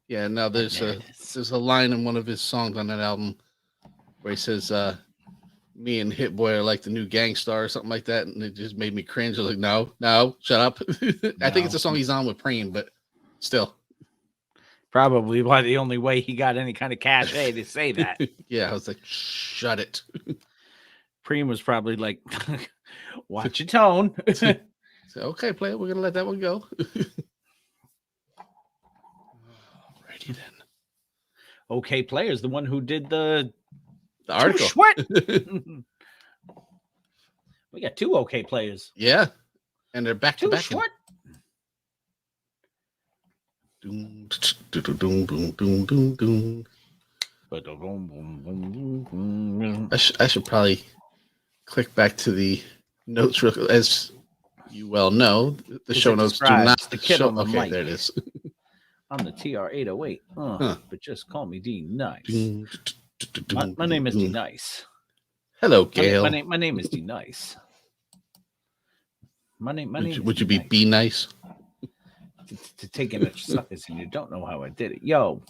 Yeah, now And there's there a it is. there's a line in one of his songs on that album where he says, "Me and Hit Boy are like the new Gangstar" or something like that, and it just made me cringe. I was like, "No, no, shut up." I think it's No. a song he's on with Preem, but still, Probably why the only way he got any kind of cachet to say that. yeah, I was like, "Shut it." Preem was probably like, watch your tone. So, okay, player, we're gonna let that one go. Alrighty then. Okay, players, the one who did the The article. sweat. We got two okay players. Yeah, and they're back to Two back. sweat. Doom, doom, doom, doom, doom, doom, doom. I should probably click back to the notes real quick. As you well know, the show it notes do describes not the kid show. on the Okay, mic. there it is. On the TR-808. Huh. But just call me D Nice. Doom, doom, My name is D doom. Nice. Hello, Gail. My name is D Nice. My name Would you be D-Nice. be nice? To take an exercise and you don't know how I did it. Yo,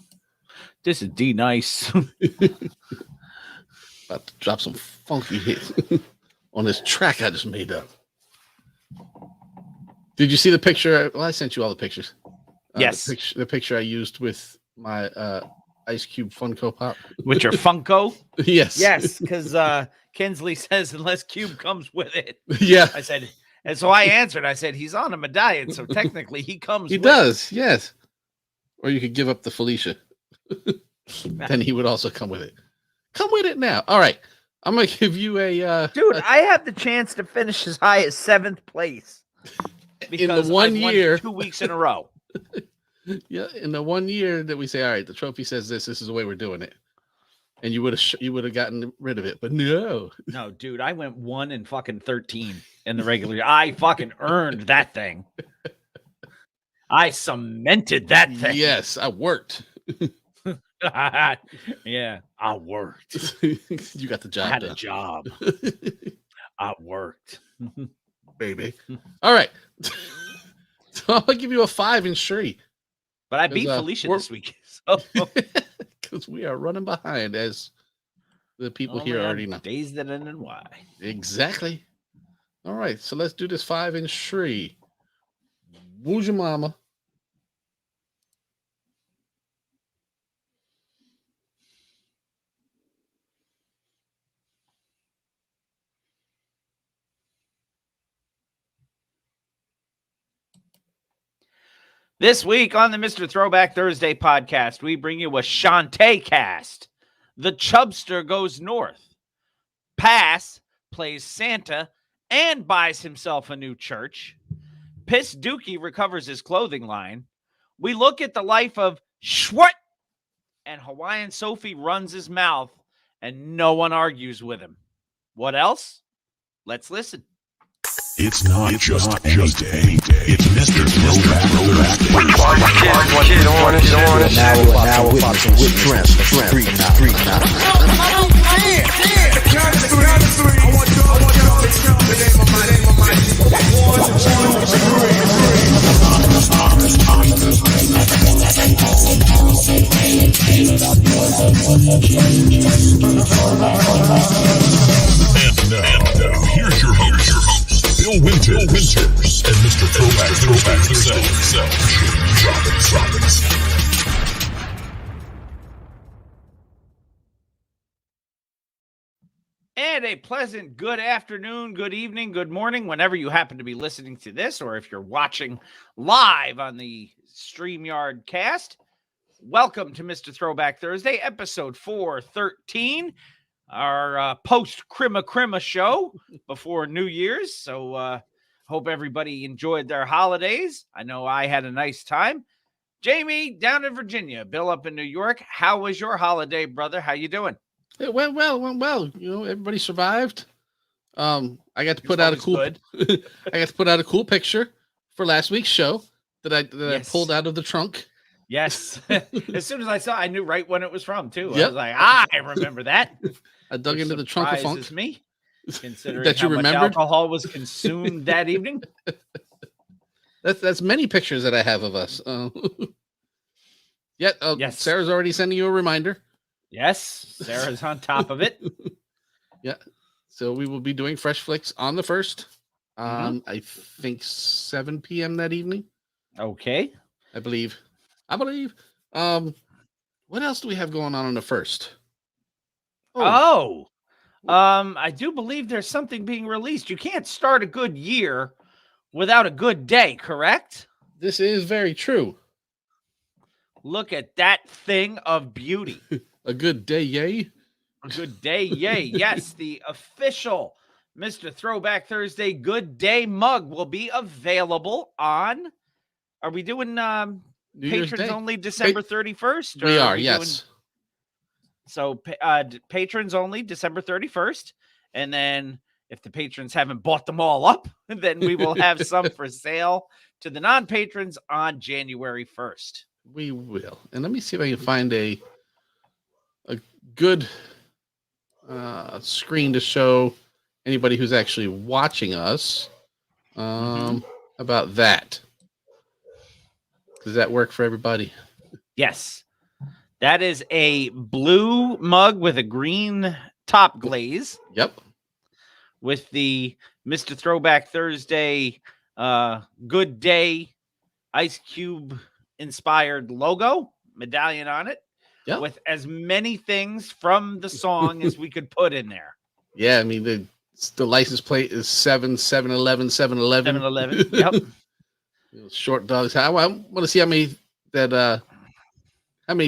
this is D Nice. About to drop some funky hits on this track I just made up. Did you see the picture? Well, I sent you all the pictures. Yes. The picture I used with my Ice Cube Funko Pop. With your Funko? Yes. Yes, because Kinsley says unless Cube comes with it. Yeah. I said, and so I answered, I said, he's on a medallion, so technically he comes He with does, yes. Or you could give up the Felicia. Then he would also come with it. Come with it now. All right. I'm going to give you a... Dude, I have the chance to finish as high as 7th place. Because one I've won year... 2 weeks in a row. Yeah, in the 1 year that we say, all right, the trophy says this is the way we're doing it. And you would have gotten rid of it, but no. No, dude, I went 1 and fucking 13 in the regular year. I fucking earned that thing. I cemented that thing. Yes, I worked. Yeah, I worked. You got the job I had done. a job. I worked. Baby. All right. So I'll give you a 5 in Shree. But I beat Felicia this week. So. Because we are running behind, as the people here already know. Days that end in Y. Exactly. All right, so let's do this 5 in Shree. Woo's your mama? This week on the Mr. Throwback Thursday podcast, we bring you a Shantae cast. The Chubster goes north. Pass plays Santa and buys himself a new church. Piss Dookie recovers his clothing line. We look at the life of Schwart, and Hawaiian Sophie runs his mouth, and no one argues with him. What else? Let's listen. It's not just any day. It's Mr. Throwback Thursday. Now witness with trends, street now. And now, here's your host, Bill Winters, and Mr. Throwback himself, James Robinson. And a pleasant good afternoon, good evening, good morning, whenever you happen to be listening to this, or if you're watching live on the StreamYard cast. Welcome to Mr. Throwback Thursday, episode 413, our post-Crima show before New Year's. So hope everybody enjoyed their holidays. I know I had a nice time. Jamie, down in Virginia, Bill up in New York. How was your holiday, brother? How you doing? It went well. You know, everybody survived. I got to put out a cool. I got to put out a cool picture for last week's show that I pulled out of the trunk. Yes. As soon as I saw, I knew right when it was from too. Yep. I was like, I remember that. I dug into the trunk of funk. Surprises me, considering That you how much remembered? alcohol was consumed that evening. That's many pictures that I have of us. Yeah. Yes. Sarah's already sending you a reminder. Yes, Sarah's on top of it. Yeah. So we will be doing Fresh Flicks on the 1st. Mhm. I think 7 p.m. that evening. Okay. I believe. What else do we have going on the 1st? I do believe there's something being released. You can't start a good year without a good day, correct? This is very true. Look at that thing of beauty. A good day, yay. A good day, yay. Yes, the official Mr. Throwback Thursday Good Day mug will be available on. Are we doing New Year's patrons Day. only December 31st? We are, doing- yes. So patrons only December 31st. And then if the patrons haven't bought them all up, then we will have some for sale to the non-patrons on January 1st. We will. And let me see if I can find a good screen to show anybody who's actually watching us about that. Does that work for everybody? Yes. That is a blue mug with a green top glaze Yep. with the Mr. Throwback Thursday Good Day Ice Cube inspired logo medallion on it. Yep. With as many things from the song as we could put in there. Yeah, I mean the license plate is 7-7-11 7-11. 7-Eleven. Yep. Short dogs. I want to see how many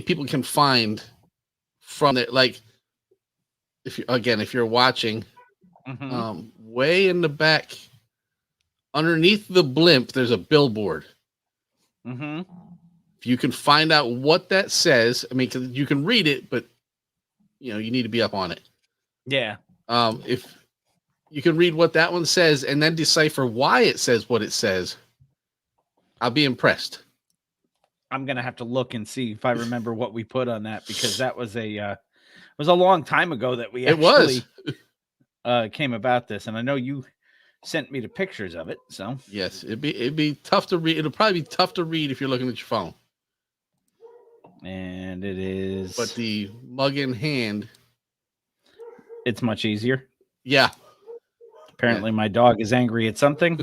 people can find from it. Like if you're watching, Mhm. way in the back, underneath the blimp, there's a billboard. Mm-hmm. If you can find out what that says, I mean, 'cause you can read it, but you need to be up on it. Yeah. If you can read what that one says and then decipher why it says what it says, I'll be impressed. I'm gonna have to look and see if I remember what we put on that, because that was it was a long time ago that we actually came about this, and I know you sent me the pictures of it. So yes, it'd be tough to read. It'll probably be tough to read if you're looking at your phone. And it is, But the mug in hand, it's much easier. yeah. Apparently, my dog is angry at something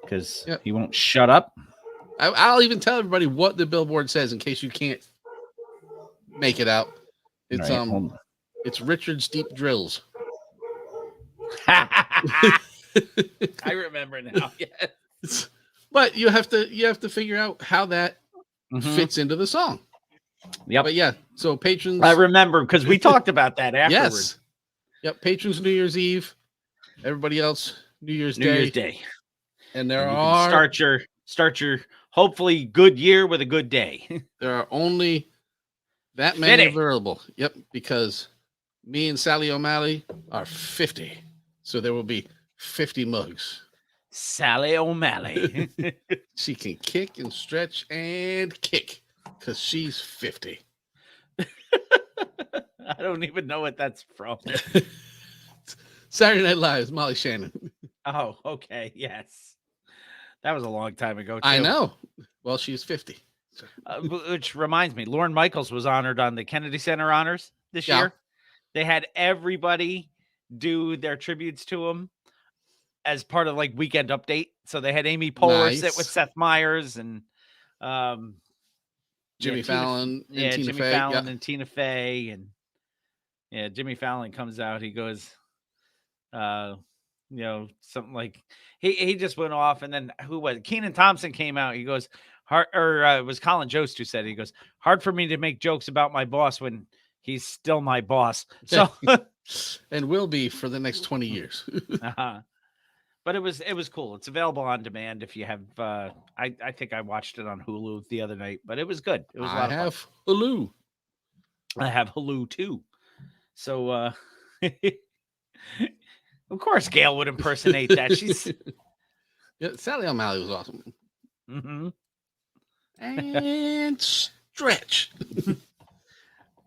because Yep. he won't shut up. I'll even tell everybody what the billboard says in case you can't make it out. It's Right, hold on. it's Richard's Deep Drills. I remember now. Yes. But you have to figure out how that Mhm. fits into the song. Yep. But yeah, so patrons. I remember because we talked about that afterwards. Yes. Yep. Patrons New Year's Eve. Everybody else New Year's New Day. Year's Day. And there And you are can start your hopefully good year with a good day. there are only that many Fitty. available. Yep, because me and Sally O'Malley are 50. So there will be 50 mugs. Sally O'Malley. She can kick and stretch and kick because she's 50. I don't even know what that's from. Saturday Night Live's Molly Shannon. Oh, okay. Yes. That was a long time ago, too. I know. Well, she's 50. So, Which reminds me, Lorne Michaels was honored on the Kennedy Center Honors this Yeah. year. They had everybody do their tributes to him as part of like Weekend Update. So they had Amy Poehler sit with Nice. Seth Meyers and Jimmy Fallon and Tina Jimmy Fey. Fallon Yeah. and Tina Fey, and Jimmy Fallon comes out. He goes, something like he just went off, and then who was it? Kenan Thompson came out. He goes, it was Colin Jost who said it. He goes, hard for me to make jokes about my boss when he's still my boss. So, And will be for the next 20 years. but it was cool. It's available on demand if you have. I think I watched it on Hulu the other night, but it was good. It was a lot I of fun. have Hulu. I have Hulu too. So of course Gail would impersonate that. She's Yeah, Sally O'Malley was awesome. Mhm. And stretch.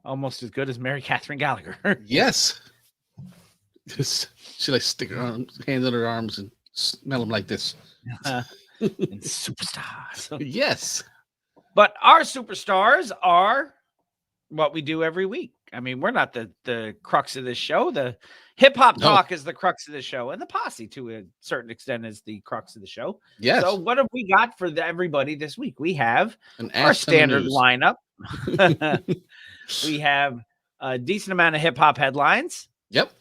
Almost as good as Mary Catherine Gallagher. Yes. She like stick her hands under her arms and smell them like this. And superstar. So, Yes. But our superstars are what we do every week. I mean, we're not the crux of this show. The hip hop talk is the crux of the show, and the posse, to a certain extent, is the crux of the show. Yes. So, what have we got for everybody this week? We have An our standard lineup. We have a decent amount of hip hop headlines. Yep.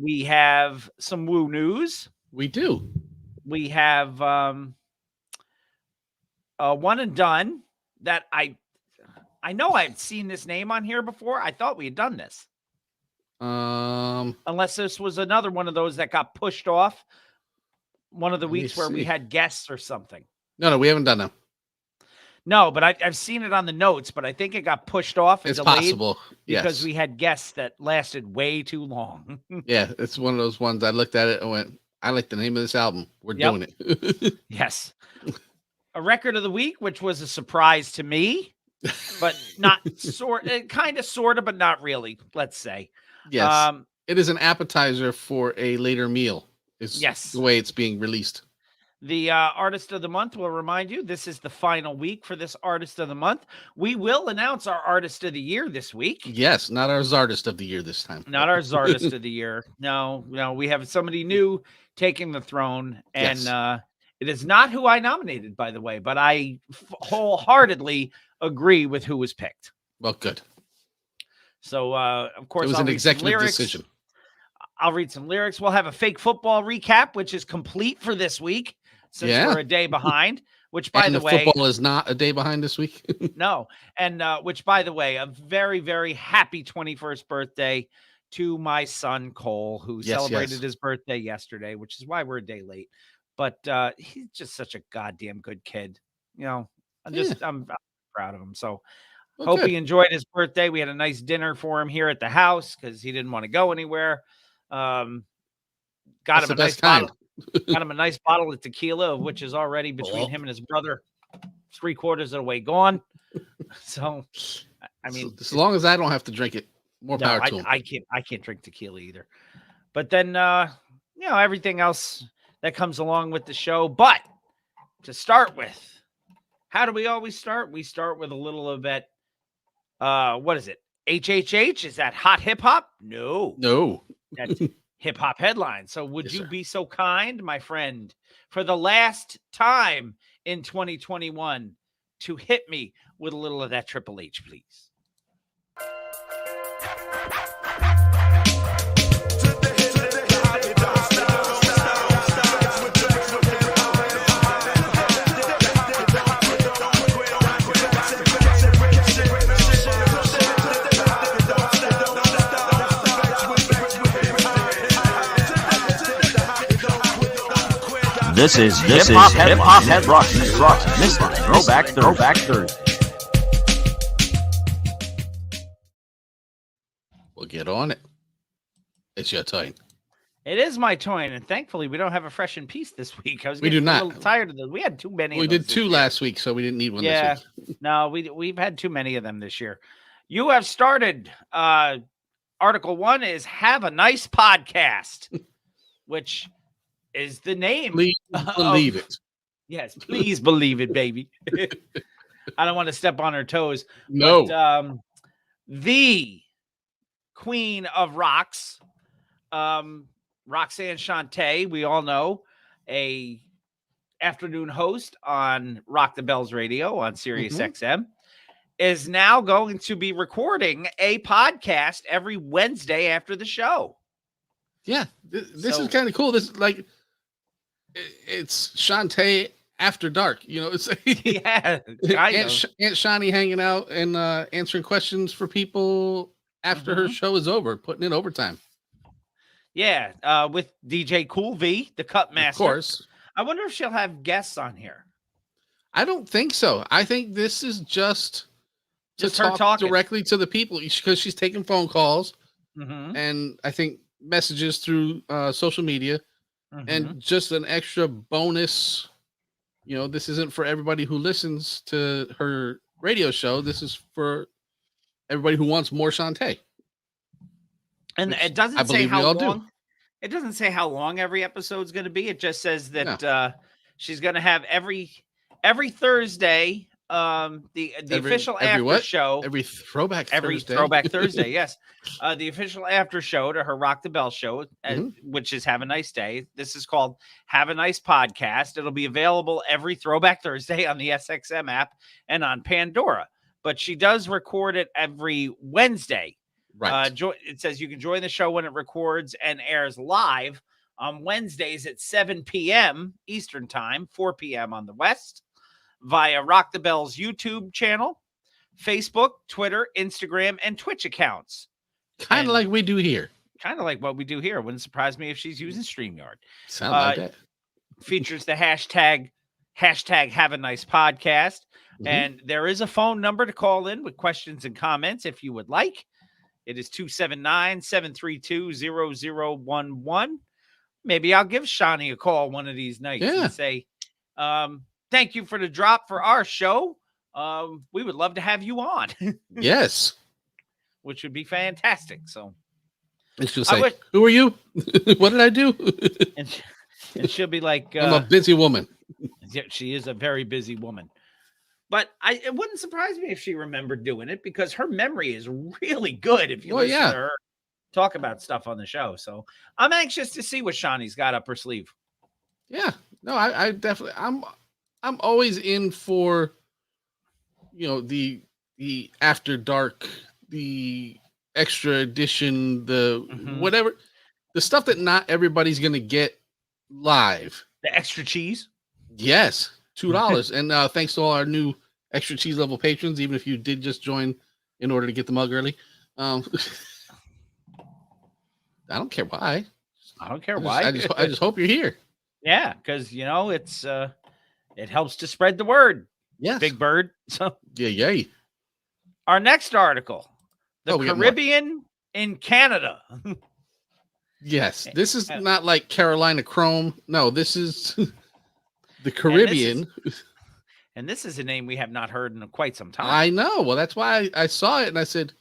We have some woo news. We do. We have one and done that I know I've seen this name on here before. I thought we had done this. Unless this was another one of those that got pushed off one of the weeks where we had guests or something. No, we haven't done that. No, but I've seen it on the notes, but I think it got pushed off and it's delayed possible because we had guests that lasted way too long. Yeah, it's one of those ones I looked at it and went, I like the name of this album. We're doing it. Yes. A record of the week, which was a surprise to me, but not kind of, but not really, let's say. Yes. It is an appetizer for a later meal. Yes. The way it's being released. The artist of the month will remind you, this is the final week for this artist of the month. We will announce our artist of the year this week. Yes, not our Zardist of the year this time. Not our Zardist of the year. No, we have somebody new taking the throne, and it is not who I nominated, by the way, but I wholeheartedly agree with who was picked. Well, good. So, of course, it was an executive decision. I'll read some lyrics. We'll have a fake football recap, which is complete for this week since we're a day behind, which, by the way, football is not a day behind this week. No. And which, by the way, a very, very happy 21st birthday to my son, Cole, who celebrated his birthday yesterday, which is why we're a day late. But he's just such a goddamn good kid. You know, I'm proud of him. So hope he enjoyed his birthday. We had a nice dinner for him here at the house because he didn't want to go anywhere. Got him a nice bottle. Got him a nice bottle of tequila, of which is already between him and his brother 3/4 of the way gone. So, I mean, as long as I don't have to drink it, more power to him. I can't drink tequila either. But then, everything else that comes along with the show. But to start with, how do we always start? We start with a little bit. What is it? HHH? Is that hot hip hop? No. That's hip hop headlines. So would you be so kind, my friend, for the last time in 2021 to hit me with a little of that Triple H, please? This is Hip Hop Head Rock, Mr. Throwback Thursday. We'll get on it. It's your turn. It is my turn, and thankfully we don't have a fresh and peace this week. We do not. A little tired of them. We had too many. We did two last week, so we didn't need one this week. No, we've had too many of them this year. You have started. Article 1 is Have a Nice Podcast, which is the name. Please believe it. Yes, please believe it, baby. I don't want to step on her toes. No. But, the queen of rocks, Roxanne Shante, we all know, a afternoon host on Rock the Bells Radio on Sirius XM, is now going to be recording a podcast every Wednesday after the show. Yeah, this is kind of cool. This is it's Shantae after dark. You know, it's Aunt Shawnee hanging out and answering questions for people after her show is over, putting in overtime. Yeah, with DJ Cool V, the Cut Master. Of course. I wonder if she'll have guests on here. I don't think so. I think this is just to her talk talking directly to the people because she's taking phone calls and I think messages through social media and just an extra bonus. You know, this isn't for everybody who listens to her radio show. This is for everybody who wants more Shantae. And it doesn't say how long. It doesn't say how long every episode is going to be. It just says that she's going to have every Thursday the official every after what? show Every throwback Thursday. Throwback Thursday, yes. The official after show to her Rock the Bell show, which is Have a Nice Day. This is called Have a Nice Podcast. It'll be available every Throwback Thursday on the SXM app and on Pandora. But she does record it every Wednesday. Right. It says you can join the show when it records and airs live on Wednesdays at 7 p.m. Eastern Time, 4 p.m. on the West, via Rock the Bell's YouTube channel, Facebook, Twitter, Instagram, and Twitch accounts. Kind of like we do here. Kind of like what we do here. Wouldn't surprise me if she's using StreamYard. Sounds like that. Features the hashtag Have a Nice Podcast. And there is a phone number to call in with questions and comments if you would like. It is 279-732-0011. Maybe I'll give Shani a call one of these nights and say, thank you for the drop for our show. We would love to have you on. Yes. Which would be fantastic. So and she'll say, who are you? What did I do? and she'll be like, I'm a busy woman. She is a very busy woman. But it wouldn't surprise me if she remembered doing it because her memory is really good if you listen to her talk about stuff on the show. So I'm anxious to see what Shani's got up her sleeve. Yeah. No, I definitely I'm always in for the after dark, the extra edition, the whatever, the stuff that not everybody's gonna get live. The extra cheese? Yes. $2. And thanks to all our new extra cheese level patrons, even if you did just join in order to get the mug early. I don't care why. I just hope you're here. Yeah, because it's it helps to spread the word. Yes. Big Bird. So yay. Our next article, the Caribbean in Canada. Yes. This is not like Carolina Chrome. No, this is the Caribbean. And this is a name we have not heard in quite some time. I know. Well, that's why I saw it and I said,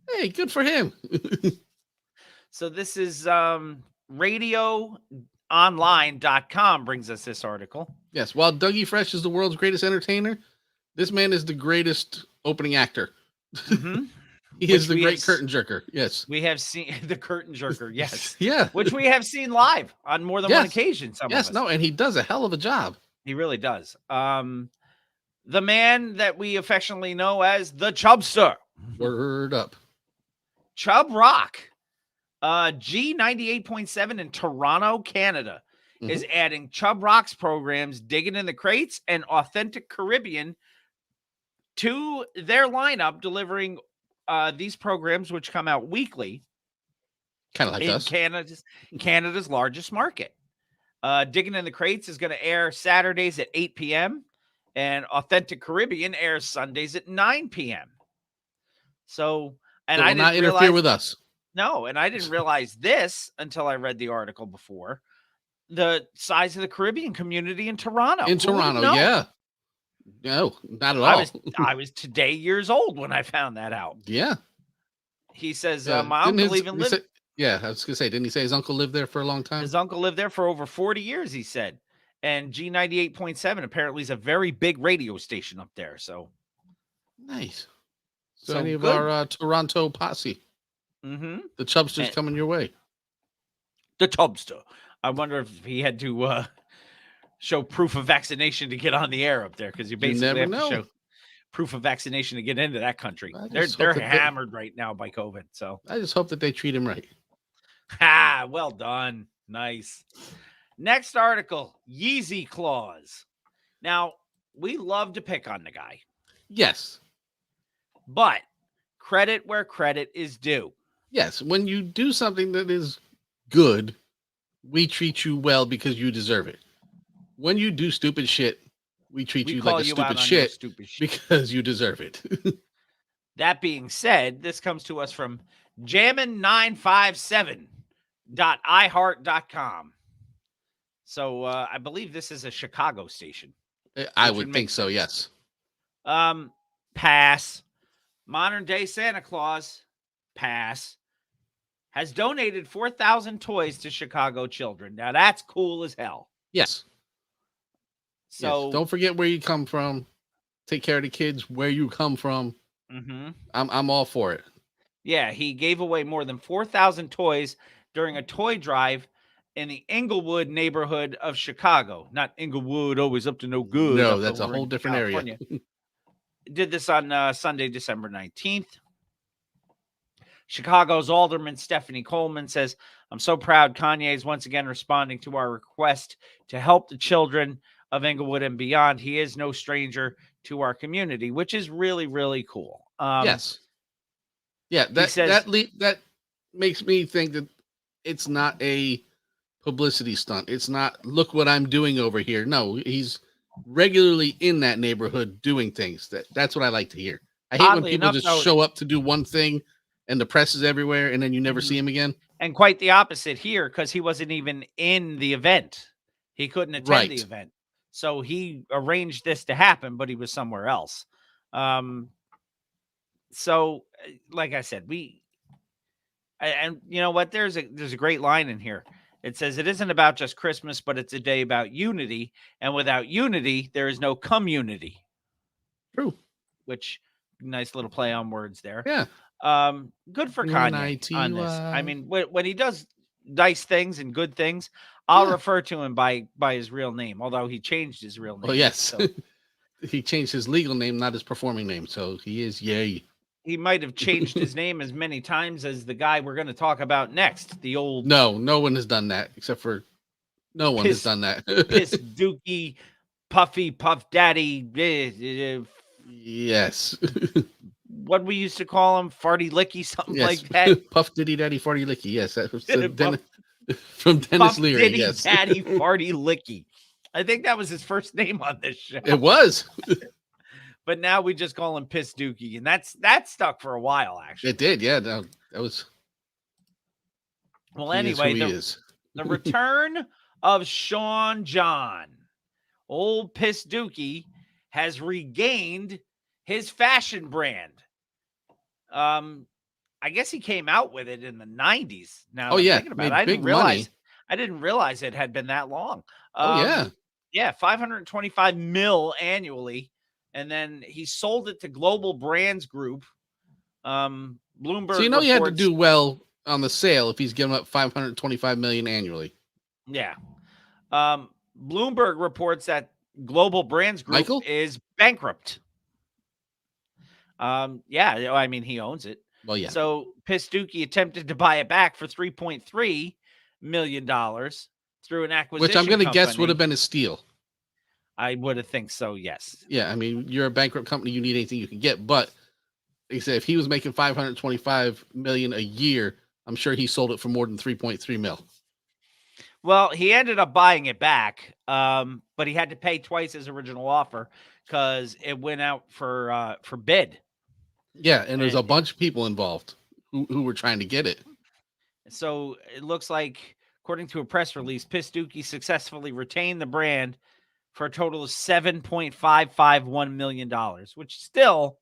hey, good for him. So this is radioonline.com brings us this article. Yes. While Dougie Fresh is the world's greatest entertainer, this man is the greatest opening actor. He is the great curtain jerker. Yes. We have seen the curtain jerker. Yes. Yeah. Which we have seen live on more than one occasion. And he does a hell of a job. He really does. The man that we affectionately know as the Chubster. Word up. Chub Rock. G98.7 in Toronto, Canada is adding Chub Rock's programs, Digging in the Crates and Authentic Caribbean to their lineup, delivering these programs, which come out weekly. Kind of like us. Canada's largest market. Digging in the Crates is going to air Saturdays at 8 p.m. and Authentic Caribbean airs Sundays at 9 p.m. So, and I didn't not interfere with us. No, and I didn't realize this until I read the article before. The size of the Caribbean community in Toronto. Yeah. No, not at all. I was today years old when I found that out. Yeah. He says, my uncle even lived. Yeah, I was going to say, didn't he say his uncle lived there for a long time? His uncle lived there for over 40 years, he said. And G98.7 apparently is a very big radio station up there. So nice. So any of our Toronto posse. The Chubster's coming your way. The Chubster. I wonder if he had to show proof of vaccination to get on the air up there, because you basically have to show proof of vaccination to get into that country. They're hammered right now by COVID. So I just hope that they treat him right. Well done. Nice. Next article, Yeezy Claus. Now, we love to pick on the guy. Yes. But credit where credit is due. Yes. When you do something that is good, we treat you well because you deserve it. When you do stupid shit, we treat you like a stupid shit because you deserve it. That being said, this comes to us from jammin957.iheart.com. So I believe this is a Chicago station. I would think so, yes. Pass. Modern day Santa Claus, pass, has donated 4,000 toys to Chicago children. Now that's cool as hell. Yes. So don't forget where you come from. take care of the kids where you come from. Mm-hmm. I'm all for it. Yeah, he gave away more than 4,000 toys during a toy drive in the Englewood neighborhood of Chicago. Not Englewood, always up to no good. No, up that's a over whole in different California. area. Did this on Sunday, December 19th. Chicago's Alderman Stephanie Coleman says, I'm so proud Kanye is once again responding to our request to help the children of Englewood and beyond. He is no stranger to our community, which is really, really cool. Yes. Yeah, that makes me think that it's not a publicity stunt. It's not, look what I'm doing over here. No, he's regularly in that neighborhood doing things. That's what I like to hear. I hate when people just show up to do one thing and the press is everywhere and then you never see him again. And quite the opposite here, because he wasn't even in the event. He couldn't attend the event. So he arranged this to happen, but he was somewhere else. So like I said, and you know what? There's a great line in here. It says, it isn't about just Christmas, but it's a day about unity. And without unity, there is no community. True. Which, nice little play on words there. Yeah. Good for Kanye on this. I mean, when he does nice things and good things, I'll refer to him by his real name, although he changed his real name. Oh, yes. So. He changed his legal name, not his performing name. So he is Ye. He might have changed his name as many times as the guy we're going to talk about next. The old no one has done that except for no one has done that. Piss Dookie, Puffy, Puff Daddy. Yes. What we used to call him, Farty Licky, something like that. Puff Diddy Daddy Farty Licky. Yes, that was from Dennis Puff Leary. Diddy yes. Daddy Farty Licky. I think that was his first name on this show. It was. But now we just call him Piss Dookie, and that stuck for a while, actually. It did, yeah. That was. Well, anyway, the return of Sean John, old Piss Dookie, has regained his fashion brand. I guess he came out with it in the 90s. Now, thinking about it, I didn't realize it had been that long. Yeah, $525 million annually. And then he sold it to Global Brands Group. Bloomberg. So you know he had to do well on the sale if he's giving up $525 million annually. Yeah. Bloomberg reports that Global Brands Group is bankrupt. Yeah, I mean, he owns it. Well, yeah. So Piss Dookie attempted to buy it back for $3.3 million through an acquisition. Which I'm going to guess would have been a steal. I would have think so, yes. Yeah, I mean, you're a bankrupt company. You need anything you can get. But like I said, if he was making $525 million a year, I'm sure he sold it for more than $3.3 million. Well, he ended up buying it back, but he had to pay twice his original offer because it went out for bid. Yeah, and there's a bunch of people involved who were trying to get it. So it looks like, according to a press release, Piss Dookie successfully retained the brand for a total of $7.551 million, which still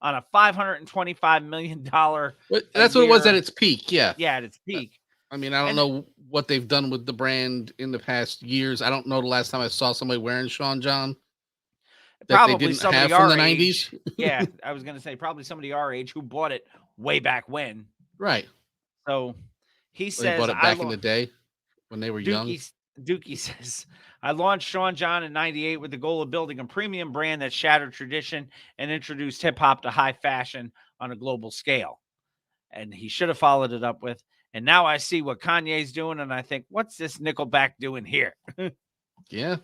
on a $525 million. That's what it was at its peak. Yeah. Yeah, at its peak. I mean, I don't know what they've done with the brand in the past years. I don't know the last time I saw somebody wearing Sean John that probably they didn't somebody have from the age. 90s. Yeah, I was going to say probably somebody our age who bought it way back when. Right. So he says, they bought it back in the day when they were young. Dookie says, I launched Sean John in 98 with the goal of building a premium brand that shattered tradition and introduced hip hop to high fashion on a global scale. And he should have followed it up with, and now I see what Kanye's doing, and I think, what's this Nickelback doing here? Yeah.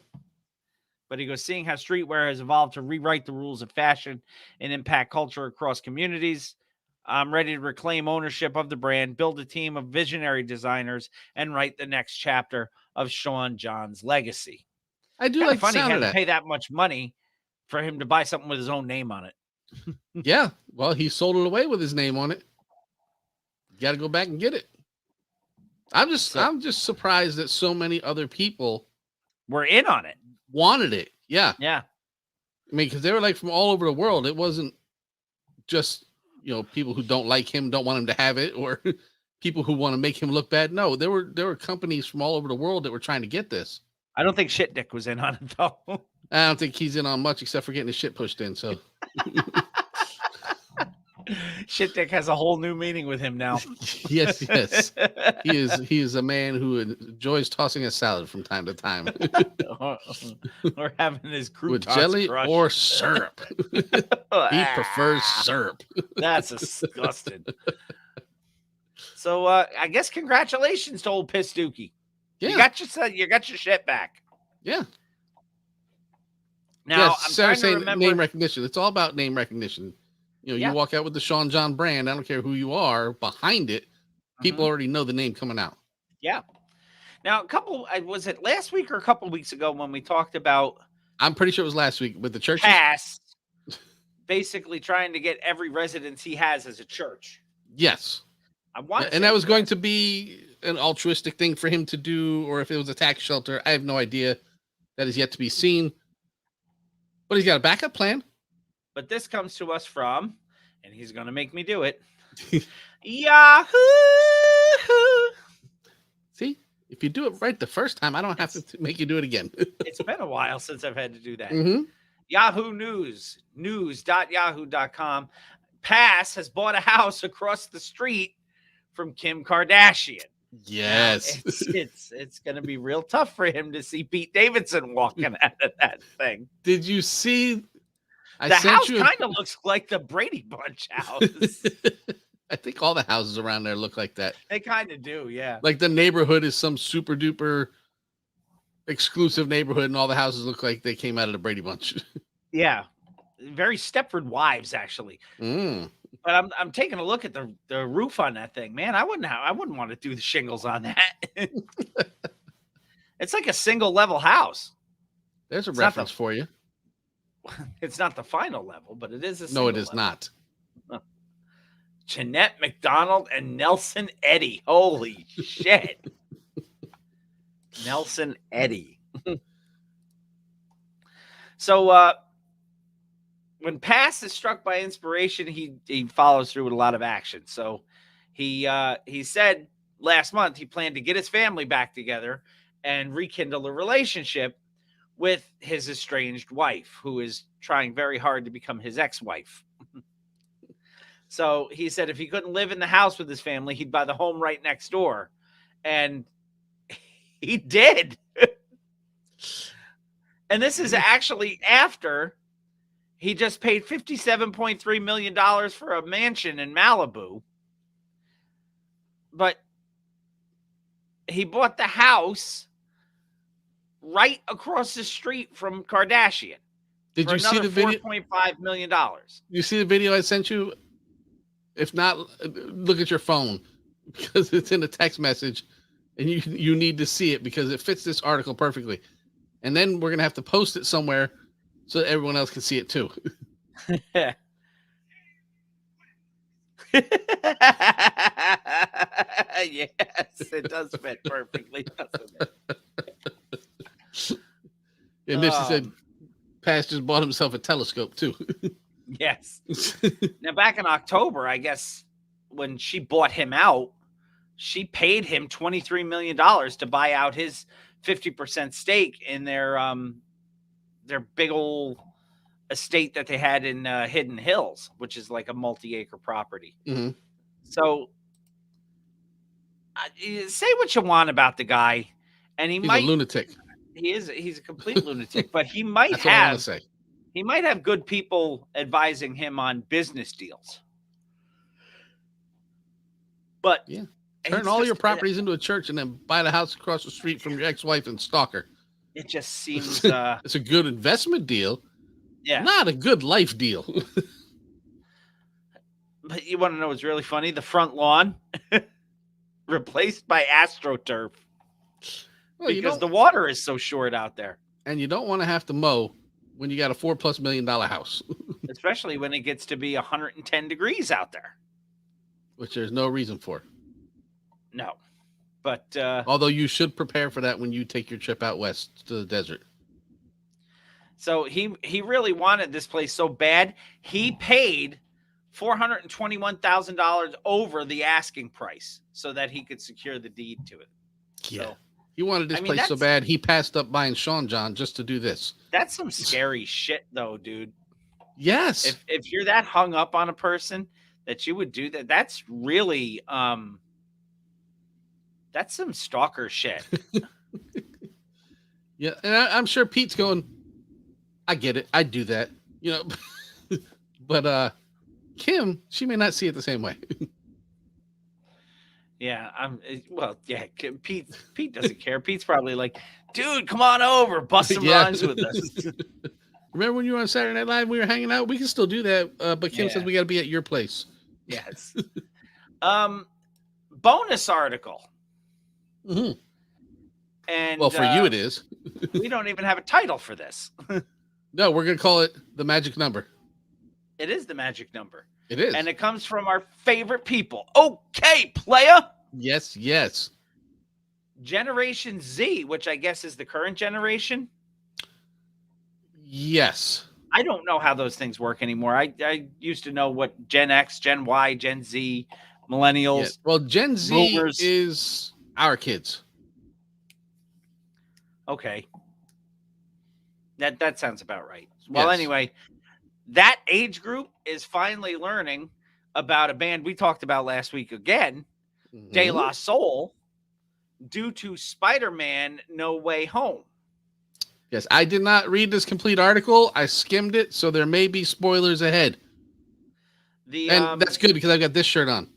But he goes, seeing how streetwear has evolved to rewrite the rules of fashion and impact culture across communities, I'm ready to reclaim ownership of the brand, build a team of visionary designers, and write the next chapter of Sean John's legacy. I do Kinda like funny the sound he of had that. to pay that much money for him to buy something with his own name on it. Yeah. Well, he sold it away with his name on it. You got to go back and get it. I'm just surprised that so many other people were in on it. Wanted it. Yeah. Yeah. I mean, because they were like from all over the world. It wasn't just, people who don't like him, don't want him to have it, or people who want to make him look bad. No, there were companies from all over the world that were trying to get this. I don't think Shit Dick was in on it though. I don't think he's in on much except for getting his shit pushed in. So Shit Dick has a whole new meaning with him now. yes, he is a man who enjoys tossing a salad from time to time or having his croutons with jelly crushed. or syrup. He prefers syrup. That's disgusting. So I guess congratulations to old Piss Dookie. Yeah, You got your shit back. yeah. Now Yes, I'm Sarah's trying to saying remember. name recognition. It's all about name recognition. You know, Yeah. you walk out with the Sean John brand. I don't care who you are behind it. People already know the name coming out. Yeah. Now was it last week or a couple weeks ago when we talked about I'm pretty sure it was last week with the churches. Pass basically trying to get every residence he has as a church. Yes. I want And that was going to be an altruistic thing for him to do, or if it was a tax shelter. I have no idea. That is yet to be seen. But he's got a backup plan. But this comes to us from, and he's going to make me do it, Yahoo! See, if you do it right the first time, I don't have to make you do it again. It's been a while since I've had to do that. Mhm. Yahoo News, news.yahoo.com. Pass has bought a house across the street from Kim Kardashian. Yes. It's going to be real tough for him to see Pete Davidson walking out of that thing. Did you see? The house kind of looks like the Brady Bunch house. I think all the houses around there look like that. They kind of do, yeah. Like the neighborhood is some super duper exclusive neighborhood, and all the houses look like they came out of the Brady Bunch. Yeah. Very Stepford Wives, actually. But I'm taking a look at the roof on that thing, man. I wouldn't want to do the shingles on that. It's like a single level house. There's a It's reference for you. It's not the final level, but it is a No, single it is level. not. Jeanette McDonald and Nelson Eddy. Holy shit. Nelson Eddy. So when Pass is struck by inspiration, he follows through with a lot of action. So he said last month he planned to get his family back together and rekindle a relationship with his estranged wife, who is trying very hard to become his ex-wife. So he said if he couldn't live in the house with his family, he'd buy the home right next door. And he did. And this is actually after he just paid $57.3 million for a mansion in Malibu. But he bought the house right across the street from Kardashian. Did for you see the video? $4.5 million. You see the video I sent you? If not, look at your phone because it's in a text message, and you need to see it because it fits this article perfectly. And then we're gonna have to post it somewhere so that everyone else can see it too. Yes, it does fit perfectly, doesn't it? And Nipsey said, Pass just bought himself a telescope too. Yes. Now, back in October, I guess when she bought him out, she paid him $23 million to buy out his 50% stake in their big old estate that they had in Hidden Hills, which is like a multi-acre property. Mm-hmm. So say what you want about the guy, and He's a lunatic. he's a complete lunatic, but he might That's what I want have to say. he might have good people advising him on business deals. But Yeah. Turn all your properties into a church and then buy the house across the street from your ex-wife and stalker. it just seems It's a good investment deal, yeah. not a good life deal. But you want to know what's really funny? The front lawn replaced by AstroTurf Well, you because don't, the water is so short out there, and you don't want to have to mow when you got a $4+ million house, especially when it gets to be 110 degrees out there. which there's no reason for. No, but Although you should prepare for that when you take your trip out west to the desert. so he really wanted this place so bad, he paid $421,000 over the asking price so that he could secure the deed to it. Yeah. So He wanted this place so bad he passed up buying Sean John just to do this. That's some scary shit, though, dude. Yes. If you're that hung up on a person that you would do that, that's really that's some stalker shit. Yeah, and I'm sure Pete's going, I get it. I'd do that. You know, but Kim, she may not see it the same way. Yeah, Pete doesn't care. Pete's probably like, dude, come on over, bust some rhymes with us. Remember when you were on Saturday Night Live, we were hanging out? We can still do that, but Kim says we got to be at your place. Yes. Bonus article. Mm-hmm. And well, for you it is. We don't even have a title for this. No, we're gonna call it the magic number. It is the magic number. It is, and it comes from our favorite people. Okay, playa. Yes, yes. Generation Z, which I guess is the current generation. Yes. I don't know how those things work anymore. I used to know what Gen X, Gen Y, Gen Z, millennials. Yeah. Well, Gen Z is our kids. Okay. That sounds about right. Well, anyway, that age group is finally learning about a band we talked about last week again, De La Soul, due to Spider-Man No Way Home. Yes, I did not read this complete article. I skimmed it, so there may be spoilers ahead. And that's good because I've got this shirt on.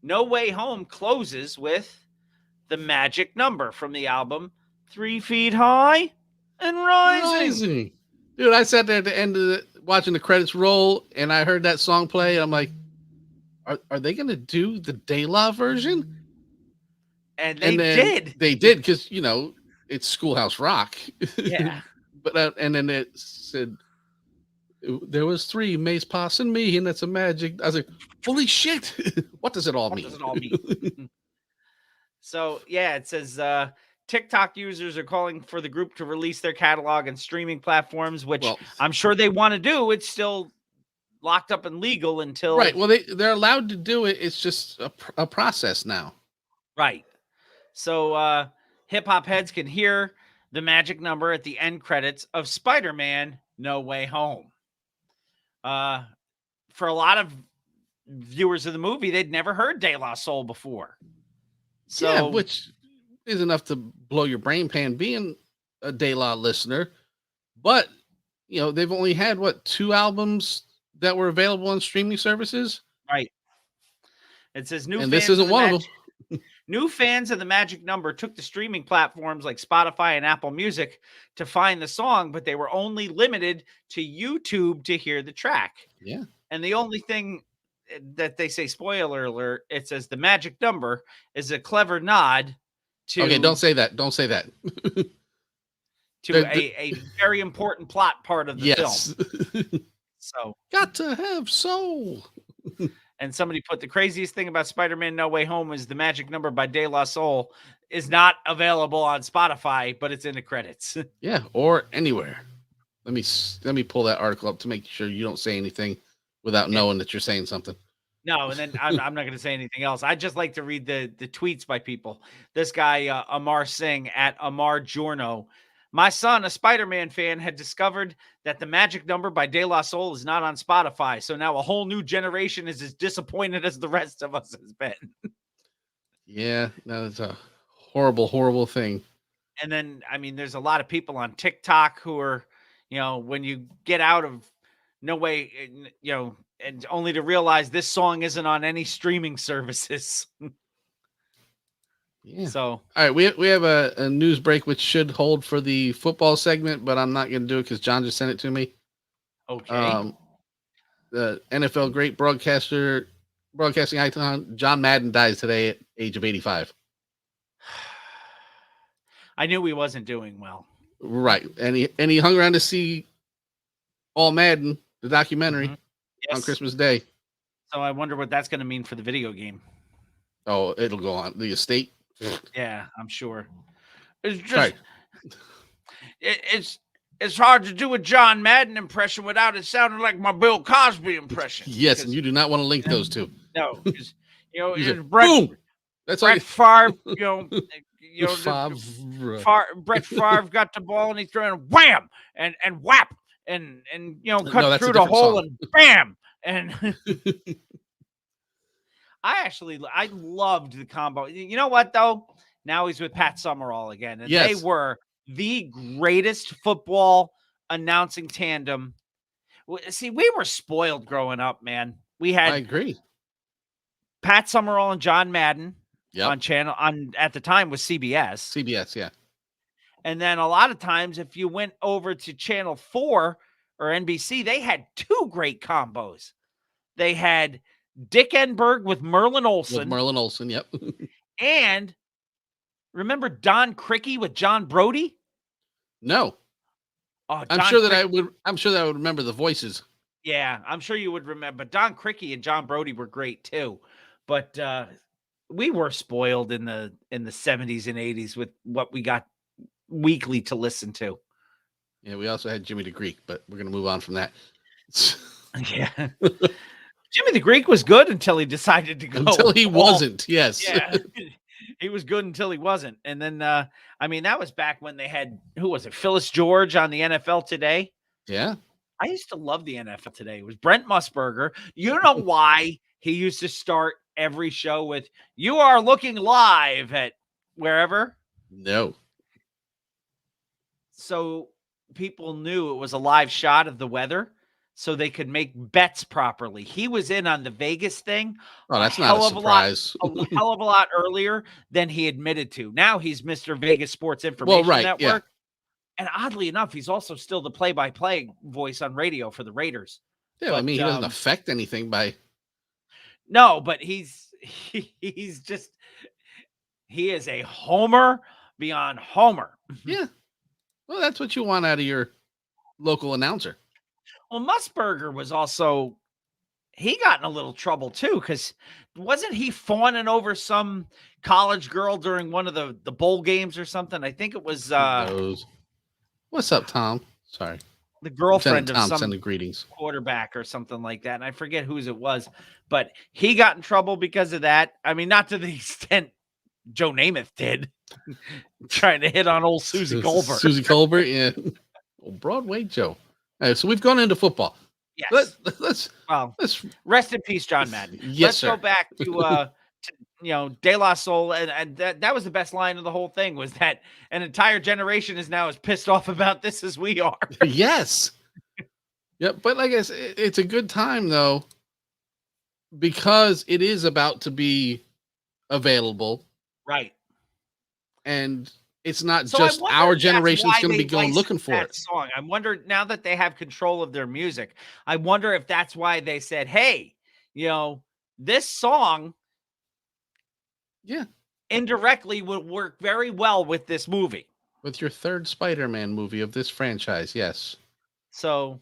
No Way Home closes with the magic number from the album 3 Feet High and Rising. Dude, I sat there at the end of it watching the credits roll, and I heard that song play. And I'm like, are they going to do the De La version? And they did. They did because, you know, it's Schoolhouse Rock. Yeah. But and then it said, there was 3, Mace, Poss, and me, and that's a magic. I was like, holy shit. What does it all mean? What does it all mean? So, yeah, it says TikTok users are calling for the group to release their catalog and streaming platforms, which I'm sure they want to do. It's still locked up and legal until... Right. Well, they're allowed to do it. It's just a process now. Right. So hip-hop heads can hear the magic number at the end credits of Spider-Man No Way Home. For a lot of viewers of the movie, they'd never heard De La Soul before. So, yeah, which is enough to blow your brain pan being a De La listener. But, you know, they've only had, 2 albums that were available on streaming services? Right. It says new and this isn't one of them. New fans of the magic number took to streaming platforms like Spotify and Apple Music to find the song, but they were only limited to YouTube to hear the track. Yeah. And the only thing that they say, spoiler alert, it says the magic number is a clever nod to... Okay, don't say that. Don't say that. to a very important plot part of the film. So got to have soul. And somebody put the craziest thing about Spider-Man No Way Home is the magic number by De La Soul is not available on Spotify, but it's in the credits. Yeah, or anywhere. Let me pull that article up to make sure you don't say anything without knowing that you're saying something. No, and then I'm not going to say anything else. I just like to read the tweets by people. This guy, Amar Singh at Amar Giorno. My son, a Spider-Man fan, had discovered that the magic number by De La Soul is not on Spotify. So now a whole new generation is as disappointed as the rest of us has been. Yeah, that's a horrible, horrible thing. And then, I mean, there's a lot of people on TikTok who are, you know, when you get out of No Way, you know, and only to realize this song isn't on any streaming services. Yeah. So, all right, we have a news break which should hold for the football segment, but I'm not going to do it because John just sent it to me. Okay. The NFL great broadcasting icon John Madden dies today at age of 85. I knew he wasn't doing well. Right, and he hung around to see All Madden, the documentary, on Christmas Day. So I wonder what that's going to mean for the video game. Oh, it'll go on the estate. Yeah, I'm sure. It's just it's hard to do a John Madden impression without it sounding like my Bill Cosby impression. Yes, and you do not want to link those two. No, you know, boom. That's Brett Favre, you know, you know, Favre. Brett Favre got the ball and he threw it, wham, and whap, and you know, cut that's a through the different hole song. and bam. And I loved the combo. You know what though? Now he's with Pat Summerall again, and they Yes. were the greatest football announcing tandem. See, we were spoiled growing up, man. We I had agree. Pat Summerall and John Madden Yep. on at the time was CBS. CBS, yeah. And then a lot of times if you went over to Channel 4 or NBC, they had two great combos. They had Dick Enberg with Merlin Olsen. With Merlin Olsen, yep. And remember Don Criqui with John Brody? No. Oh, I'm sure that I would remember the voices. Yeah, I'm sure you would remember. Don Criqui and John Brody were great too. But we were spoiled in the 70s and 80s with what we got weekly to listen to. Yeah, we also had Jimmy the Greek, but we're going to move on from that. Yeah. Jimmy the Greek was good until he decided to go. Until he wasn't, yes. Yeah. He was good until he wasn't. And then, I mean, that was back when they had, who was it? Phyllis George on the NFL Today. Yeah. I used to love the NFL Today. It was Brent Musburger. You know why he used to start every show with, "You are looking live at wherever"? No. So people knew it was a live shot of the weather so they could make bets properly. He was in on the Vegas thing. Oh, that's not a surprise. A hell of a lot earlier than he admitted to. Now he's Mr. Vegas Sports Information Network. Yeah. And oddly enough, he's also still the play-by-play voice on radio for the Raiders. Yeah, But, I mean, he doesn't affect anything by. No, but he's just, he is a homer beyond homer. Yeah. Well, that's what you want out of your local announcer. Well, Musburger was also, he got in a little trouble too, because wasn't he fawning over some college girl during one of the bowl games or something? I think it was What's up, Tom? Sorry. the girlfriend of Tom some sending greetings. quarterback or something like that. And I forget whose it was, but he got in trouble because of that. I mean, not to the extent Joe Namath did, trying to hit on old Susie Colbert. Susie Colbert, yeah. Oh, Broadway Joe. All right, so we've gone into football. Yes. Let's Rest in peace, John Madden. Yes, Let's sir. go back to De La Soul, and that was the best line of the whole thing, was that an entire generation is now as pissed off about this as we are. Yes. Yeah, but like I said, it's a good time though, because it is about to be available, Right. and it's not So I just wonder our if that's generation's why going to be they going licensed looking for that it. song. I wonder, now that they have control of their music, I wonder if that's why they said, "Hey, this song, Yeah, indirectly would work very well with this movie." with your third Spider-Man movie of this franchise, yes. So,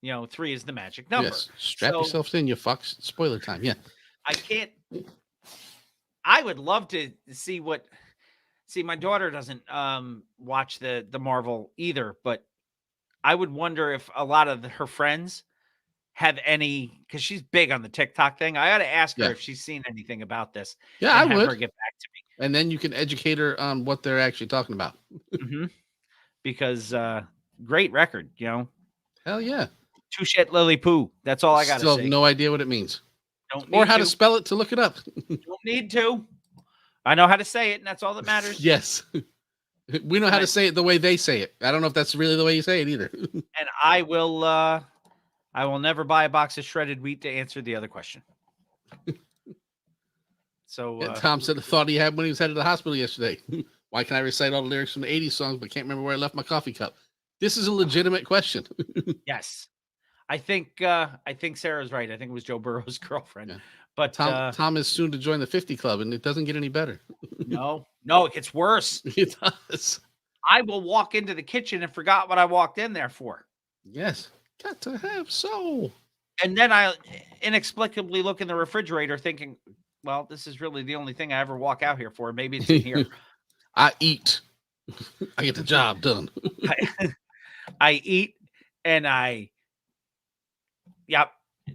3 is the magic number. Yes, strap So- yourselves in, you fucks. Spoiler time, yeah. I would love to see my daughter doesn't watch the Marvel either, but I would wonder if a lot of her friends have any, because she's big on the TikTok thing. I ought to ask her Yeah. if she's seen anything about this. Yeah, I and have would. her get back to And then you can educate her on what they're actually talking about. me. Because great record, Hell yeah. Touchette Lily Poo. That's all I got to Still say. have no idea what it means. Don't Or need how to spell it to look it up. Don't need to. I know how to say it, and that's all that matters. Yes. We know how to say it the way they say it. I don't know if that's really the way you say it either. And I will never buy a box of shredded wheat to answer the other question. So And Tom said the thought he had when he was headed to the hospital yesterday. Why can I recite all the lyrics from the 80s songs but can't remember where I left my coffee cup? This is a legitimate question. yes, I think Sarah's right. I think it was Joe Burrow's girlfriend. Yeah. But Tom is soon to join the 50 club, and it doesn't get any better. no, it gets worse. It does. I will walk into the kitchen and forgot what I walked in there for. Yes. Got to have soul. And then I inexplicably look in the refrigerator thinking, well, this is really the only thing I ever walk out here for. Maybe it's in here. I eat. I get the job done. I eat and yep.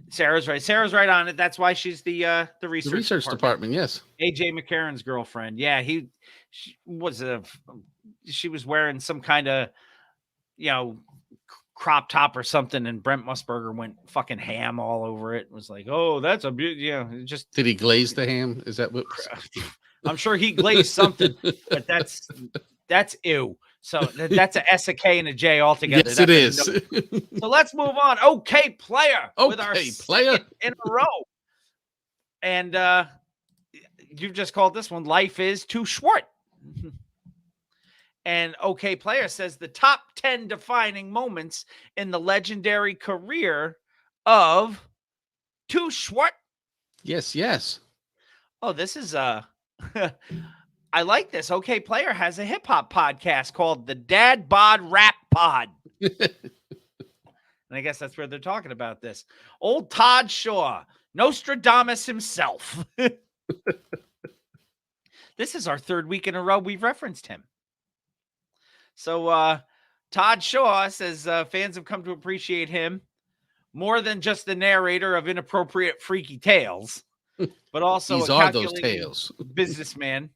Sarah's right. Sarah's right on it. That's why she's the research The research department, yes. AJ McCarron's girlfriend. Yeah, she was wearing some kind of, crop top or something, and Brent Musburger went fucking ham all over it. Was like, oh, that's a beauty. Just did he glaze the ham? Is that what? I'm sure he glazed something, but that's ew. So that's a S, a K, and a J altogether. Yes, it is. So let's move on. Okay, player. With our player in a row. And you've just called this one "Life is Too Short." And OK Player says the top 10 defining moments in the legendary career of Too Short. Yes. Oh, this is I like this. OK Player has a hip hop podcast called the Dad Bod Rap Pod. And I guess that's where they're talking about this. Old Todd Shaw, Nostradamus himself. This is our third week in a row we've referenced him. So Todd Shaw says fans have come to appreciate him more than just the narrator of inappropriate freaky tales, but also these a are those calculating tales. businessman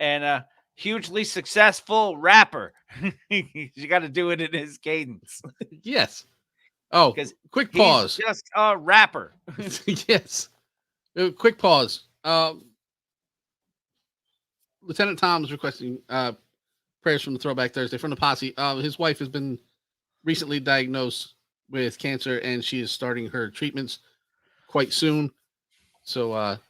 and a hugely successful rapper. You got to do it in his cadence. Yes. Oh, quick pause. He's just a rapper. Yes. Quick pause. Lieutenant Tom's requesting prayers from the Throwback Thursday from the posse. His wife has been recently diagnosed with cancer, and she is starting her treatments quite soon. So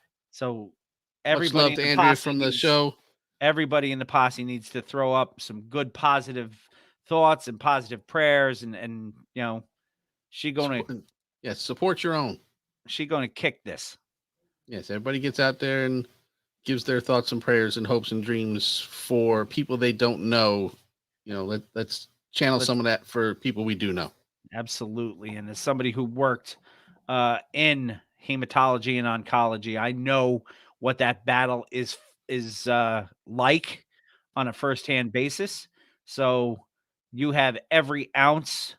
everybody, much love to Andrea from the show. Everybody in the posse needs to throw up some good positive thoughts and positive prayers, and she going to support your own. She going to kick this. Yes, everybody gets out there and gives their thoughts and prayers and hopes and dreams for people they don't know. Let's channel some of that for people we do know. Absolutely. And as somebody who worked in hematology and oncology, I know what that battle is like on a firsthand basis. So you have every ounce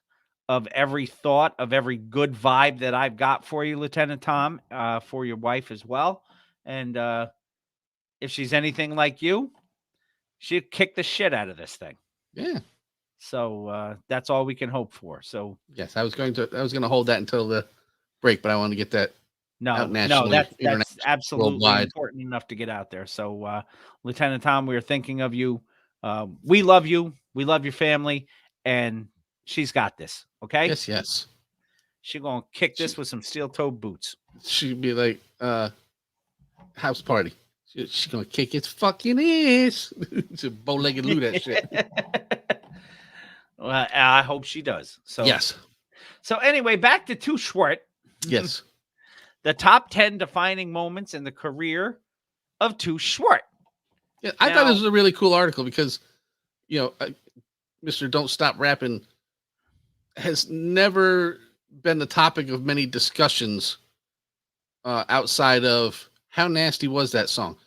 of every thought of every good vibe that I've got for you, Lieutenant Tom, for your wife as well. And if she's anything like you, she'd kick the shit out of this thing. Yeah. So that's all we can hope for. So yes, I was going to hold that until the break, but I wanted to get that out nationally. No, that's absolutely worldwide. Important enough to get out there. So Lieutenant Tom, we are thinking of you. We love you. We love your family, and she's got this. Okay. Yes. She's gonna kick this with some steel-toed boots. She'd be like house party. She's gonna kick its fucking ass. It's a bow-legged Lou that shit. Well, I hope she does. So yes. So anyway, back to Too Short. Yes. The top 10 defining moments in the career of Too Short. Yeah, I thought this was a really cool article because, Mr. Don't Stop Rapping has never been the topic of many discussions outside of how nasty was that song.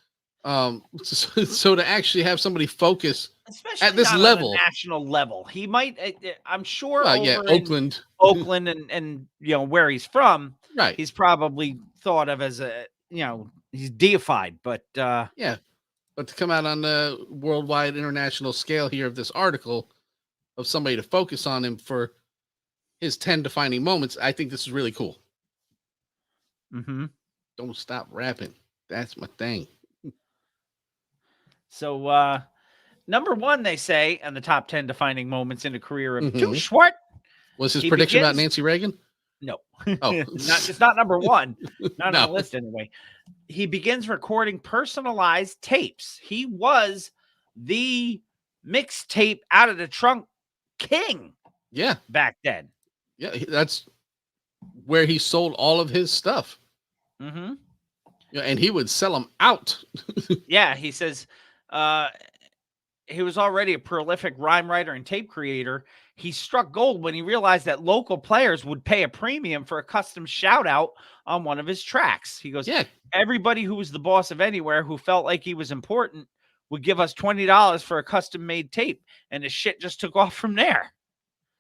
So to actually have somebody focus especially at this not level, on a national level, he might. I'm sure. Oakland, and where he's from, right? He's probably thought of as he's deified, but but to come out on the worldwide international scale here of this article of somebody to focus on him for his 10 defining moments, I think this is really cool. Mm-hmm. Don't stop rapping. That's my thing. So, number one, they say, on the top 10 defining moments in the career of Too Short. Was his prediction about Nancy Reagan? No. Oh. It's not number one. Not on the list anyway. He begins recording personalized tapes. He was the mixtape out of the trunk king. Yeah. Back then. Yeah, that's where he sold all of his stuff. Mm-hmm. Yeah, and he would sell them out. Yeah, he says he was already a prolific rhyme writer and tape creator. He struck gold when he realized that local players would pay a premium for a custom shout out on one of his tracks. He goes, everybody who was the boss of anywhere who felt like he was important would give us $20 for a custom made tape. And the shit just took off from there.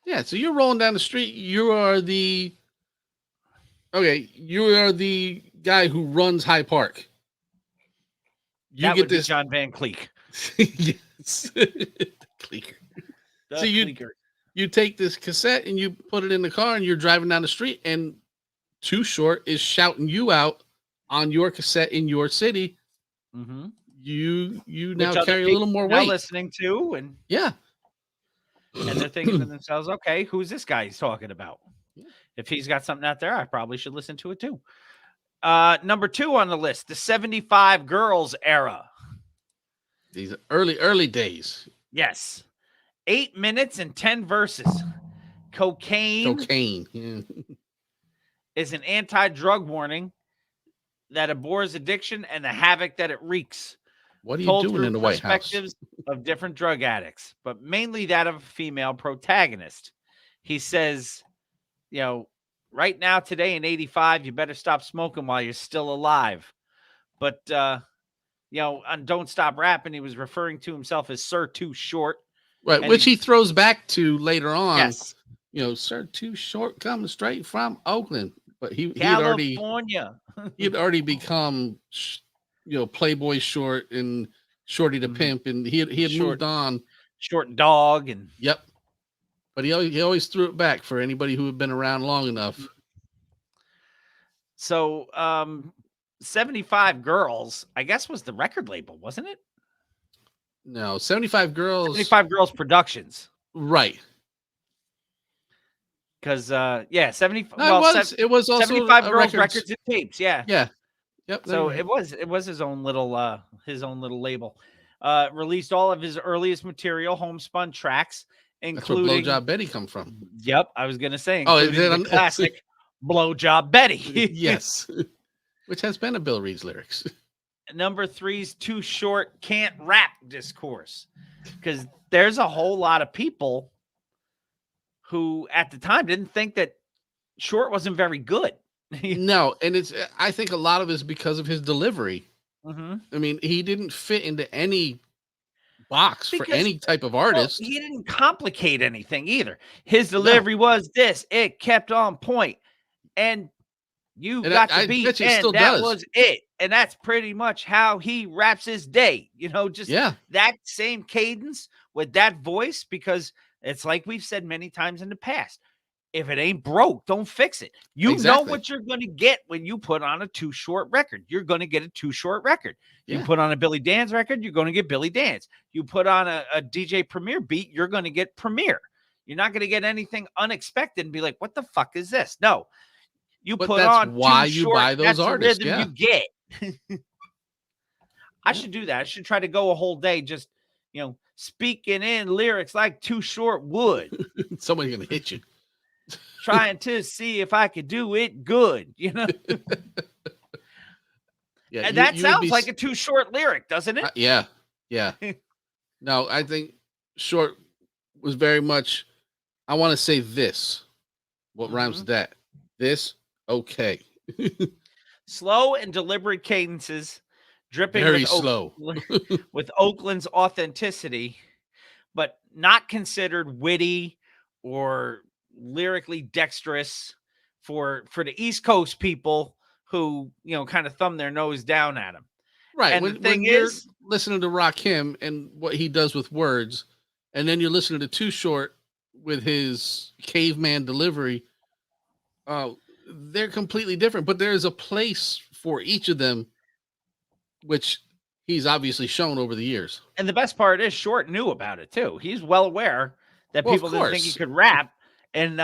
Yeah. So you're rolling down the street. You are the guy who runs High Park. You get this John Van Cleek. Yes. Clicker. The So you- clicker. You take this cassette and you put it in the car and you're driving down the street and Too Short is shouting you out on your cassette in your city. Mhm. You Which now other carry a people little more are now weight. listening to, and Yeah. they're thinking to themselves, okay, who's this guy he's talking about? Yeah. If he's got something out there, I probably should listen to it too. Number 2 on the list, the 75 Girls era. These early days. Yes. 8 minutes and 10 verses. Cocaine Cocaine. Yeah. is an anti-drug warning that abhors addiction and the havoc that it wreaks. What are you Told doing through in the White House? perspectives of different drug addicts, but mainly that of a female protagonist. He says, right now, today in 85, you better stop smoking while you're still alive. But, on Don't Stop Rapping, he was referring to himself as Sir Too Short. Right, And which he throws back to later on. Yes. Sir Too Short coming straight from Oakland. But he'd already California. become Playboy Short and Shorty the Mhm. Pimp, and he had Short. moved on. Short dog. And Yep. But he always threw it back for anybody who had been around long enough. so 75 Girls, I guess, was the record label, wasn't it? No, 75 Girls. 75 Girls Productions. Right. Because 70. No, it was also 75 a Girls Records and Tapes. Yeah. Yeah. Yep. So it was his own little label. Released all of his earliest material, homespun tracks, that's where including Blowjob Betty come from. Yep, I was gonna say, Oh, including the classic Blowjob Betty. Yes. Which has been a Bill Reed's lyrics. Number 3's Too Short Can't Rap discourse. Because there's a whole lot of people who at the time didn't think that Short wasn't very good. No, and I think a lot of it is because of his delivery. Mm-hmm. I mean, he didn't fit into any box for Because- any type of Well, artist. he didn't complicate anything either. His delivery was this. It kept on point. And you And got I the beat, bet you it and still that does. was it. And that's pretty much how he raps his day. Just Yeah. that same cadence with that voice, because it's like we've said many times in the past. If it ain't broke, don't fix it. You know Exactly. what you're going to get when you put on a Too Short record. You're going to get a Too Short record. You Yeah. put on a Billy Danze record, you're going to get Billy Danze. You put on a DJ Premier beat, you're going to get Premier. You're not going to get anything unexpected and be like, what the fuck is this? No. You But put that's on why Too you Short, buy those that's the artists, rhythm yeah. you get. I should do that. I should try to go a whole day just, speaking in lyrics like Too Short would. Somebody's going to hit you. Trying to see if I could do it good, Yeah. And that you would sounds be like a Too Short lyric, doesn't it? Yeah. Yeah. No, I think Short was very much, I want to say this. What rhymes with that? This, okay. Slow and deliberate cadences, dripping Very with slow. with Oakland's authenticity, but not considered witty or lyrically dexterous for the East Coast people who, kind of thumb their nose down at him. Right. And when, the thing when you're is- listening to Rakim and what he does with words, and then you're listening to Too Short with his caveman delivery, they're completely different. But there is a place for each of them, which he's obviously shown over the years. And the best part is Short knew about it too. He's well aware that Well, of people didn't think he course. could rap. And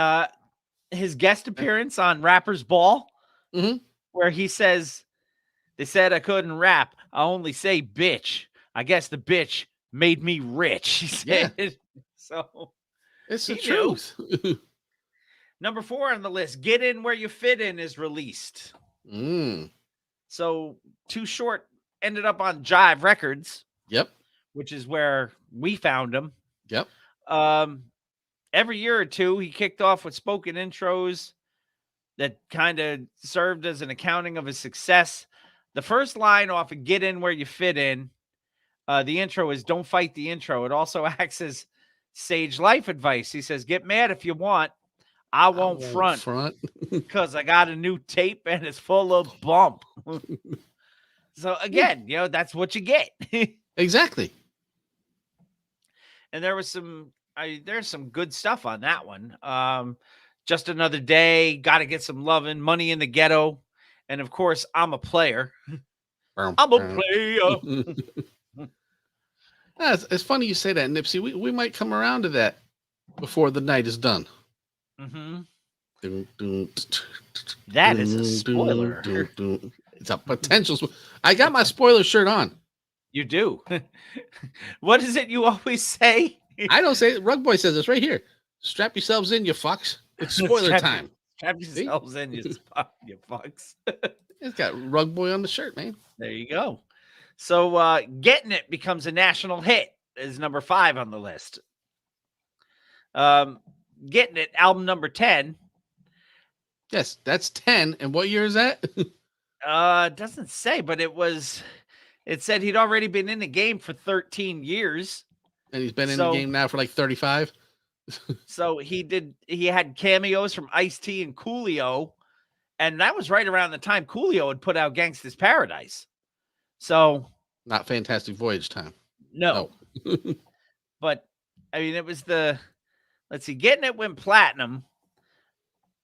his guest appearance on Rapper's Ball, Mhm. where he says, they said I couldn't rap. I only say bitch. I guess the bitch made me rich. He said. Yeah. So It's the He knew. truth. number 4 on the list, Get In Where You Fit In, is released. So Too Short ended up on Jive Records, Yep. which is where we found him. Yep. Every year or two, he kicked off with spoken intros that kind of served as an accounting of his success. The first line off of Get In Where You Fit In, the intro is Don't Fight the Intro. It also acts as sage life advice. He says, get mad if you want. I won't front because I got a new tape and it's full of bump. So again, that's what you get. Exactly. And there was there's some good stuff on that one. Just Another Day, Gotta Get Some Lovin', Money in the Ghetto, and of course, I'm a Player. I'm a player. It's funny you say that, Nipsey. We might come around to that before the night is done. That is a spoiler. It's a potential. I got my spoiler shirt on. You do. What is it you always say? I don't say it. Rug Boy says this right here. Strap yourselves in, you fucks. It's spoiler time. Strap yourselves in, you fucks. It's got Rug Boy on the shirt, man. There you go. So Getting It becomes a national hit, is number 5 on the list. Getting It, album number 10. Yes, that's 10. And what year is that? Doesn't say, but it said he'd already been in the game for 13 years. And he's been in the game now for like 35. So he had cameos from Ice-T and Coolio. And that was right around the time Coolio had put out Gangsta's Paradise. So not Fantastic Voyage time. No. But I mean, it was let's see, Getting It went platinum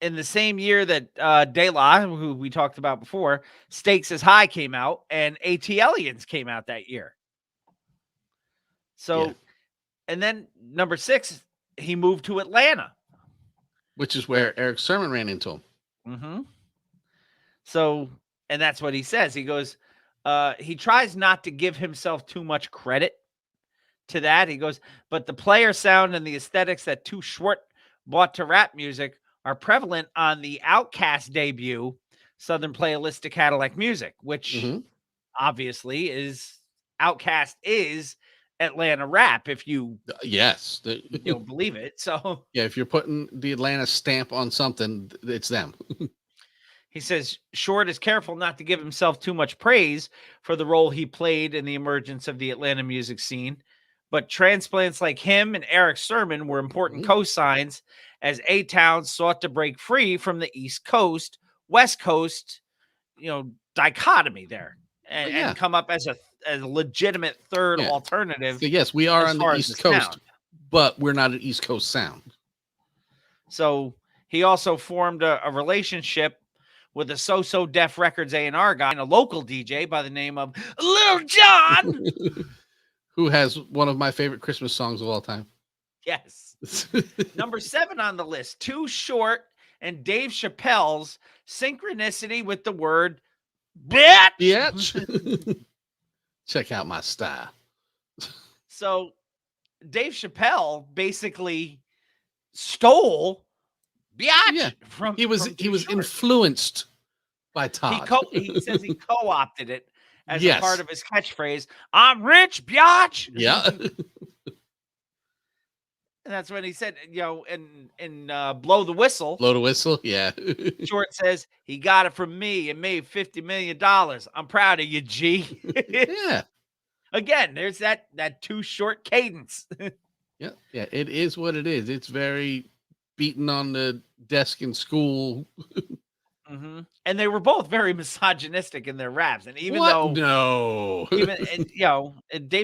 in the same year that De La, who we talked about before, Stakes is High came out, and ATLiens came out that year. So, and then number 6, he moved to Atlanta, which is where Eric Sermon ran into him. So, and that's what he says. He goes, he tries not to give himself too much credit to that. He goes, but the player sound and the aesthetics that Too Short brought to rap music are prevalent on the Outkast debut, Southern Playalistic Cadillac Music, which obviously is Outkast is Atlanta rap. If you you don't believe it, so yeah, if you're putting the Atlanta stamp on something, it's them. He says Short is careful not to give himself too much praise for the role he played in the emergence of the Atlanta music scene, but transplants like him and Eric Sermon were important cosigns as A-Town sought to break free from the East Coast, West Coast, dichotomy there, and come up as a legitimate third alternative. So yes, we are on the East Coast, but we're not an East Coast sound. So he also formed a relationship with a So-So Def Records A&R guy and a local DJ by the name of Lil Jon, who has one of my favorite Christmas songs of all time. Yes. Number 7 on the list, Too Short and Dave Chappelle's Synchronicity with the Word Bitch. Check out my style. So Dave Chappelle basically stole Biatch from he was influenced by Todd. He says he co-opted it as a part of his catchphrase, I'm rich, biatch. Yeah. And that's when he said, in Blow the Whistle. Blow the Whistle, yeah. Short says, he got it from me and made $50 million. I'm proud of you, G. Yeah. Again, there's that Too Short cadence. Yeah, it is what it is. It's very beaten on the desk in school. And they were both very misogynistic in their raps. And even Dave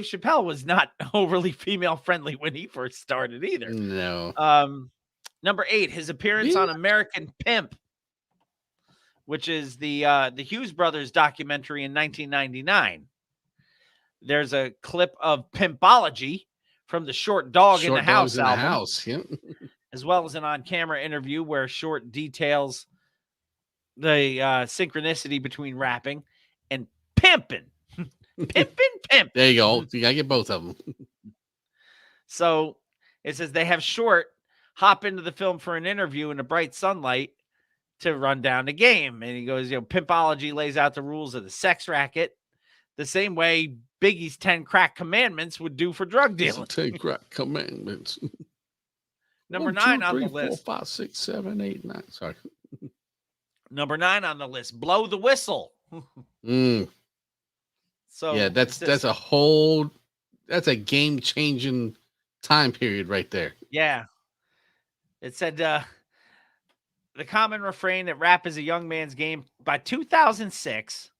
Chappelle was not overly female friendly when he first started either. No. Number 8, his appearance on American Pimp, which is the Hughes Brothers documentary in 1999. There's a clip of Pimpology from the Short Dog in the House album, as well as an on-camera interview where Short details the synchronicity between rapping and pimping. Pimp. There you go. You gotta get both of them. So it says they have Short hop into the film for an interview in the bright sunlight to run down the game. And he goes, Pimpology lays out the rules of the sex racket the same way Biggie's 10 Crack Commandments would do for drug dealing. 10 Crack Commandments. Number 9 on the list. 4, 5, 6, 7, 8, 9. Sorry. Number 9 on the list. Blow the Whistle. So yeah, that's a game-changing time period right there. Yeah. It said the common refrain that rap is a young man's game. By 2006,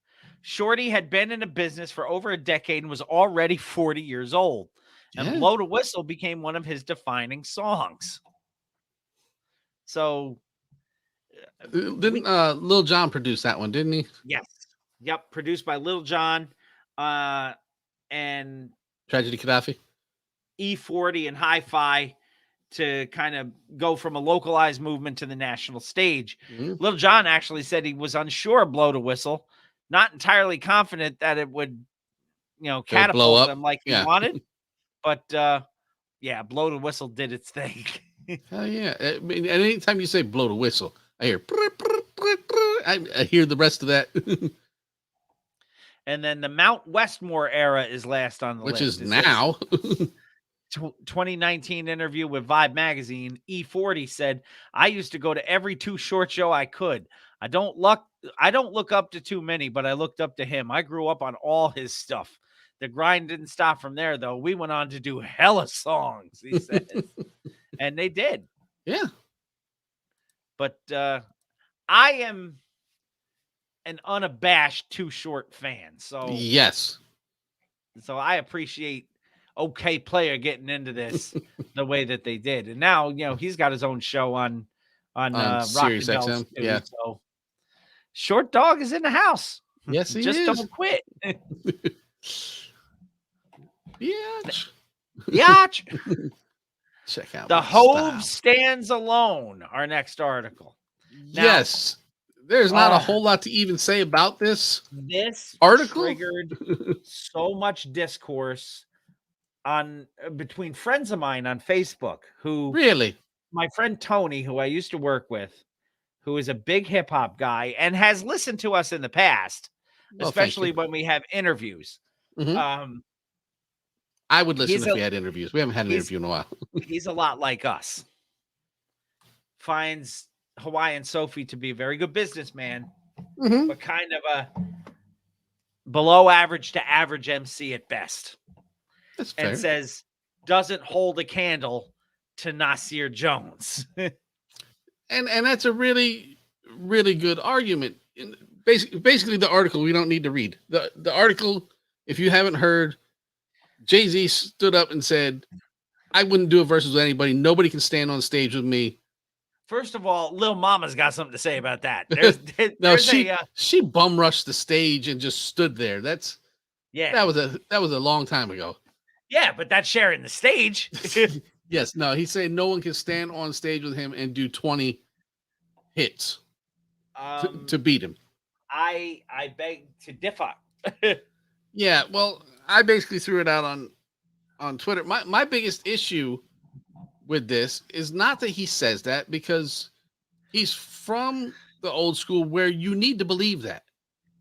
Shorty had been in the business for over a decade and was already 40 years old. And Yeah. Blow the Whistle became one of his defining songs. So, Didn't Lil Jon produce that one, didn't he? yes. Yep. Produced by Lil Jon and Tragedy Gaddafi. E40 and Hi-Fi to kind of go from a localized movement to the national stage. Mhm. Lil Jon actually said he was unsure of Blow the Whistle, not entirely confident that it would, catapult blow up. them like he Yeah. wanted. But yeah, Blow the Whistle did its thing. Hell yeah. I mean, and anytime you say blow the whistle, I hear I hear the rest of that. And then the Mount Westmore era is last on the Which list. is now. 2019 interview with Vibe magazine. E40 said, "I used to go to every Too Short show I could. I don't look up to too many, but I looked up to him. I grew up on all his stuff. The grind didn't stop from there, though. We went on to do hella songs," he said. And they did. Yeah. But I am an unabashed Too Short fan. So Yes. I appreciate OK Player getting into this the way that they did. And now, he's got his own show on Sirius Rock and XM. Bells, Yeah. So Short Dog is in the house. Yes, he Just is. don't quit. Yeah. Yach. Check out The my Hove style. stands alone. Our next article. Now- Yes. There's not a whole lot to even say about this. This Article? triggered so much discourse between friends of mine on Facebook who Really? my friend Tony, who I used to work with, who is a big hip hop guy and has listened to us in the past, Oh, thank especially you. when we have interviews. Mhm. I would listen he's if a- we had interviews. We haven't had an he's- interview in a while. He's a lot like us. Finds Hawaiian Sophie to be a very good businessman, Mhm. but kind of a below average to average MC at best. That's fair. And says doesn't hold a candle to Nasir Jones. And that's a really, really good argument. Basically, the article we don't need to read. The article, if you haven't heard, Jay-Z stood up and said, "I wouldn't do a versus with anybody. Nobody can stand on stage with me." First of all, Lil Mama's got something to say about that. There's No, there's she bum rushed the stage and just stood there. That was a long time ago. Yeah, but that's sharing the stage. Yes, no, he said no one can stand on stage with him and do 20 hits to beat him. I beg to differ. Yeah, well, I basically threw it out on Twitter. My biggest issue with this is not that he says that, because he's from the old school where you need to believe that.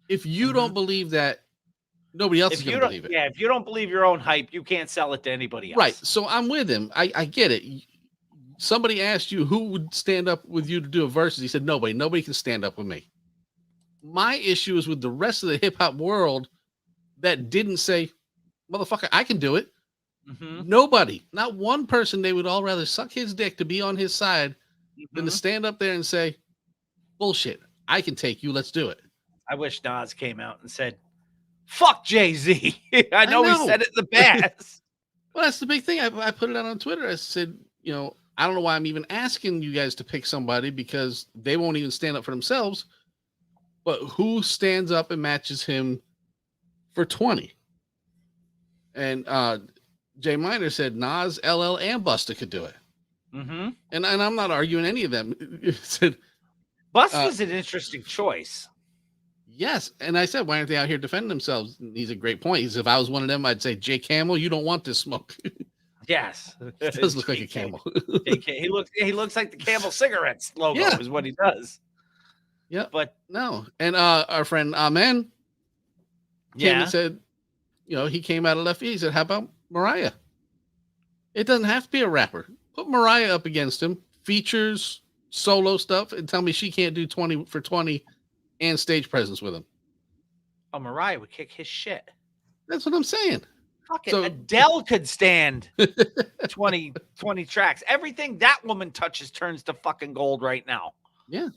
If you don't believe that, nobody else is going to believe it. Yeah, if you don't believe your own hype, you can't sell it to anybody else. Right. So I'm with him. I get it. Somebody asked you who would stand up with you to do a versus. He said, nobody. Nobody can stand up with me. My issue is with the rest of the hip hop world that didn't say, motherfucker, I can do it. Mm-hmm. Nobody, not one person. They would all rather suck his dick to be on his side than to stand up there and say, bullshit, I can take you. Let's do it. I wish Nas came out and said, fuck Jay-Z. I know he said it in the past. Well, that's the big thing. I put it out on Twitter. I said, I don't know why I'm even asking you guys to pick somebody, because they won't even stand up for themselves. But who stands up and matches him for 20? And Jay Miner said Nas, LL, and Busta could do it. Mm-hmm. And I'm not arguing any of them. He said Busta's an interesting choice. yes. And I said, why aren't they out here defending themselves? And he's a great point. He said, if I was one of them, I'd say, Jay Camel, you don't want this smoke. Yes. He does look like a camel. He looks like the Camel Cigarettes logo is what he does. Yeah. But no. And our friend Amen came and said, he came out of left field. He said, how about Mariah? It doesn't have to be a rapper. Put Mariah up against him, features, solo stuff, and tell me she can't do 20 for 20 and stage presence with him. Oh, Mariah would kick his shit. That's what I'm saying. Fucking Adele could stand 20 tracks. Everything that woman touches turns to fucking gold right now. Yeah.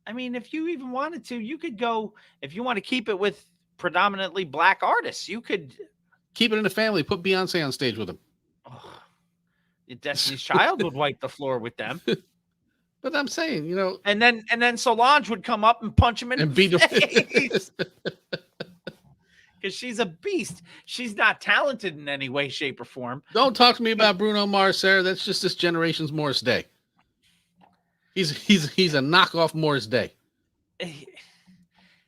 I mean, if you even wanted to, you could go, if you want to keep it with predominantly black artists, you could Keep it in the family. Put Beyonce on stage with him. Oh, Destiny's Child would wipe the floor with them. But I'm saying, you know, And then Solange would come up and punch him in and the beat the face. Because she's a beast. She's not talented in any way, shape, or form. Don't talk to me about Bruno Mars, Sarah. That's just this generation's Morris Day. He's a knockoff Morris Day.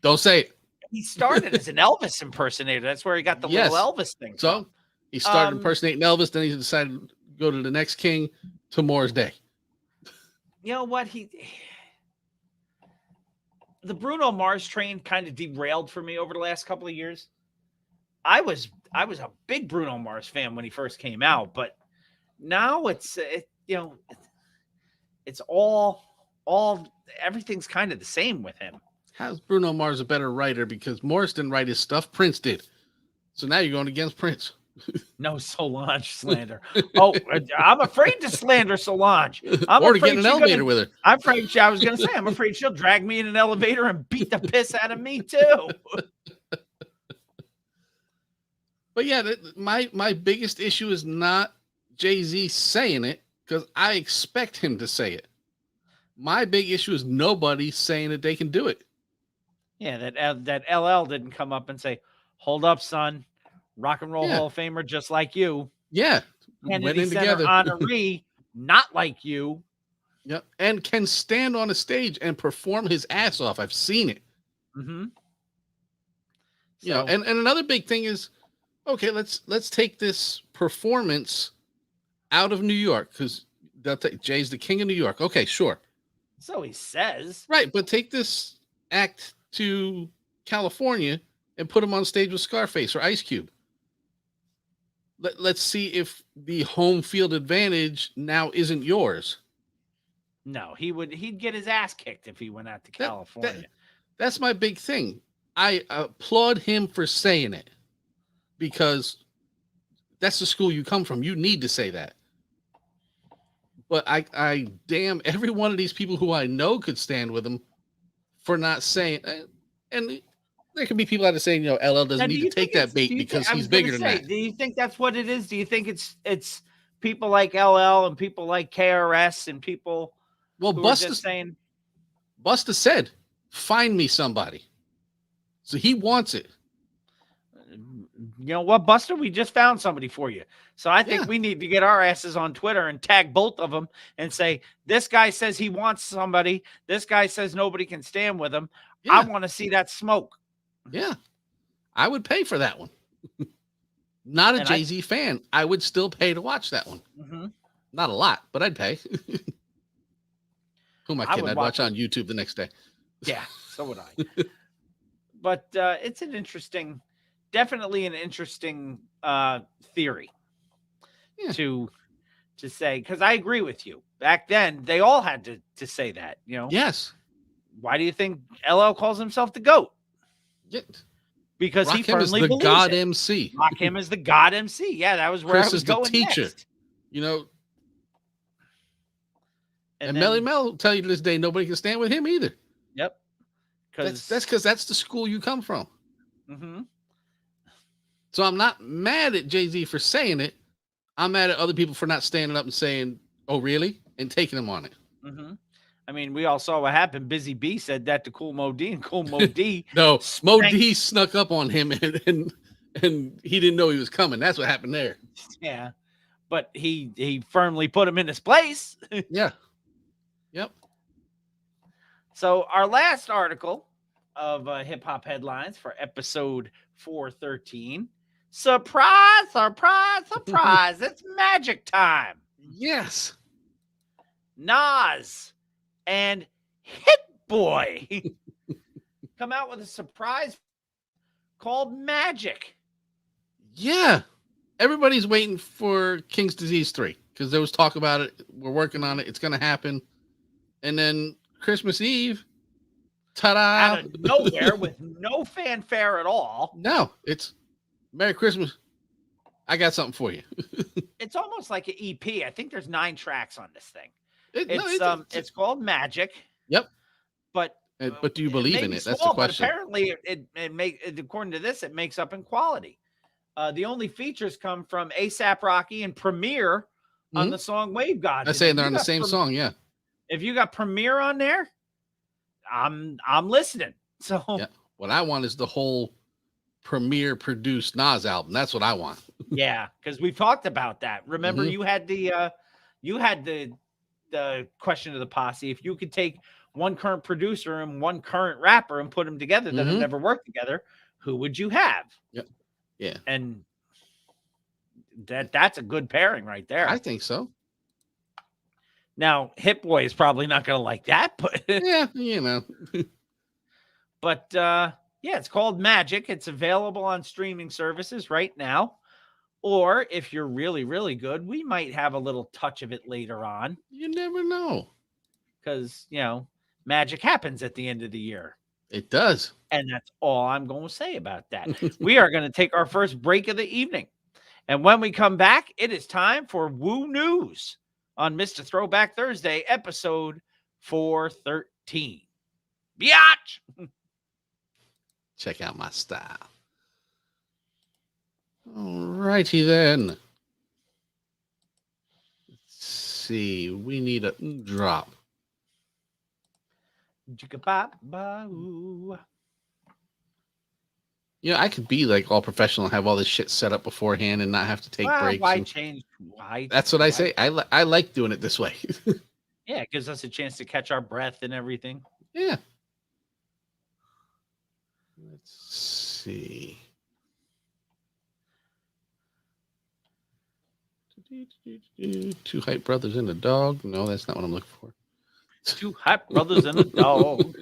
Don't say it. He started as an Elvis impersonator. That's where he got the Yes. little Elvis thing. So he started impersonating Elvis, then he decided to go to the next king to Morris Day. You know what? The Bruno Mars train kind of derailed for me over the last couple of years. I was a big Bruno Mars fan when he first came out, but now it's all everything's kind of the same with him. How's Bruno Mars a better writer? Because Morris didn't write his stuff, Prince did. So now you're going against Prince. No Solange slander. Oh, I'm afraid to slander Solange. Or to get in an elevator with her. I'm afraid I was going to say, I'm afraid she'll drag me in an elevator and beat the piss out of me too. But yeah, my biggest issue is not Jay-Z saying it, because I expect him to say it. My big issue is nobody saying that they can do it. Yeah, that LL didn't come up and say, "Hold up, son, Rock and Roll Hall of Famer, just like you." Yeah, Kennedy Center honoree, not like you. Yep, and can stand on a stage and perform his ass off. I've seen it. Mm-hmm. You know, and another big thing is, okay, let's take this performance out of New York, because Jay's the king of New York. Okay, sure. So he says. Right, but take this act to California and put him on stage with Scarface or Ice Cube. Let's see if the home field advantage now isn't yours. No, he'd get his ass kicked if he went out to California. That's my big thing. I applaud him for saying it, because that's the school you come from. You need to say that. But I damn every one of these people who I know could stand with him for not saying. And there could be people out there saying, you know, LL doesn't need to take that bait because he's bigger than that. Do you think that's what it is? Do you think it's people like LL and people like KRS and people? Well, Busta said, "Find me somebody." So he wants it. You know what, Buster? We just found somebody for you. So I think we need to get our asses on Twitter and tag both of them and say, this guy says he wants somebody. This guy says nobody can stand with him. Yeah. I want to see that smoke. Yeah. I would pay for that one. Not a Jay-Z fan. I would still pay to watch that one. Mm-hmm. Not a lot, but I'd pay. Who am I kidding? I'd watch on YouTube the next day. Yeah, so would I. But it's definitely an interesting theory to say, because I agree with you. Back then, they all had to say that, you know. Yes. Why do you think LL calls himself the GOAT? Yeah. Because he firmly believes God it. MC. Rock him as the God MC. Yeah, that was where Chris I was is the going teacher. Next. You know. And Melly Mel will tell you to this day nobody can stand with him either. Yep. That's because that's the school you come from. Mm-hmm. So I'm not mad at Jay-Z for saying it. I'm mad at other people for not standing up and saying, "Oh, really?" and taking him on it. Mm-hmm. I mean, we all saw what happened. Busy B said that to Cool Mo D, and Cool Mo D. No, Mo D snuck up on him and he didn't know he was coming. That's what happened there. Yeah, but he firmly put him in his place. Yeah. Yep. So our last article of Hip Hop Headlines for episode 413. Surprise, surprise, surprise. It's magic time. Yes. Nas and Hit Boy come out with a surprise called Magic. Yeah. Everybody's waiting for King's Disease 3 because there was talk about it. We're working on it. It's going to happen. And then Christmas Eve, ta-da. Out of nowhere with no fanfare at all. No, it's Merry Christmas. I got something for you. It's almost like an EP. I think there's 9 tracks on this thing. It's called Magic. Yep. But do you believe in it? That's the question. But apparently, it according to this, it makes up in quality. The only features come from A$AP Rocky and Premier on the song Wave Gods. I say they're on the same song, yeah. If you got Premier on there, I'm listening. So yeah. What I want is the whole Premier produced Nas album. That's what I want. Yeah, because we've talked about that. Remember, you had the question of the posse. If you could take one current producer and one current rapper and put them together that have never worked together, who would you have? Yep. Yeah. And that's a good pairing right there. I think so. Now, Hit Boy is probably not going to like that, but yeah, you know. But yeah, it's called Magic. It's available on streaming services right now. Or if you're really, really good, we might have a little touch of it later on. You never know. Because, you know, magic happens at the end of the year. It does. And that's all I'm going to say about that. We are going to take our first break of the evening. And when we come back, it is time for Woo News on Mr. Throwback Thursday, episode 413. Biatch! Check out my style. All righty then. Let's see. We need a drop. Yeah, I could be like all professional and have all this shit set up beforehand and not have to take breaks. Why change? Why? That's what I say. I like doing it this way. Yeah, it gives us a chance to catch our breath and everything. Yeah. Let's see. Two hype brothers and a dog. No, that's not what I'm looking for. Two hype brothers and a dog.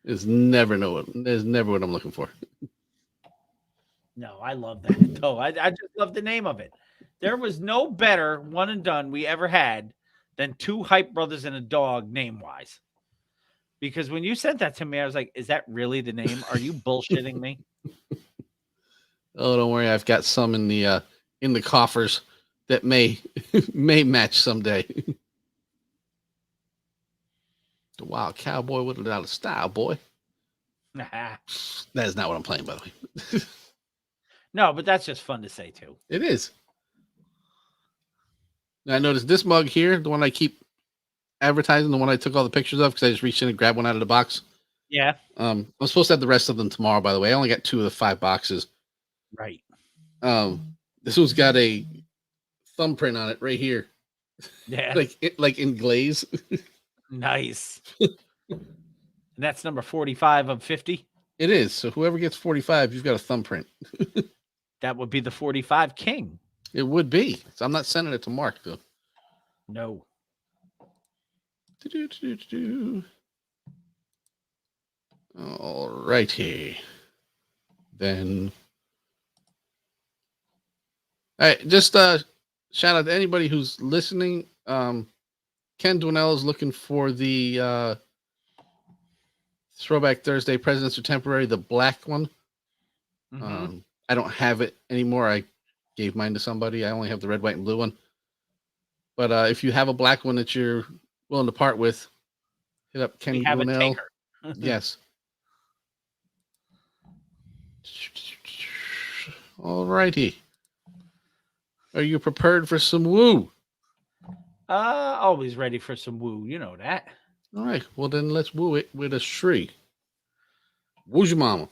There's never what I'm looking for. No, I love that though. I just love the name of it. There was no better one and done we ever had than Two Hype Brothers and a Dog name wise. Because when you sent that to me, I was like, is that really the name? Are you bullshitting me? Oh, don't worry. I've got some in the coffers that may match someday. The wild cowboy with a lot of style, boy. That is not what I'm playing, by the way. No, but that's just fun to say too. It is. Now, I noticed this mug here, the one I keep advertising, the one I took all the pictures of because I just reached in and grabbed one out of the box. Yeah. I'm supposed to have the rest of them tomorrow, by the way. I only got 2 of the 5 boxes. Right. This one's got a thumbprint on it right here. Yeah. like in glaze. Nice. And that's number 45 of 50. It is. So whoever gets 45, you've got a thumbprint. That would be the 45 king. It would be. So I'm not sending it to Mark, though. No. All righty. Then. All right. Just shout out to anybody who's listening. Ken Dwinell is looking for the Throwback Thursday Presidents Are Temporary, the black one. Mm-hmm. I don't have it anymore. I gave mine to somebody. I only have the red, white, and blue one. But if you have a black one that you're willing to part with, hit up Ken Dwinell. Yes. All righty. Are you prepared for some woo? Always ready for some woo. You know that. All right. Well, then let's woo it with a shriek. Woo's your mama?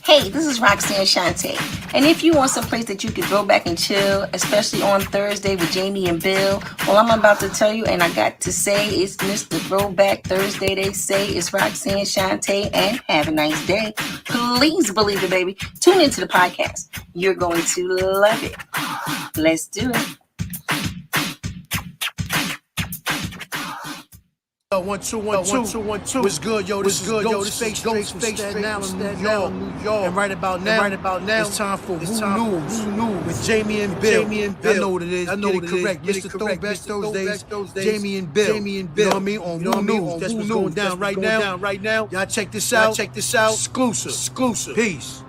Hey, this is Roxanne Shante. And if you want some place that you can throw back and chill, especially on Thursday with Jamie and Bill, well, I'm about to tell you, and I got to say, it's Mr. Throwback Thursday. They say it's Roxanne Shante, and have a nice day. Please believe it, baby. Tune into the podcast. You're going to love it. Let's do it. 1 2 1 2 1 2. What's good, yo? This is good, yo. This is Ghost from Staten Island, New York. And right about now, it's time for Woo News with Jamie and Bill. I know what it is. Get it correct. Mr. Throwback Thursdays. Jamie and Bill. You know what I mean? On Woo News. That's what's going down right now. Y'all check this out. Exclusive. Peace.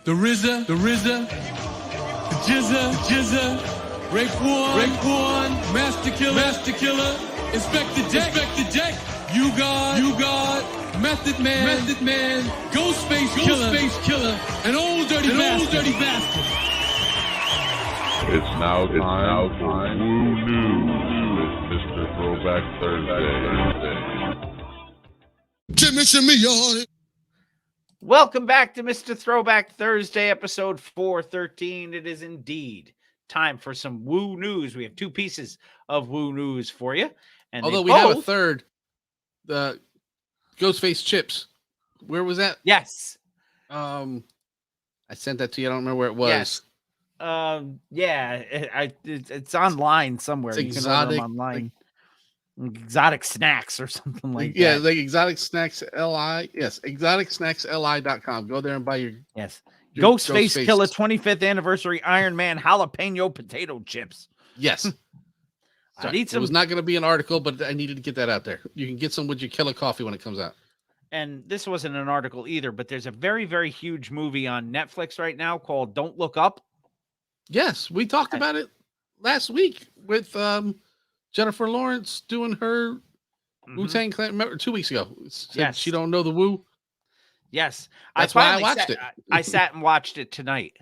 The RZA, the Jizza, Raekwon, Master Killer. Inspector Deck. You got Method Man, Ghostface Killer, and Old Dirty Bastard. It's now time for Woo News with Mr. Throwback Thursday. Shimmy, y'all. Welcome back to Mr. Throwback Thursday, episode 413. It is indeed time for some Woo News. We have two pieces of Woo News for you. And although we have a third, the Ghostface Chips. Where was that? Yes. I sent that to you. I don't remember where it was. Yes. It's online somewhere. It's you exotic, can order them online. Exotic Snacks or something like yeah, that. like Exotic Snacks LI. Yes, exoticsnacksli.com. Go there and buy your Ghostface Killer 25th anniversary Iron Man jalapeno potato chips. Yes. Sorry, it was not going to be an article, but I needed to get that out there. You can get some with your Killer coffee when it comes out. And this wasn't an article either, but there's a very, very huge movie on Netflix right now called Don't Look Up. Yes, we talked about it last week with Jennifer Lawrence doing her Wu-Tang Clan. Remember 2 weeks ago? Yes, she don't know the Woo. Yes, that's why I watched it. I sat and watched it tonight.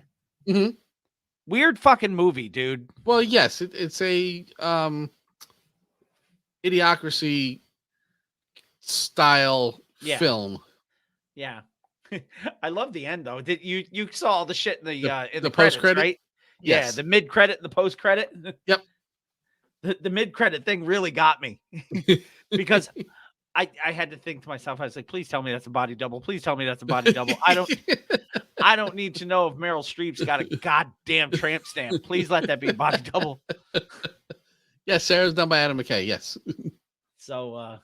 Mm-hmm. Weird fucking movie, dude. Well, yes, it's a Idiocracy style film. Yeah, I love the end though. Did you saw all the shit in the post credits, credit, right? Yes. Yeah, the mid credit, and the post credit. Yep. The mid credit thing really got me because I had to think to myself. I was like, please tell me that's a body double. Please tell me that's a body double. I don't need to know if Meryl Streep's got a goddamn tramp stamp. Please let that be a body double. Yes, Sarah's done by Adam McKay. Yes. So,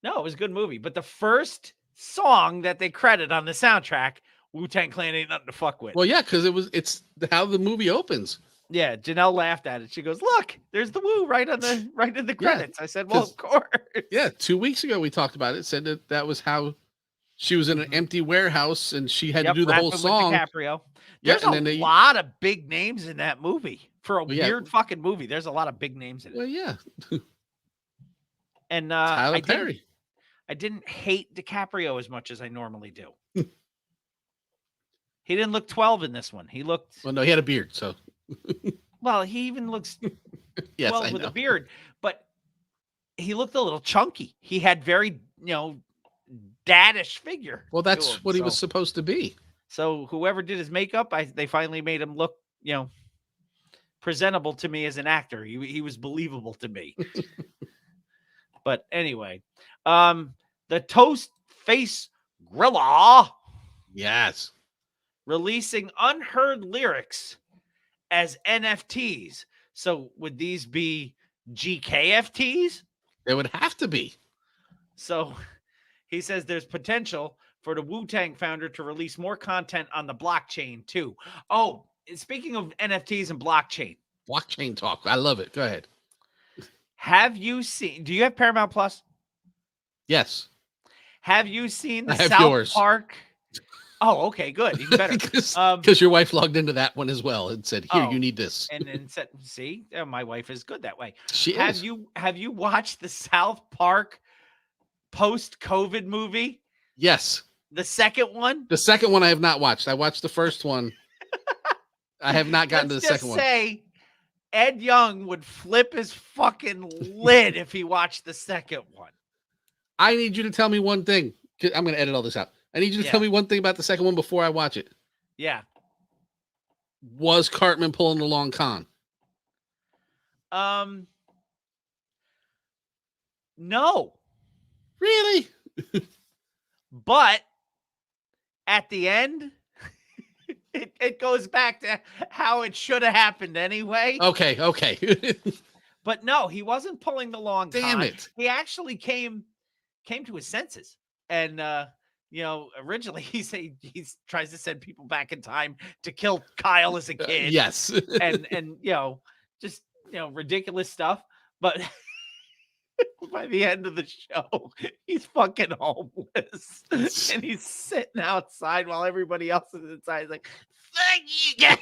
no, it was a good movie. But the first song that they credit on the soundtrack, Wu-Tang Clan ain't nothing to fuck with. Well, yeah, because it's how the movie opens. Yeah, Janelle laughed at it. She goes, "Look, there's the Woo right in the credits." I said, "Well, of course." Yeah, 2 weeks ago we talked about it. Said that was how she was in an empty warehouse and she had to do the whole song. With DiCaprio. There's a lot of big names in that movie for a weird fucking movie. There's a lot of big names in it. Well, yeah. And Tyler Perry. I didn't hate DiCaprio as much as I normally do. He didn't look 12 in this one. He looked. Well, no, he had a beard, so. Well, he even looks yes, 12 with a beard, but he looked a little chunky. He had very, daddish figure. Well, that's what he was supposed to be. So whoever did his makeup, they finally made him look, presentable to me as an actor. He was believable to me. But anyway, the Toast Face Gorilla. Yes. Releasing unheard lyrics as NFTs. So would these be GKFTs? They would have to be. So he says there's potential for the Wu-Tang founder to release more content on the blockchain too. Oh, speaking of NFTs and blockchain. Blockchain talk. I love it. Go ahead. Do you have Paramount Plus? Yes. Have you seen the South Park? Oh, okay, good. Even better. Because your wife logged into that one as well and said, "Here, you need this." And then said, "See, my wife is good that way." She is. Have you watched the South Park post-COVID movie? Yes. The second one? The second one I have not watched. I watched the first one. I have not gotten to the second one. Ed Young would flip his fucking lid if he watched the second one. I need you to tell me one thing. I'm going to edit all this out. I need you to tell me one thing about the second one before I watch it. Yeah. Was Cartman pulling the long con? No. Really? But at the end, it goes back to how it should have happened anyway. Okay. But no, he wasn't pulling the long con. Damn it. He actually came to his senses. And originally he tries to send people back in time to kill Kyle as a kid. Yes. and just ridiculous stuff. But by the end of the show, he's fucking homeless. And he's sitting outside while everybody else is inside. He's like, thank you guys.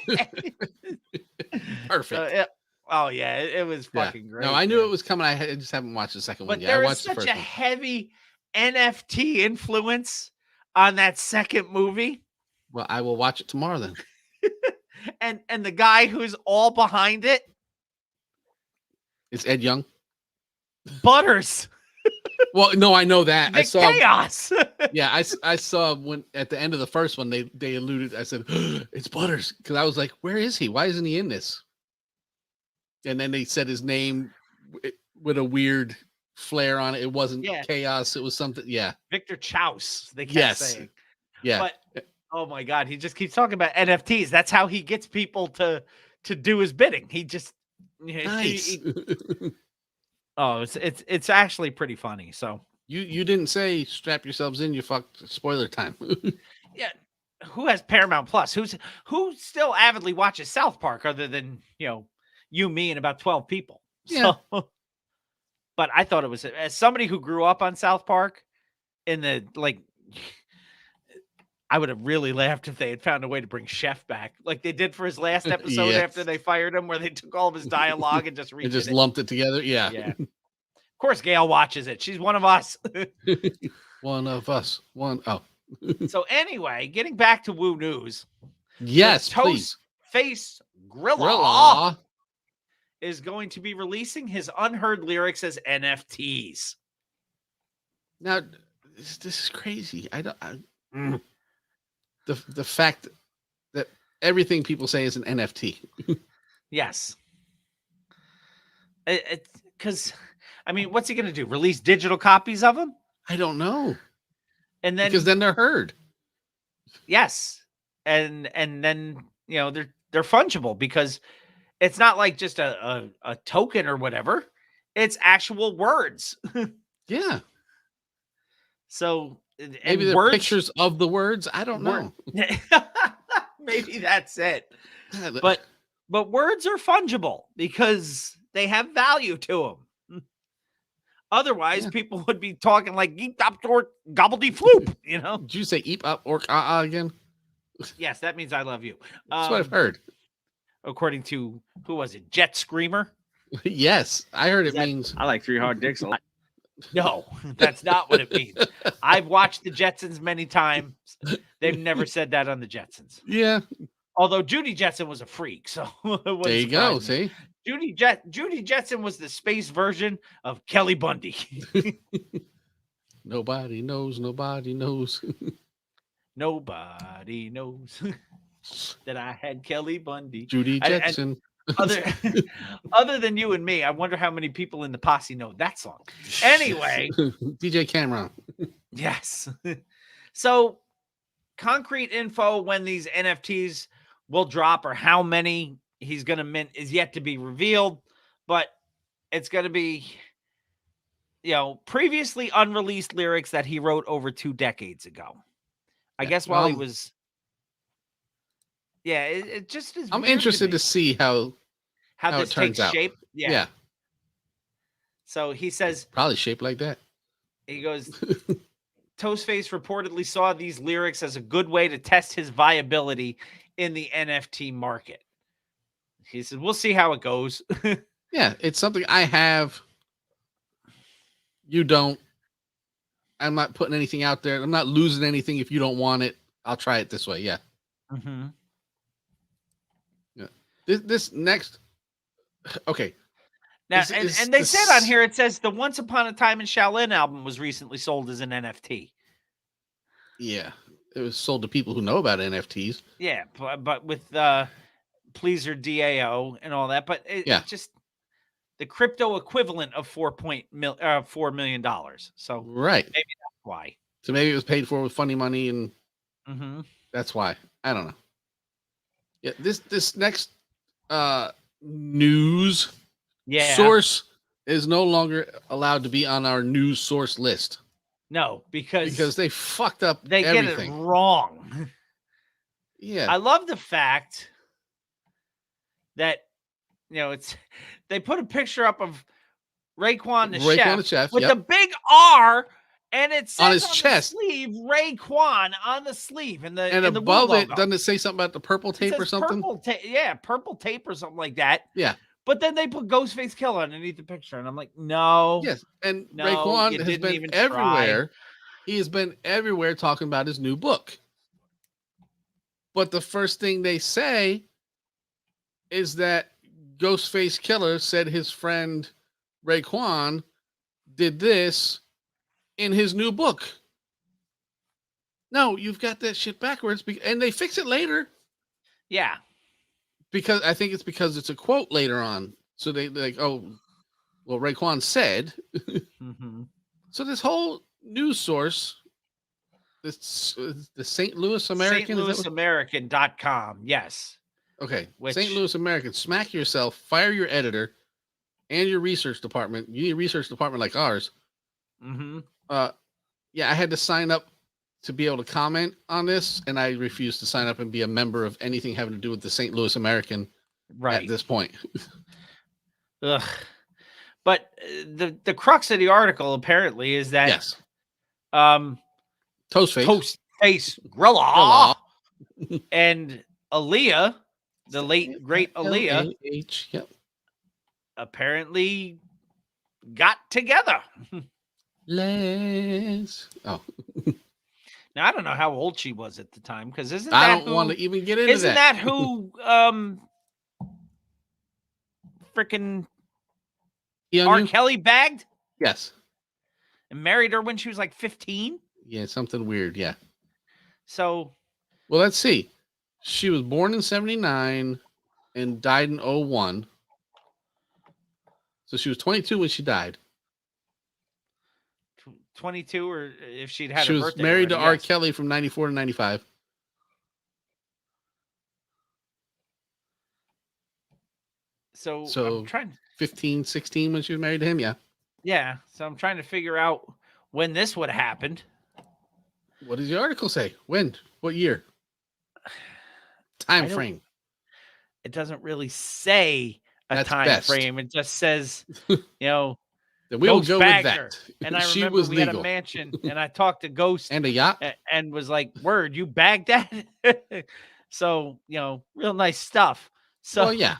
Perfect. Oh yeah, it was Yeah. fucking great. No, I knew man. it was coming. I just haven't watched the second But one yet. I there is watched the such first a one. heavy NFT influence on that second movie. Well, I will watch it tomorrow then. And the guy who's all behind it, It's Ed Young. Butters, Well, no, I know that. the I saw. chaos. Yeah, I saw when at the end of the first one they alluded. I said it's Butters because I was like, where is he? Why isn't he in this? And then they said his name with a weird flair on it. It wasn't Yeah. Chaos. It was something. Yeah. Victor Chaus, they kept Yes. saying. Yeah. But oh my god, he just keeps talking about NFTs. That's how he gets people to do his bidding. He just Nice. it's actually pretty funny. So You didn't say strap yourselves in. You fucked. Spoiler time. yeah, who has Paramount Plus? Who still avidly watches South Park other than you, me, and about 12 people? Yeah. So, but I thought it was, as somebody who grew up on South Park in the I would have really laughed if they had found a way to bring Chef back, like they did for his last episode Yes. after they fired him, where they took all of his dialogue and just and redid just it. lumped it together. Yeah. Yeah. Of course, Gail watches it. She's one of us. One of us. One. Oh. So anyway, getting back to Woo News. Yes, the please. Toastface Gorilla Gorilla. is going to be releasing his unheard lyrics as NFTs. Now, this is crazy. The fact that everything people say is an NFT. Yes. Because, I mean, what's he going to do? Release digital copies of them? I don't know. And then, Because then they're heard. yes. And then, they're fungible because it's not like just a token or whatever. It's actual words. Yeah. So Maybe they're words, pictures of the words. I don't know. Maybe that's it. God, But words are fungible because they have value to them. Otherwise, people would be talking like geek top or gobbledy-floop, did you say eep up or again? Yes, that means I love you. That's what I've heard. According to, who was it? Jet Screamer? Yes, I heard it means. I like 3 hard dicks a lot. No, that's not what it means. I've watched the Jetsons many times. They've never said that on the Jetsons. Yeah. Although Judy Jetson was a freak, so There you go. See, Judy Jetson was the space version of Kelly Bundy. nobody knows. Nobody knows. Nobody knows that I had Kelly Bundy. Judy Jetson. Other than you and me, I wonder how many people in the posse know that song. Anyway, DJ Cameron. yes. So, concrete info when these NFTs will drop or how many he's going to mint is yet to be revealed, but it's going to be, previously unreleased lyrics that he wrote over 2 decades ago. I guess while he was. Yeah, it just is. I'm interested to see how this it turns takes out. shape. Yeah. So he says, Probably shaped like that. he goes, Toastface reportedly saw these lyrics as a good way to test his viability in the NFT market. He said, we'll see how it goes. Yeah, it's something I have. You don't. I'm not putting anything out there. I'm not losing anything if you don't want it. I'll try it this way. Yeah. Mm-hmm. Yeah. This next. Okay. Now, and they said on here, it says the Once Upon a Time in Shaolin album was recently sold as an NFT. Yeah. It was sold to people who know about NFTs. Yeah, but with Pleaser DAO and all that. But it's just the crypto equivalent of $4 million. So Right. maybe that's why. So maybe it was paid for with funny money and Mm-hmm. that's why. I don't know. Yeah. This next news source is no longer allowed to be on our news source list. No, because they fucked up they everything. get it wrong. Yeah. I love the fact that they put a picture up of Raekwon the chef with the big R, and it says on his chest, the sleeve, Raekwon on the sleeve, and above Woo it, logo. doesn't it say something about the purple tape or something? Purple tape or something like that. Yeah. But then they put Ghostface Killer underneath the picture, and I'm like, no. Yes, and No, Raekwon you has didn't been even everywhere. He has been everywhere talking about his new book. But the first thing they say is that Ghostface Killer said his friend Raekwon did this in his new book. No, you've got that shit backwards, and they fix it later. Yeah. Because I think it's because it's a quote later on. So they're like, oh, well, Raekwon said. Mm-hmm. So this whole news source, this the St. Louis American, StLouisAmerican.com. Yes. Okay. Which... St. Louis American, smack yourself, fire your editor and your research department. You need a research department like ours. Mm-hmm. Yeah, I had to sign up to be able to comment on this, and I refused to sign up and be a member of anything having to do with the St. Louis American at this point. Ugh. But the crux of the article apparently is that yes, Toastface Grilla and Aaliyah, the late great Aaliyah, yep, apparently got together. Oh. Now I don't know how old she was at the time, because isn't I that don't want to even get into isn't that who freaking R. Kelly bagged? Yes. And married her when she was like 15? Yeah, something weird, yeah. So well, let's see. She was born in 79 and died in 01. So she was 22 when she died. 22, or if she'd had she her was birthday married already, to R. yes. Kelly from 94 to 95. So I'm trying 15, 16 when she was married to him, yeah. Yeah, so I'm trying to figure out when this would have happened. What does the article say? When? What year? Time frame. It doesn't really say a That's time best. frame. It just says, you know, we'll Ghost go bagged with her. that. And I She remember was we had a legal. mansion, and I talked to Ghost and a yacht, and was like, "Word, you bagged that?" So, you know, real nice stuff. So well, yeah.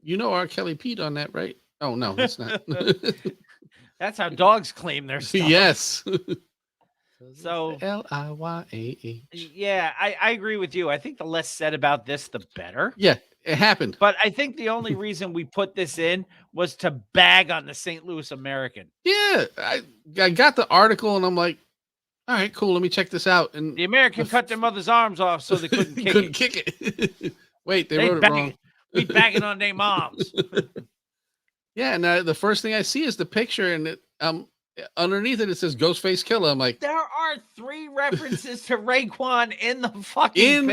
You know R. Kelly peed on that, right? Oh no, that's not. that's how dogs claim their stuff. Yes. So Liyaa. yeah, I agree with you. I think the less said about this, the better. Yeah, it happened. But I think the only reason we put this in was to bag on the St. Louis American. Yeah, I got the article and I'm like, all right, cool. Let me check this out. And the American cut their mother's arms off so they couldn't kick it. Wait, they wrote it wrong. We bagging on their moms. Yeah, and the first thing I see is the picture, and it, underneath it says Ghostface Killer. I'm like, there are 3 references to Raekwon in the fucking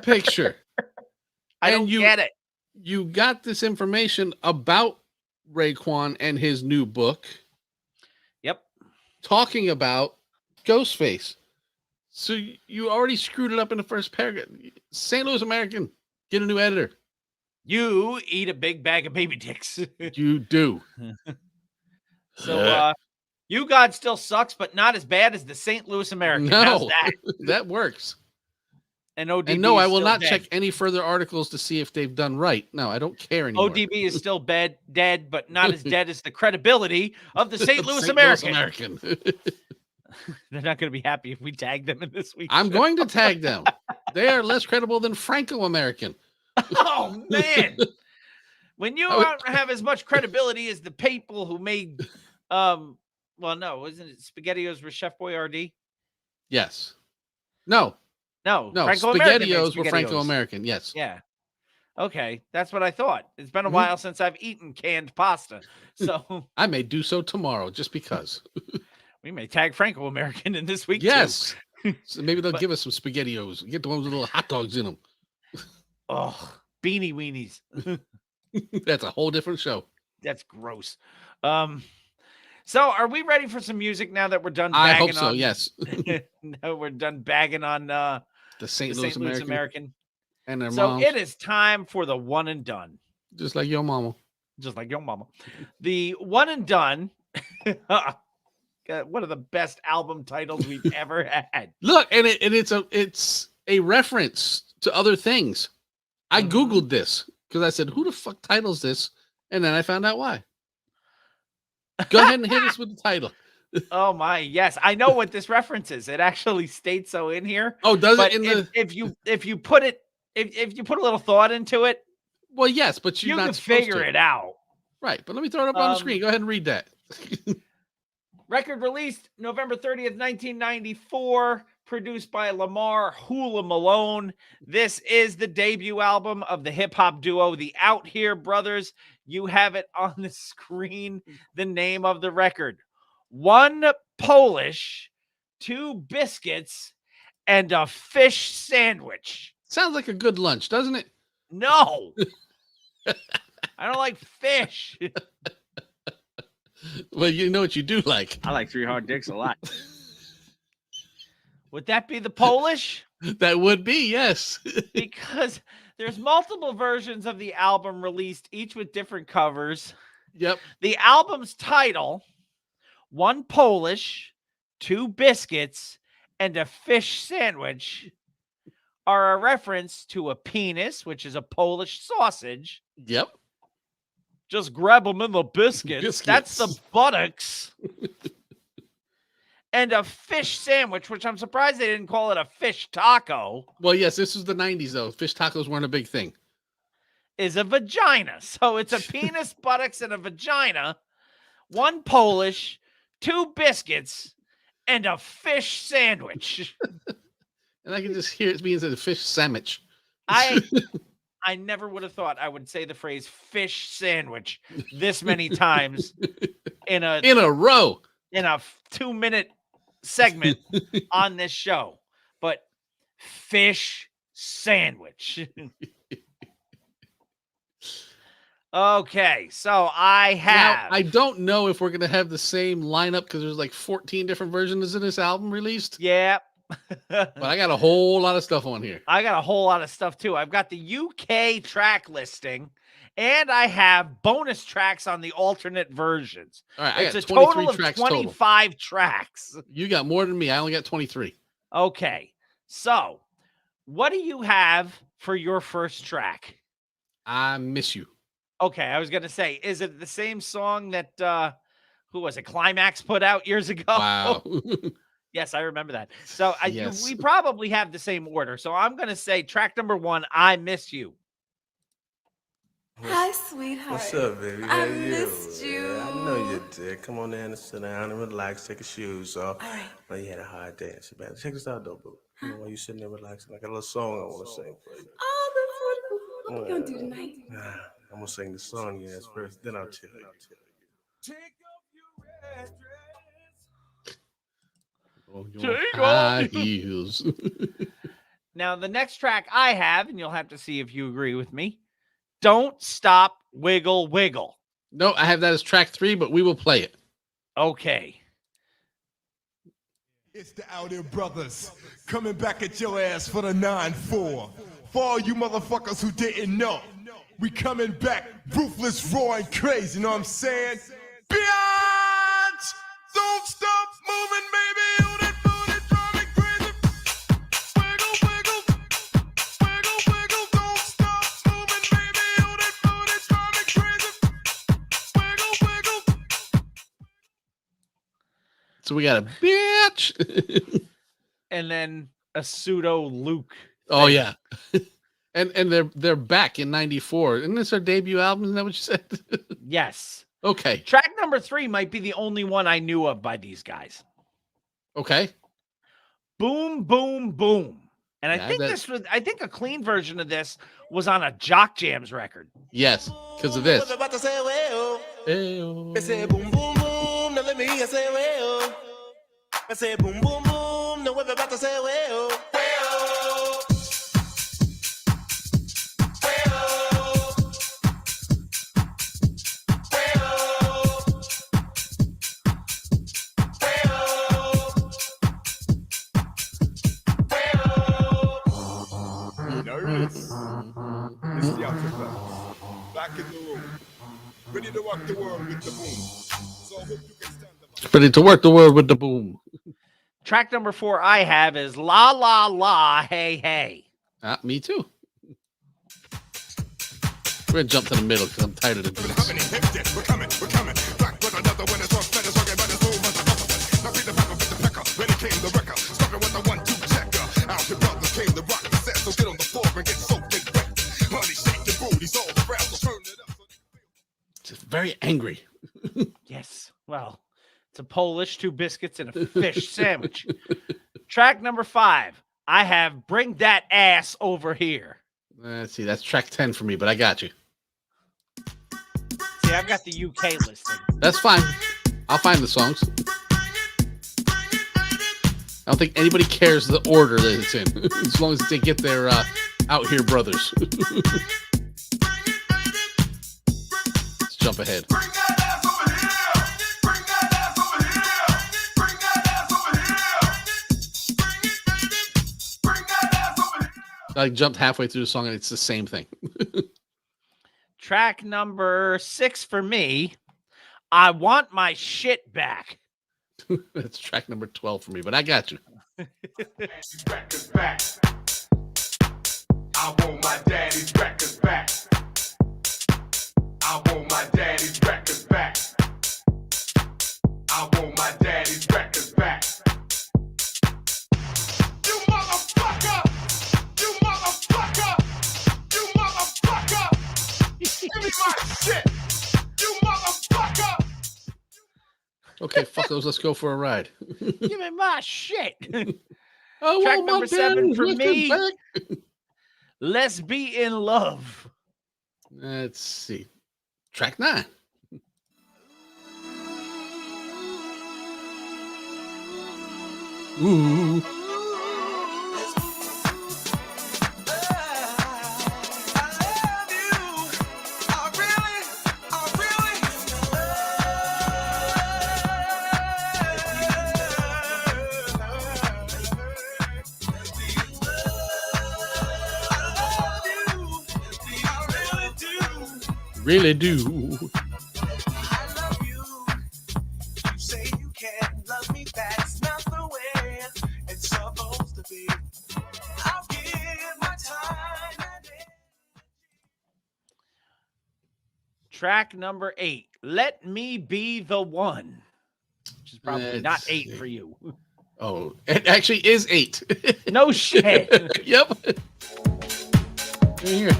picture. I don't get it. You got this information about Raekwon and his new book. Yep. Talking about Ghostface. So you already screwed it up in the first paragraph. St. Louis American, get a new editor. You eat a big bag of baby dicks. You do. So You God still sucks, but not as bad as the St. Louis American. No, how's that? That works. And ODB and no, I will still not dead. check any further articles to see if they've done right. No, I don't care anymore. ODB is still dead, but not as dead as the credibility of the St. Louis American. They're not going to be happy if we tag them in this week. I'm going to tag them. They are less credible than Franco-American. Oh, man. When you don't have as much credibility as the people who made, well, no, wasn't it SpaghettiOs with Chef Boyardee? Yes. No. SpaghettiOs were Franco-American. Yes. Yeah. Okay. That's what I thought. It's been a while since I've eaten canned pasta. So I may do so tomorrow just because. We may tag Franco-American in this week. Yes. So maybe they'll give us some SpaghettiOs. Get the ones with little hot dogs in them. Oh, beanie weenies. That's a whole different show. That's gross. So are we ready for some music now that we're done bagging I hope so, on, yes. No, we're done bagging on the St. Louis American and their moms. So it is time for the one and done. Just like your mama. Just like your mama. The one and done. One of the best album titles we've ever had. Look, and it's a reference to other things. I Googled this. because I said, "Who the fuck titles this?" And then I found out why. Go ahead and hit us with the title. Oh my, yes, I know what this reference is. It actually states so in here. Oh, does But it in the? if you put it if you put a little thought into it, Well, yes, but you not can supposed figure to. it out. Right, but let me throw it up on the screen. Go ahead and read that. Record released November 30th, 1994, produced by Lamar Hula Malone. This is the debut album of the hip-hop duo, the Out Here Brothers. You have it on the screen, the name of the record. 1 Polish, 2 biscuits, and a fish sandwich. Sounds like a good lunch, doesn't it? No. I don't like fish. Well, you know what you do like. I like 3 Hard Dicks a lot. Would that be the Polish? That would be, yes. Because there's multiple versions of the album released, each with different covers. Yep. The album's title, 1 Polish, 2 biscuits, and a fish sandwich, are a reference to a penis, which is a Polish sausage. Yep. Just grab them in the biscuits. That's the buttocks. And a fish sandwich, which I'm surprised they didn't call it a fish taco. Well, yes, this is the 90s, though. Fish tacos weren't a big thing. Is a vagina. So it's a penis, buttocks, and a vagina. 1 Polish, 2 biscuits, and a fish sandwich. And I can just hear it being said fish sandwich. I never would have thought I would say the phrase fish sandwich this many times in a row. In a 2-minute segment on this show. But fish sandwich. Okay, so I have. Now, I don't know if we're going to have the same lineup because there's like 14 different versions of this album released. Yeah. But I got a whole lot of stuff on here. I got a whole lot of stuff too. I've got the UK track listing, and I have bonus tracks on the alternate versions. All right, it's I got a 23 total of tracks 25 tracks. You got more than me. I only got 23. Okay, so what do you have for your first track? I Miss You. Okay, I was going to say, is it the same song that, who was it, Climax put out years ago? Wow. Yes, I remember that. So Yes. we probably have the same order. So I'm going to say track number 1, I Miss You. Hi, sweetheart. What's up, baby? I How missed you. Yeah, I know you did. Come on in and sit down and relax, take your shoes off. All right. I know you had a hard day. Man, check this out, though, boo. You know, while you sitting there relaxing, I got a little song I want to sing for you. Oh, that's wonderful. What are we going to do tonight? I'm going to sing the song you asked first, then I'll tell you. Take off your red dress. Take high heels. Now, the next track I have, and you'll have to see if you agree with me, Don't Stop, Wiggle, Wiggle. No, I have that as track 3, but we will play it. Okay. It's the Out Here Brothers coming back at your ass for the 9-4. For all you motherfuckers who didn't know, we coming back ruthless, raw, and crazy. You know what I'm saying? Biatch! Don't stop moving, baby. Oh, that booty drive me crazy. Wiggle, wiggle. Wiggle, wiggle. Don't stop moving, baby. Oh, that booty drive me crazy. Wiggle, wiggle. So we got a bitch. And then a pseudo Luke. Oh, yeah. And they're back in 94. Isn't this our debut album? Isn't that what you said? Yes. Okay. Track number 3 might be the only one I knew of by these guys. Okay. Boom, boom, boom. And Yeah, I think a clean version of this was on a Jock Jams record. Yes, because of this. About to say, well, Ew. I say boom, boom, boom. Now let me hear say, well. I say boom, boom, boom. Now we're about to say, well, well. Nervous? It's the Out Here Brothers. Back in the room. Ready to rock the world with the boom. So I hope you can stand up. Ready to work the world with the boom. Track number 4 I have is La La La Hey Hey. Me too. We're gonna jump to the middle because I'm tired of the beats. We're coming. Back with another one. It's rough, better, talking about his move as a government. Now see the pepper with the pecker. When it came the wrecker. Starting with the 1-2 checker. Out the brothers came the rock. The set, so get on the floor and get soaked in wet. Honey, shake your booties all around. So turn it up. Just very angry. Yes. Well, it's a Polish, 2 biscuits, and a fish sandwich. Track number 5. I have Bring That Ass Over Here. Let's see. That's track 10 for me, but I got you. See, I've got the UK listing. That's fine. I'll find the songs. I don't think anybody cares the order that it's in, as long as they get their Out Here Brothers. Let's jump ahead. I jumped halfway through the song and it's the same thing. Track number 6 for me. I Want My Shit Back. That's track number 12 for me, but I got you. Records back. I want my daddy's records back. I want my daddy's records back. I want my daddy's records back. You motherfucker! You motherfucker! You motherfucker! Give me my shit! You motherfucker! Okay, fuck those. Let's go for a ride. Give me my shit. I Track want my number 7 daddy's for records me. back. Let's Be in Love. Let's see. Track 9. Ooh. Really do. Track number 8. Let Me Be the One. Which is probably Let's not 8 see. for you. Oh, it actually is 8. No shit. Yep. Here.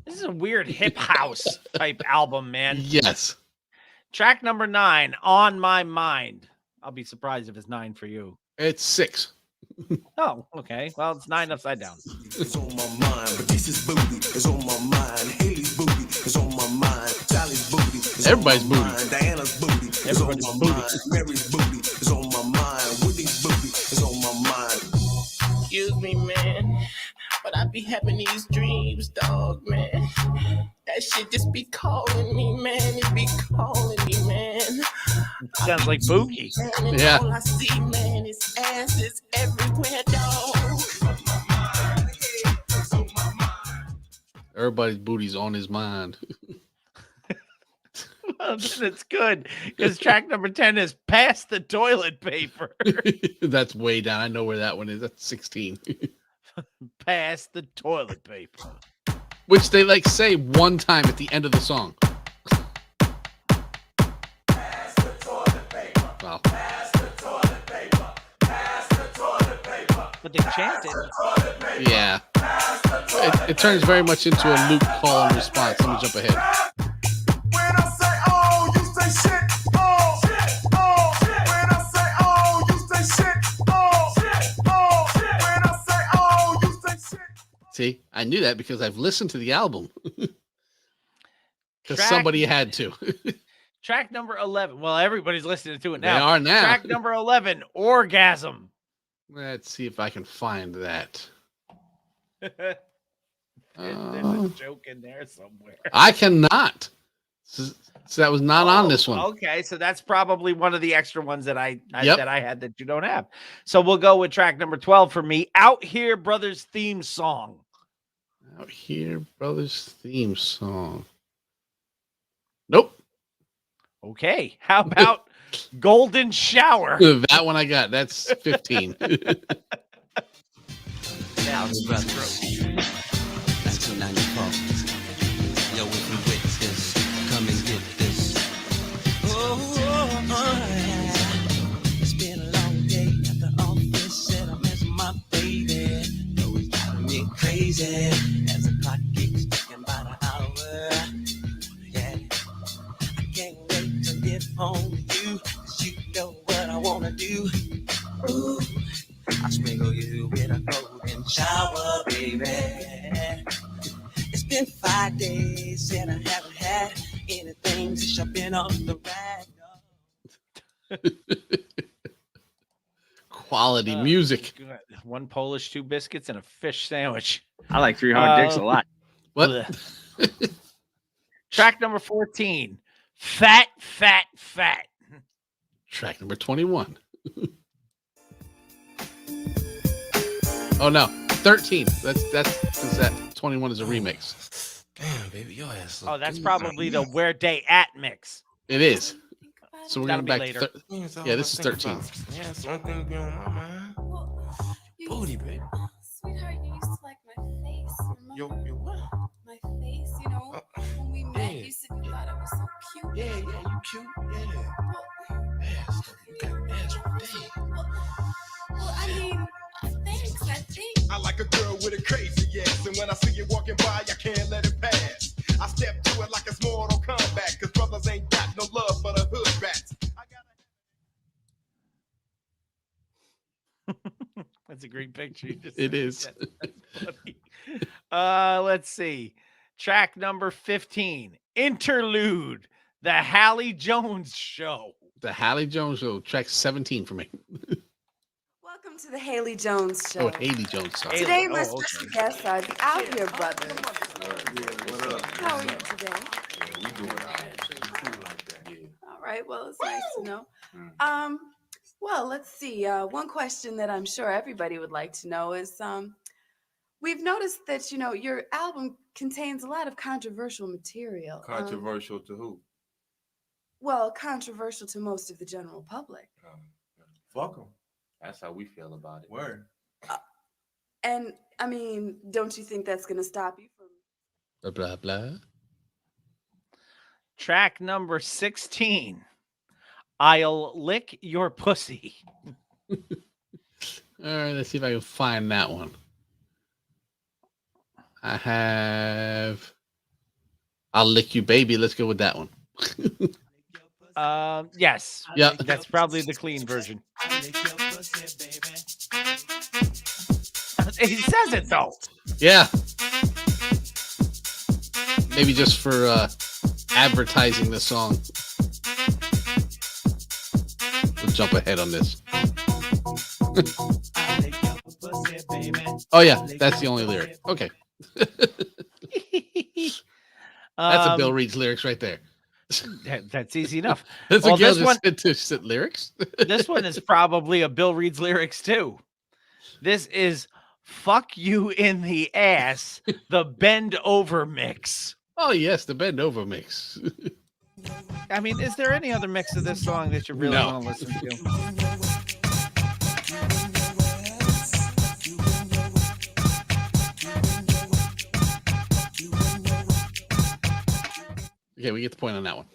This is a weird hip house type album, man. Yes. Track number 9, On My Mind. I'll be surprised if it's 9 for you. It's 6. Oh, okay. Well, it's 9 upside down. It's on my mind. Batisse's booty is on my mind. Haley's booty is on my mind. Sally's booty is Everybody's on my booty. mind. Diana's booty is Everybody's on my booty. mind. Mary's booty is on my mind. Whitney's booty is on my mind. Excuse me, man, but I be having these dreams, dog, man. That shit just be calling me, man. It be calling me, man. Sounds like Boogie. Man, and Yeah. all I see, man, is asses everywhere, dog. Everybody's booty's on his mind. Well, then it's good because track number 10 is Pass the Toilet Paper. That's way down. I know where that one is. That's 16. Pass the toilet paper. Which they like say one time at the end of the song. Wow. But they chant it. Yeah. It turns very much into a Luke call and response. Let me jump ahead. When I say oh, you say shit. Oh, shit. Oh, shit. When I say oh, you say shit. Oh, shit. Oh, shit. When I say oh, you say shit. See, I knew that because I've listened to the album. Because Track- somebody had to. Track number 11. Well, everybody's listening to it They now. are now. Track number 11, Orgasm. Let's see if I can find that. There's a joke in there somewhere. I cannot. So that was not on this one. Okay, so that's probably one of the extra ones that I Yep. had that you don't have. So we'll go with track number 12 for me. Out Here Brothers theme song. Out Here Brothers theme song. Nope. Okay. How about Golden Shower? That one I got. That's 15. Now, Brothers. 1994. Yo, if you with this, come and get this. Yeah. It's been a long day at the office, and I miss my baby. Know it's driving me crazy as the clock keeps ticking by the hour. Yeah, I can't wait to get home with you, 'cause you know what I wanna do. Ooh, I sprinkle you with a golden shower, baby. It's been 5 days and I haven't had anything since I've been on the rag. Quality music. Good. One Polish, 2 biscuits, and a fish sandwich. I like 3 hard dicks a lot. What? Track number 14. Fat, Fat, Fat. Track number 21. Oh no, 13. That's because that 21 is a remix. Damn, baby, your ass. Oh, that's probably the Where They At mix. It is. So we're That'll going be back. later. Yeah, this is 13. Yeah, that's one thing be on my mind. Booty, baby. Sweetheart, you used to like my face. Yo, what? My face, you know, when we met, you said you thought I was so cute. Yeah, you cute. Yeah. Ass, you got ass for days. Well, I mean, thanks, I think. I like a girl with a crazy ass, and when I see you walking by, I can't let it pass. I step to it like it's Mortal Kombat, 'cause brothers ain't got no love for the hood rats. That's a great picture. It is. Let's see. Track number 15. Interlude. The Hallie Jones Show. The Hallie Jones Show. Track 17 for me. Welcome to the Haley Jones Show. Oh, Haley Jones. Sorry. Today, my special guests are the Out Here Brothers. How are you today? All right. Well, it's nice to know. Well, let's see. One question that I'm sure everybody would like to know is, we've noticed that your album contains a lot of controversial material. Controversial to who? Well, controversial to most of the general public. Fuck them. That's how we feel about it. Word. And I mean, don't you think that's going to stop you from? Blah, blah, blah. Track number 16. I'll Lick Your Pussy. All right, let's see if I can find that one. I have I'll Lick You Baby. Let's go with that one. Yes. Yeah. That's probably the clean version. He says it though. Yeah. Maybe just for advertising the song. We'll jump ahead on this. Oh yeah, that's the only lyric. Okay. That's a Bill Reed's lyrics right there. That's easy enough. That's Well, a girl this one- just said lyrics. This one is probably a Bill Reed's lyrics too. This is Fuck You in the Ass, the Bend Over mix. Oh yes, the Bend Over mix. I mean, is there any other mix of this song that you really No. want to listen to? Okay, we get the point on that one.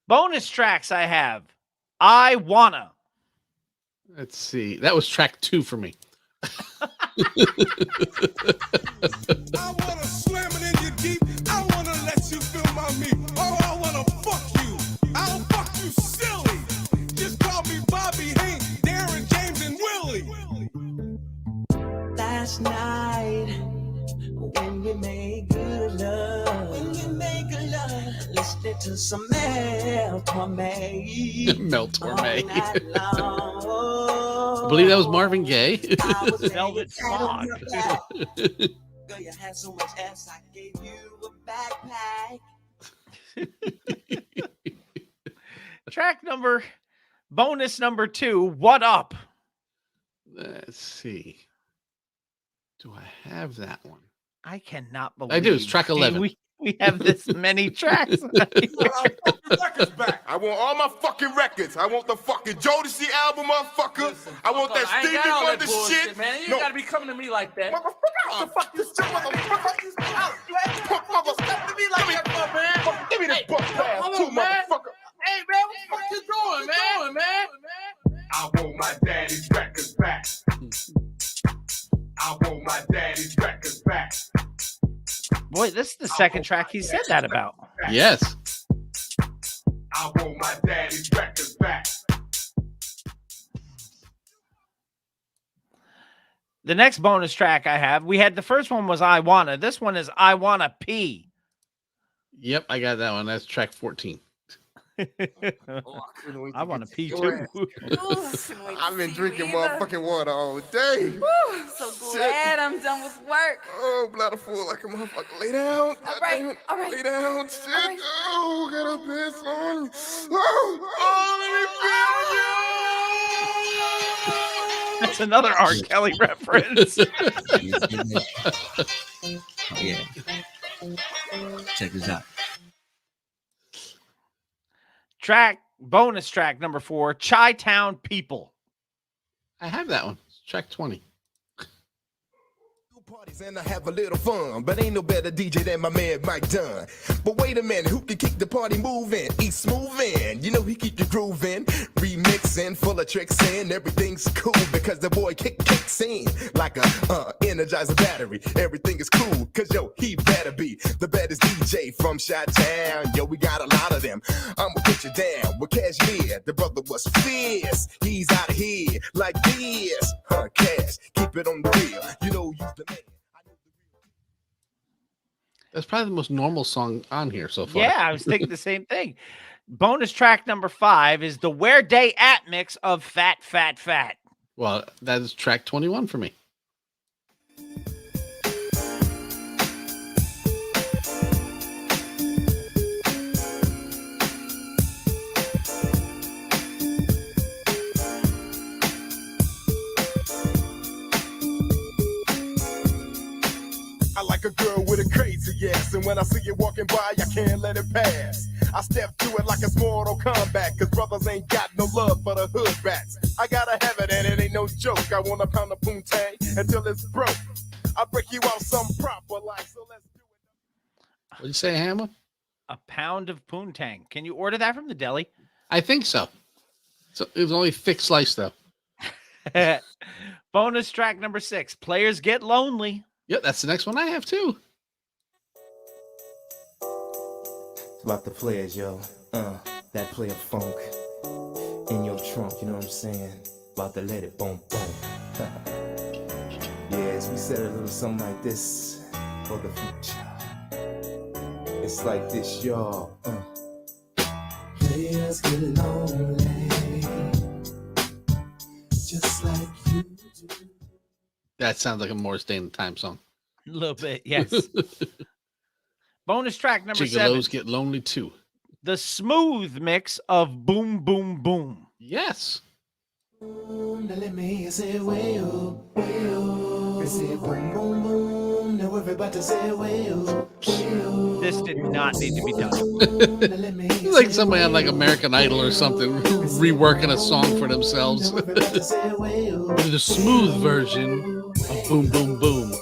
Bonus tracks I have. I Wanna. Let's see. That was track 2 for me. I wanna slam it in you deep. I wanna let you feel my meat. Oh, I wanna fuck you. I'll fuck you silly. Just call me Bobby, Hank, Darren, James, and Willie. Last night, when we made good love, let's addicted to some Mel Torme. Mel Torme. I believe that was Marvin Gaye. Velvet Fog. Girl, you had so much ass, I gave you a backpack. Bonus number 2, What Up? Let's see. Do I have that one? I cannot believe I do. It's track 11. We have this many tracks. Records back. I want all my fucking records. I want the fucking Jodeci album, motherfucker. I want that Stevie Wonder shit. Man, you gotta be coming to me like that. Motherfucker, the fuck this shit, motherfucker. Give me this buck pass, too, motherfucker. Hey, man, what the fuck you doing, man? I want my daddy's records back. I want my daddy's records back. Boy, this is the second track he said that about. Yes. I want my daddy's records back. The next bonus track I have, we had the first one was I Wanna. This one is I Wanna Pee. Yep, I got that one. That's track 14. I want to pee too. I've been drinking motherfucking water all day. Whew, so glad I'm done with work. Oh, bladder full like a motherfucker. Lay down. All right. Lay down. Shit. Right. Oh, got a piss on. Oh, That's another R. Kelly reference. Yeah. Check this out. Bonus track number 4, Chi-Town People. I have that one. It's track 20. Parties and I have a little fun, but ain't no better DJ than my man Mike Dunn. But wait a minute, who can keep the party moving? He's smoothing, you know he keep you grooving, remixing, full of tricks and everything's cool because the boy kicks in like a Energizer battery. Everything is cool, cause yo, he better be the baddest DJ from Chi-Town. Yo, we got a lot of them. I'ma put you down with Cashmere. The brother was fierce. He's out of here like this. Cash, keep it on the real. You know, use the man. That's probably the most normal song on here so far. Yeah, I was thinking the same thing. Bonus track number 5 is the Where Day At mix of Fat, Fat, Fat. Well, that is track 21 for me. I like a girl with a crazy ass, and when I see it walking by, I can't let it pass. I step through it like it's Mortal Kombat, cause brothers ain't got no love for the hood rats. I gotta have it, and it ain't no joke. I want a pound of poontang until it's broke. I break you out some proper like, so let's do it. What'd you say, Hammer? A pound of poontang. Can you order that from the deli? I think so. So it was only thick slice, though. Bonus track number 6, Players Get Lonely. Yep, that's the next one I have, too. It's about the players, yo. That player funk in your trunk, you know what I'm saying? About to let it boom, boom. Yes, we said a little something like this for the future. It's like this, y'all. Players get lonely, just like you do. That sounds like a Morris Day in the Time song. A little bit, yes. Bonus track number 7. Gigolos get lonely too. The smooth mix of Boom Boom Boom. Yes. Now let me hear say way up, way up. Say boom boom boom. Now everybody say way up, way up. This did not need to be done. It's like somebody on like American Idol or something reworking a song for themselves. The smooth version of Boom Boom Boom.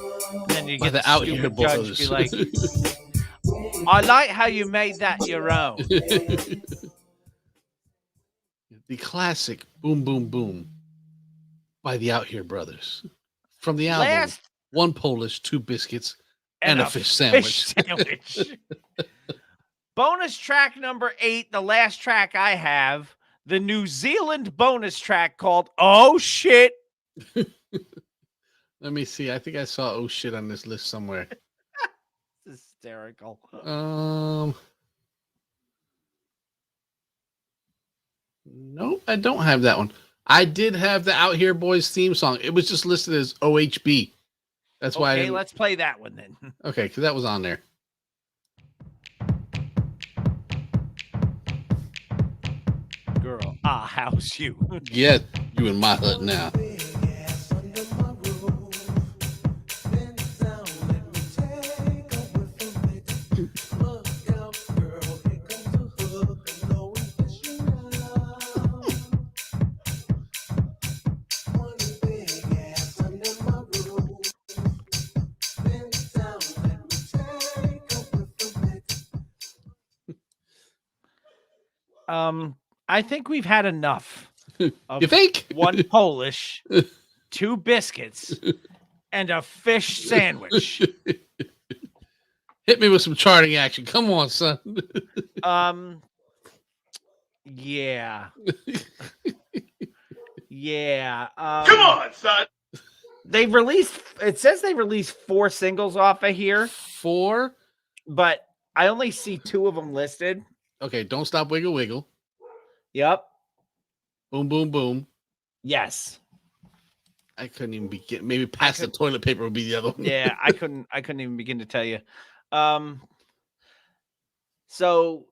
Then you By get the Out Here stupid judge Brothers. be like, I like how you made that your own. The classic Boom Boom Boom by the Out Here Brothers. From the album, One Polish, Two Biscuits, and a fish sandwich. Bonus track number 8, the last track I have, the New Zealand bonus track called Oh Shit. Let me see. I think I saw Oh Shit on this list somewhere. Hysterical. Nope, I don't have that one. I did have the Out Here Boys theme song. It was just listed as OHB. That's why. Okay, let's play that one then. Okay, because that was on there. Girl, I'll house you. Yeah, you in my hut now. I think we've had enough. Of You think? 1 Polish, 2 biscuits, and a fish sandwich. Hit me with some charting action. Come on, son. Yeah. Yeah. Come on, son. They've released, it says they released 4 singles off of here. 4? But I only see 2 of them listed. Okay, Don't Stop Wiggle Wiggle. Yep. Boom Boom Boom. Yes. I couldn't even begin. Maybe Pass the Toilet Paper would be the other one. Yeah, I couldn't even begin to tell you. So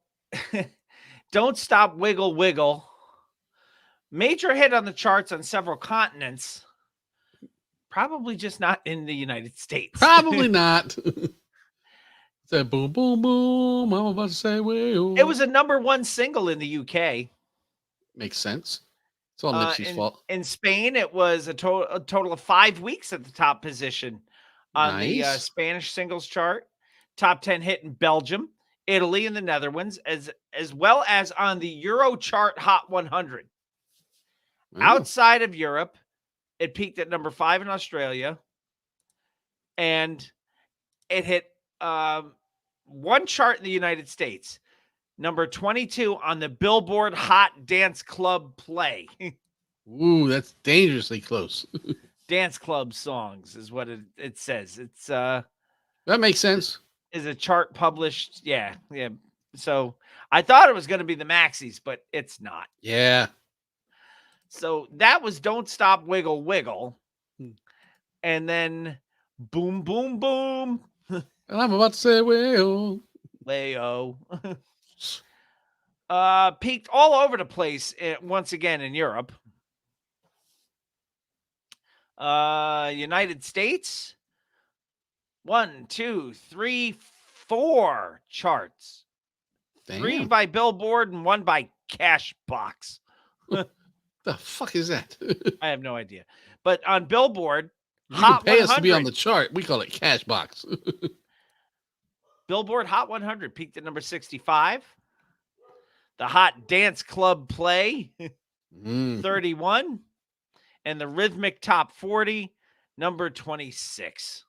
Don't Stop Wiggle Wiggle. Major hit on the charts on several continents. Probably just not in the United States. Probably not. Said boom, boom, boom. I'm about to say, well. It was a #1 single in the UK. Makes sense. It's all Nipsey's fault. In Spain, it was a total of 5 weeks at the top position on the Spanish singles chart. Top 10 hit in Belgium, Italy, and the Netherlands, as well as on the Euro chart Hot 100. Oh. Outside of Europe, it peaked at #5 in Australia, and it hit 1 chart in the United States, #22 on the Billboard Hot Dance Club Play. Ooh, that's dangerously close. Dance club songs is what it says. It's that makes sense. Is a chart published? Yeah. So I thought it was going to be the Maxis, but it's not. Yeah. So that was Don't Stop Wiggle Wiggle. And then Boom Boom Boom. And I'm about to say, well. Leo. Peaked all over the place once again in Europe. United States. 1, 2, 3, 4 charts. Damn. 3 by Billboard and 1 by Cashbox. The fuck is that? I have no idea. But on Billboard, You Hot can pay 100, us to be on the chart. We call it Cashbox. Billboard Hot 100 peaked at #65. The Hot Dance Club Play, 31. And the Rhythmic Top 40, #26.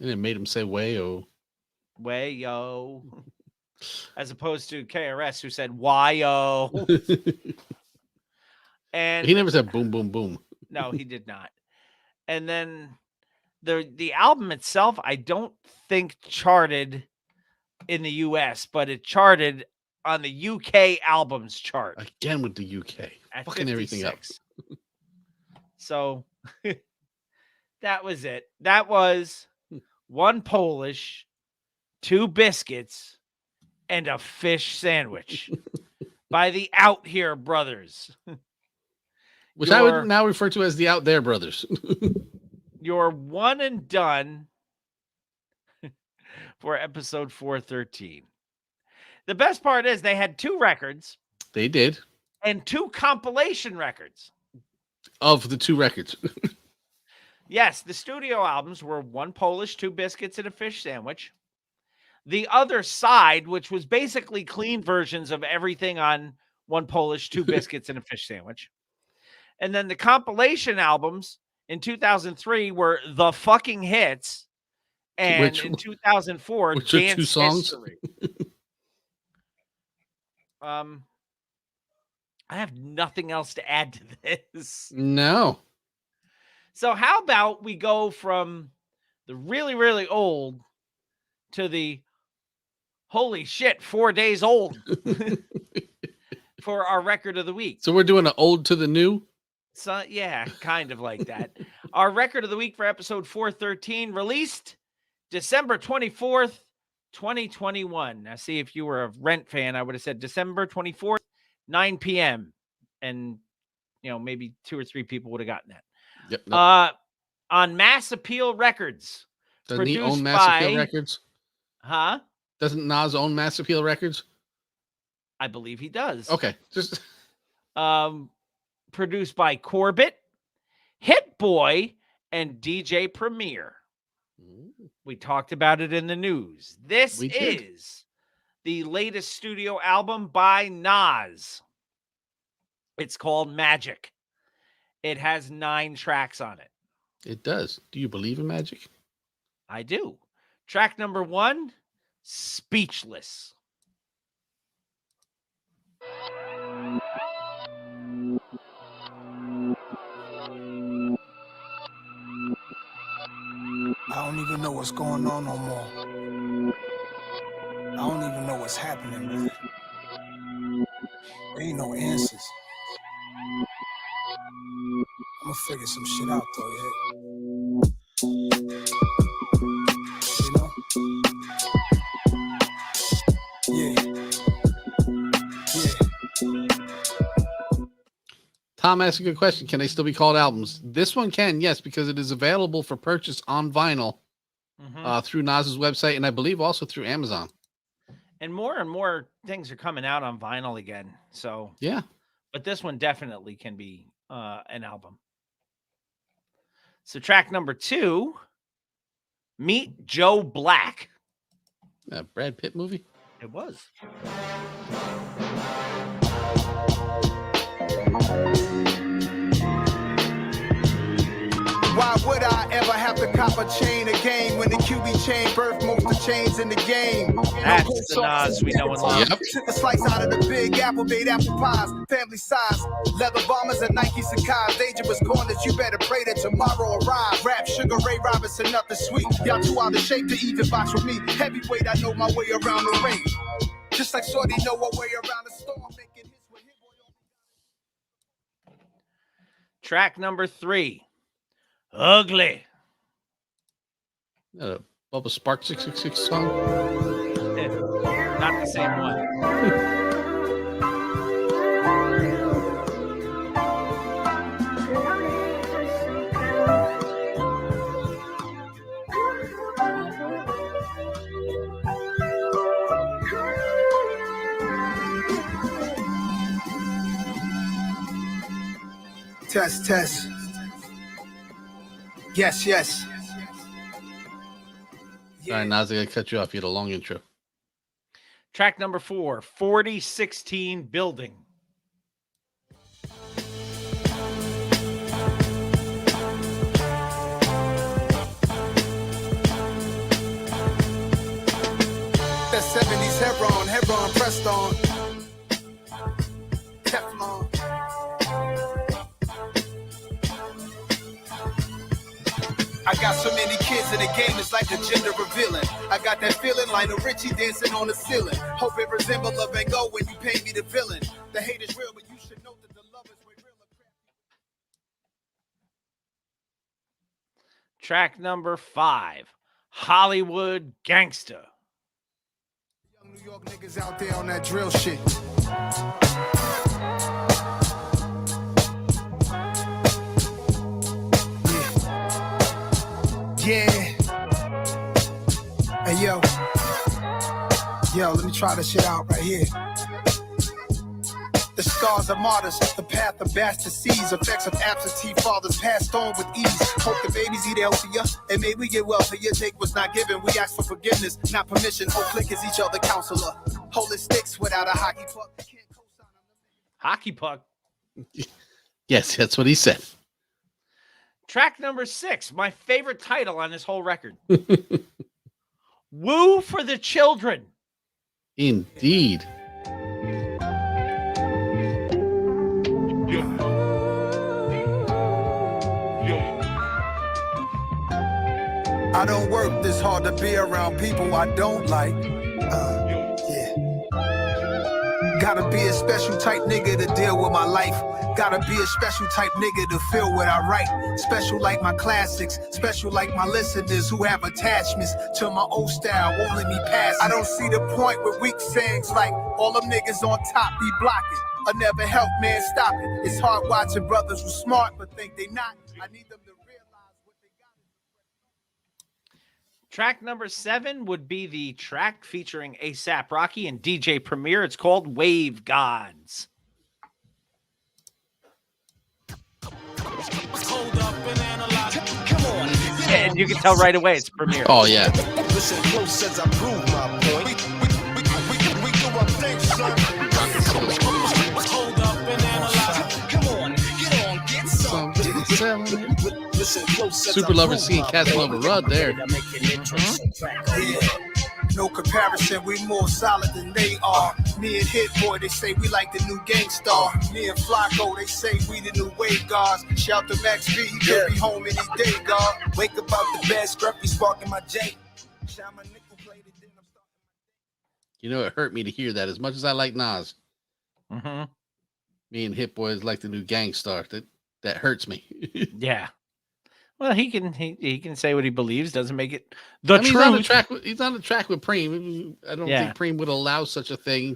And it made him say, wayo. Wayo. As opposed to KRS, who said, why-yo. And He never said boom, boom, boom. no, he did not. And then the album itself, I don't think charted in the US, but it charted on the UK albums chart. Again with the UK. At Fucking everything up. 56. So that was it. That was 1 Polish, 2 biscuits, and a fish sandwich by the Out Here Brothers. Which I would now refer to as the Out There Brothers. Your one and done for episode 413. The best part is they had 2 records. They did. And 2 compilation records. Of the 2 records. Yes, the studio albums were 1 Polish, 2 biscuits, and a fish sandwich. The other side, which was basically clean versions of everything on 1 Polish, 2 biscuits, and a fish sandwich. And then the compilation albums in 2003 were The Fucking Hits. And in 2004, which are Dance 2 songs? History. I have nothing else to add to this. No. So how about we go from the really, really old to the holy shit, 4 days old. for our record of the week. So we're doing an ode to the new? So, yeah, kind of like that. Our record of the week for episode 413 released December 24th, 2021. Now, see, if you were a Rent fan, I would have said December 24th, 9 p.m. And, maybe 2 or 3 people would have gotten that. Yep. On Mass Appeal Records. Doesn't he own Mass Appeal Records? Huh? Doesn't Nas own Mass Appeal Records? I believe he does. Okay. Just produced by Corbett, Hit Boy, and DJ Premier. We talked about it in the news. This is the latest studio album by Nas. It's called Magic. It has 9 tracks on it. It does. Do you believe in magic? I do. Track number 1, Speechless. I don't even know what's going on no more. I don't even know what's happening, man. There ain't no answers. I'm gonna figure some shit out, though, yeah. Tom asked a good question. Can they still be called albums? This one can, yes, because it is available for purchase on vinyl through Nas's website, and I believe also through Amazon. And more things are coming out on vinyl again. So yeah, but this one definitely can be an album. So track number 2, Meet Joe Black. A Brad Pitt movie? It was. Why would I ever have to cop a chain again when the QB chain birthed most of the chains in the game? That's the Nas we know and love. Yep. Took a slice out of the big apple, made apple pies, family size, leather bombers and Nike Sacai's. Dangerous corners, you better pray that tomorrow arrives. Rap, Sugar Ray Robinson, nothing sweet. Y'all too out of shape to even box with me. Heavyweight, I know my way around the ring. Just like Shorty know her way around the storm. Making hits with Track number 3, Ugly. Bubba Spark 666 song? Not the same one. Test, test. Yes, yes. All right, Nas, I gotta cut you off. You had a long intro. Track number 4, 4016 Building. That 70s Heron pressed on. Teflon. I got so many kids in the game, it's like the gender revealing. I got that feeling, Lionel Richie dancing on the ceiling. Hope it resembles a Van Gogh when you pay me the villain. The hate is real, but you should know that the love is way real. Track number 5, Hollywood Gangsta. Young New York niggas out there on that drill shit. Yeah. Hey, yo. Yo, let me try this shit out right here. The scars of martyrs, the path of bastard seeds, effects of absentee fathers passed on with ease. Hope the babies eat healthier, and may we get wealthier. Jake was not given, we asked for forgiveness, not permission. Hope Click is each other counselor. Holding sticks without a hockey puck. Hockey puck? Yes, that's what he said. Track number 6, my favorite title on this whole record. Woo for the Children. Indeed. I don't work this hard to be around people I don't like. Gotta be a special type nigga to deal with my life. Gotta be a special type nigga to feel what I write. Special like my classics, special like my listeners who have attachments to my old style, won't let me pass it. I don't see the point with weak sayings like all them niggas on top be blocking. I never help man stop it. It's hard watching brothers who smart but think they not. I need them to realize what they got. Track number 7 would be the track featuring A$AP Rocky and DJ Premier. It's called Wave Gods. Hold up and analyze. Come on. And you can tell right away it's Premier. Oh, yeah. Listen close as I prove my point. We do our thing, son. Hold up and analyze. Come on, get on, get some. Listen close as Super I Lover prove seeing my Casanova point. Rud there. Yeah. No comparison, we more solid than they are. Me and Hit Boy, they say we like the new Gangstar. Me and Flacco, they say we the new wave guards. Shout to Max B, he could be home any day, God. Wake up out the bed, scruffy sparking my J. Shine my nickel plated, then I'm starting. You know, it hurt me to hear that. As much as I like Nas, me and Hit Boy is like the new Gangstar. That hurts me. Yeah. Well, he can say what he believes. Doesn't make it the truth. He's on the track with Preem. I don't think Preem would allow such a thing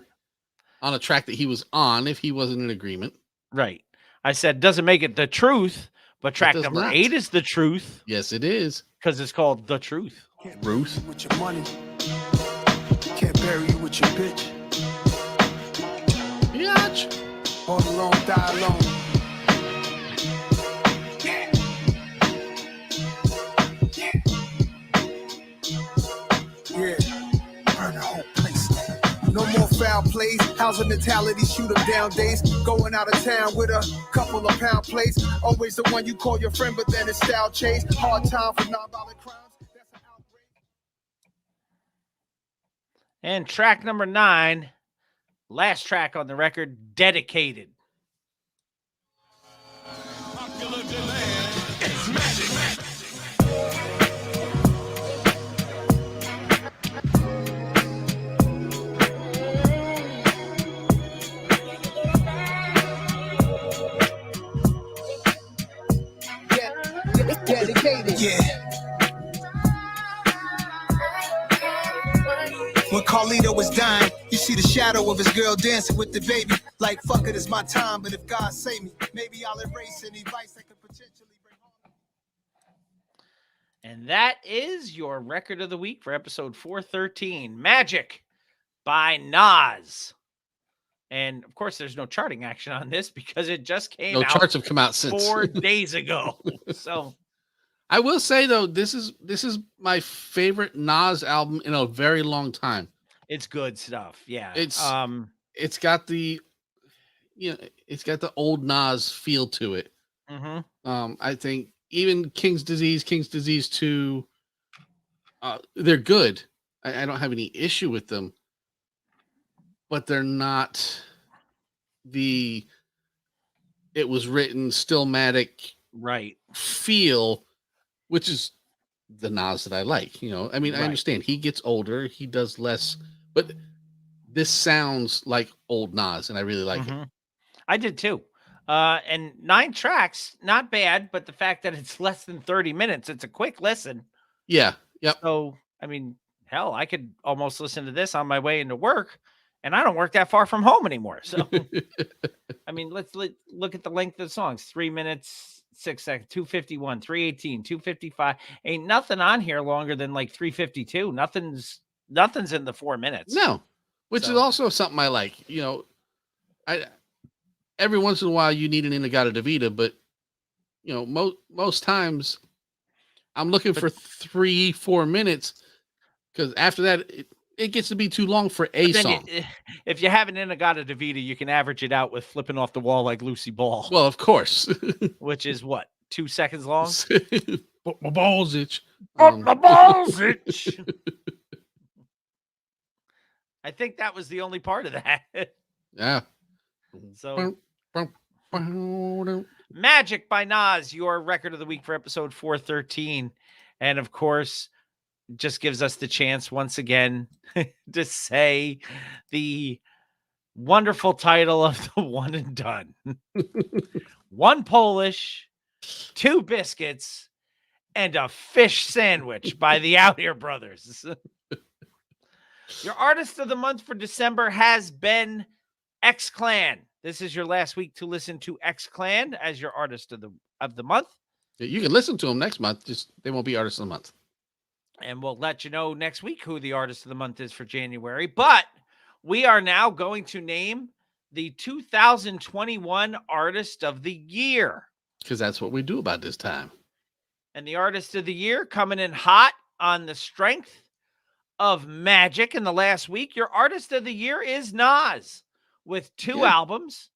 on a track that he was on if he wasn't in agreement. Right. I said doesn't make it the truth, but track does number not. 8 is the truth Yes, it is. because it's called The Truth. Ruth. With your money, can't bury you with your bitch. Biatch. All alone, die alone. Yeah, burn the whole place down. No more foul plays, housing mentality, shoot 'em down days. Going out of town with a couple of pound plates. Always the one you call your friend, but then it's style chase. Hard time for non-violent crimes. That's an outrage. And track number 9, last track on the record, Dedicated. Dedicated. Yeah. When Carlito was dying, you see the shadow of his girl dancing with the baby. Like, fuck it, it's my time, but if God save me, maybe I'll erase any vice that could potentially bring harm. And that is your record of the week for episode 413, Magic by Nas. And of course, there's no charting action on this because it just came out. No charts have come out since 4 days ago. So I will say though, this is my favorite Nas album in a very long time. it's good stuff. Yeah. It's got the it's got the old Nas feel to it. I think even King's Disease 2, they're good. I don't have any issue with them, but they're not it was written Stillmatic right feel, which is the Nas that I like. I mean, I understand he gets older, he does less, but this sounds like old Nas, and I really like it. I did too. And 9 tracks, not bad, but the fact that it's less than 30 minutes, it's a quick listen. Yeah. Yep. So, I mean, hell, I could almost listen to this on my way into work, and I don't work that far from home anymore. So, I mean, let's look at the length of the songs. 3 minutes, 6 seconds, 251, 318, 255. Ain't nothing on here longer than like 352. Nothing's in the 4 minutes. No, which is also something I like. Every once in a while you need an In-A-Gadda-Da-Vida, but most times I'm looking for 3-4 minutes, because after that it gets to be too long for a song. If you have an In-A-Gadda-Da-Vida, you can average it out with flipping off the wall like Lucy Ball. Well, of course. Which is what, 2 seconds long? But my balls itch. My balls itch. I think that was the only part of that. Yeah. So, Magic by Nas, your record of the week for episode 413. And of course, just gives us the chance once again to say the Wonderful title of the one and done. 1 Polish, 2 biscuits, and a fish sandwich by the Out Here Brothers. Your artist of the month for December has been X-Clan. This is your last week to listen to X-Clan as your artist of the month. You can listen to them next month. Just they won't be artist of the month. And we'll let you know next week who the artist of the month is for January. But we are now going to name the 2021 artist of the year. Because that's what we do about this time. And the artist of the year coming in hot on the strength of Magic in the last week. Your artist of the year is Nas with 2 albums.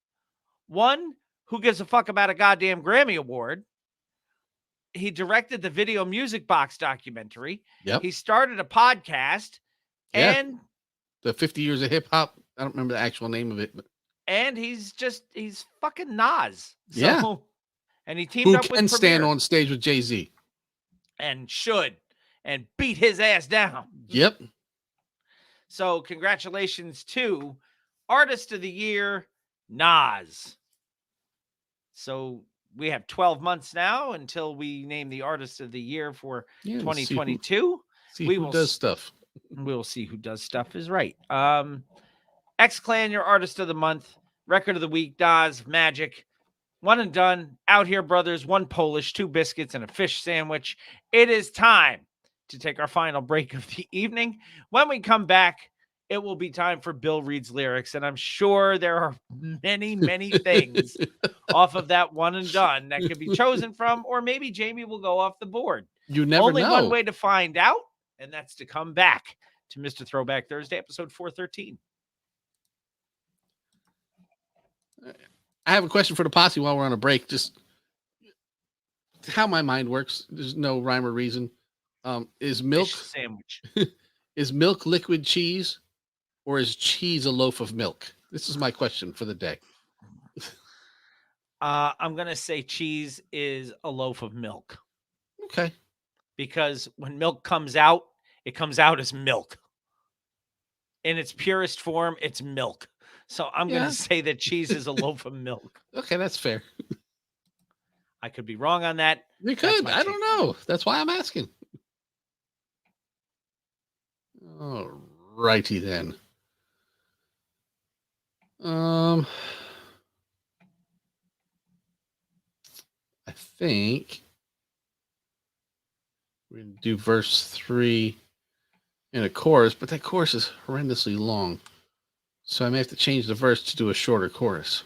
One, who gives a fuck about a goddamn Grammy Award. He directed the Video Music Box documentary. Yep. He started a podcast. And the 50 Years of Hip Hop. I don't remember the actual name of it. And he's fucking Nas. So, yeah. And he teamed Who up with can stand Premier on stage with Jay-Z. and should and beat his ass down. Yep. So congratulations to Artist of the Year, Nas. So we have 12 months now until we name the Artist of the Year for 2022. See who does stuff. We'll see who does stuff is right. X-Clan, your Artist of the Month. Record of the Week, Nas, Magic. One and done. Out Here Brothers, 1 Polish, 2 biscuits, and a fish sandwich. It is time to take our final break of the evening. When we come back, it will be time for Bill Reed's lyrics. And I'm sure there are many, many things off of that one and done that could be chosen from, or maybe Jamie will go off the board. You never Only know. one way to find out, and that's to come back to Mr. Throwback Thursday, episode 413. I have a question for the posse while we're on a break. Just how my mind works. There's no rhyme or reason. Is milk Fish sandwich? Is milk liquid cheese, or is cheese a loaf of milk? This is my question for the day. I'm gonna say cheese is a loaf of milk. Okay. Because when milk comes out, it comes out as milk. In its purest form, it's milk. So I'm Yeah. gonna say that cheese is a loaf of milk. Okay, that's fair. I could be wrong on that. You That's could. my I take. don't know. That's why I'm asking. All righty then. I think we're gonna do verse 3 in a chorus, but that chorus is horrendously long. So I may have to change the verse to do a shorter chorus.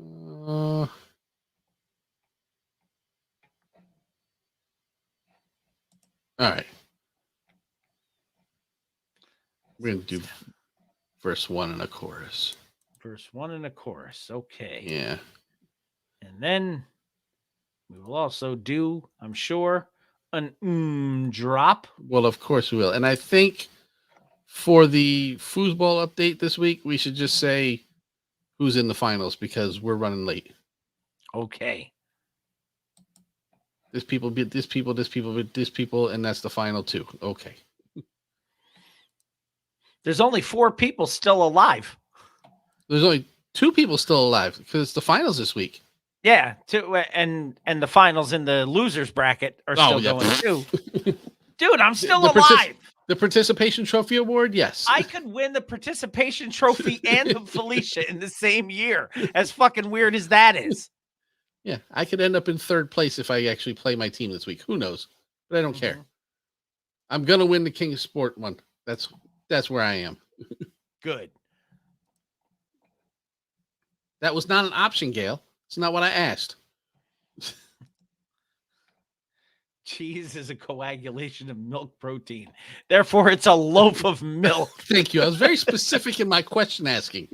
All right. We're going to do verse 1 in a chorus. Verse 1 in a chorus. Okay. Yeah. And then we will also do, I'm sure, an drop. Well, of course we will. And I think for the foosball update this week, we should just say who's in the finals because we're running late. Okay. This people beat this people, this people beat this people, and that's the final 2. Okay. There's only 4 people still alive. There's only 2 people still alive because it's the finals this week. Yeah, and the finals in the losers bracket are still going too. Dude, I'm still alive. The participation trophy award, yes. I could win the participation trophy and the Felicia in the same year. As fucking weird as that is. Yeah, I could end up in 3rd place if I actually play my team this week. Who knows? But I don't care. I'm gonna win the King of Sport one. That's where I am. Good. That was not an option, Gail. It's not what I asked. Cheese is a coagulation of milk protein. Therefore, it's a loaf of milk. Thank you. I was very specific in my question asking.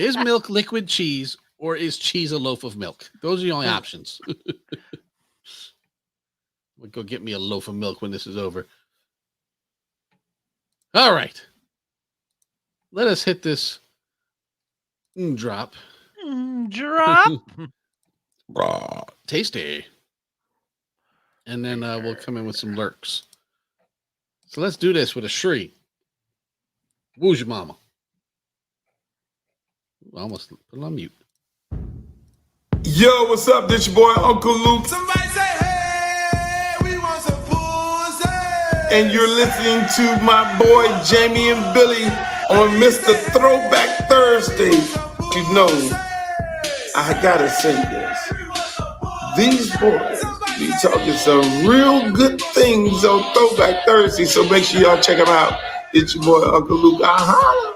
Is milk liquid cheese or is cheese a loaf of milk? Those are the only options. We'll go get me a loaf of milk when this is over. All right. Let us hit this drop. Drop. Tasty. And then we'll come in with some lurks. So let's do this with a Shri. Who's your mama? I almost put it on mute. Yo, what's up? This your boy Uncle Luke. Somebody say, hey, we want some pussy. And you're listening to my boy Jamie and Billy on Mr. Throwback Thursday. You know, I gotta say this. These boys be talking some real good things on Throwback Thursday, so make sure y'all check them out. It's your boy Uncle Luke. Holla.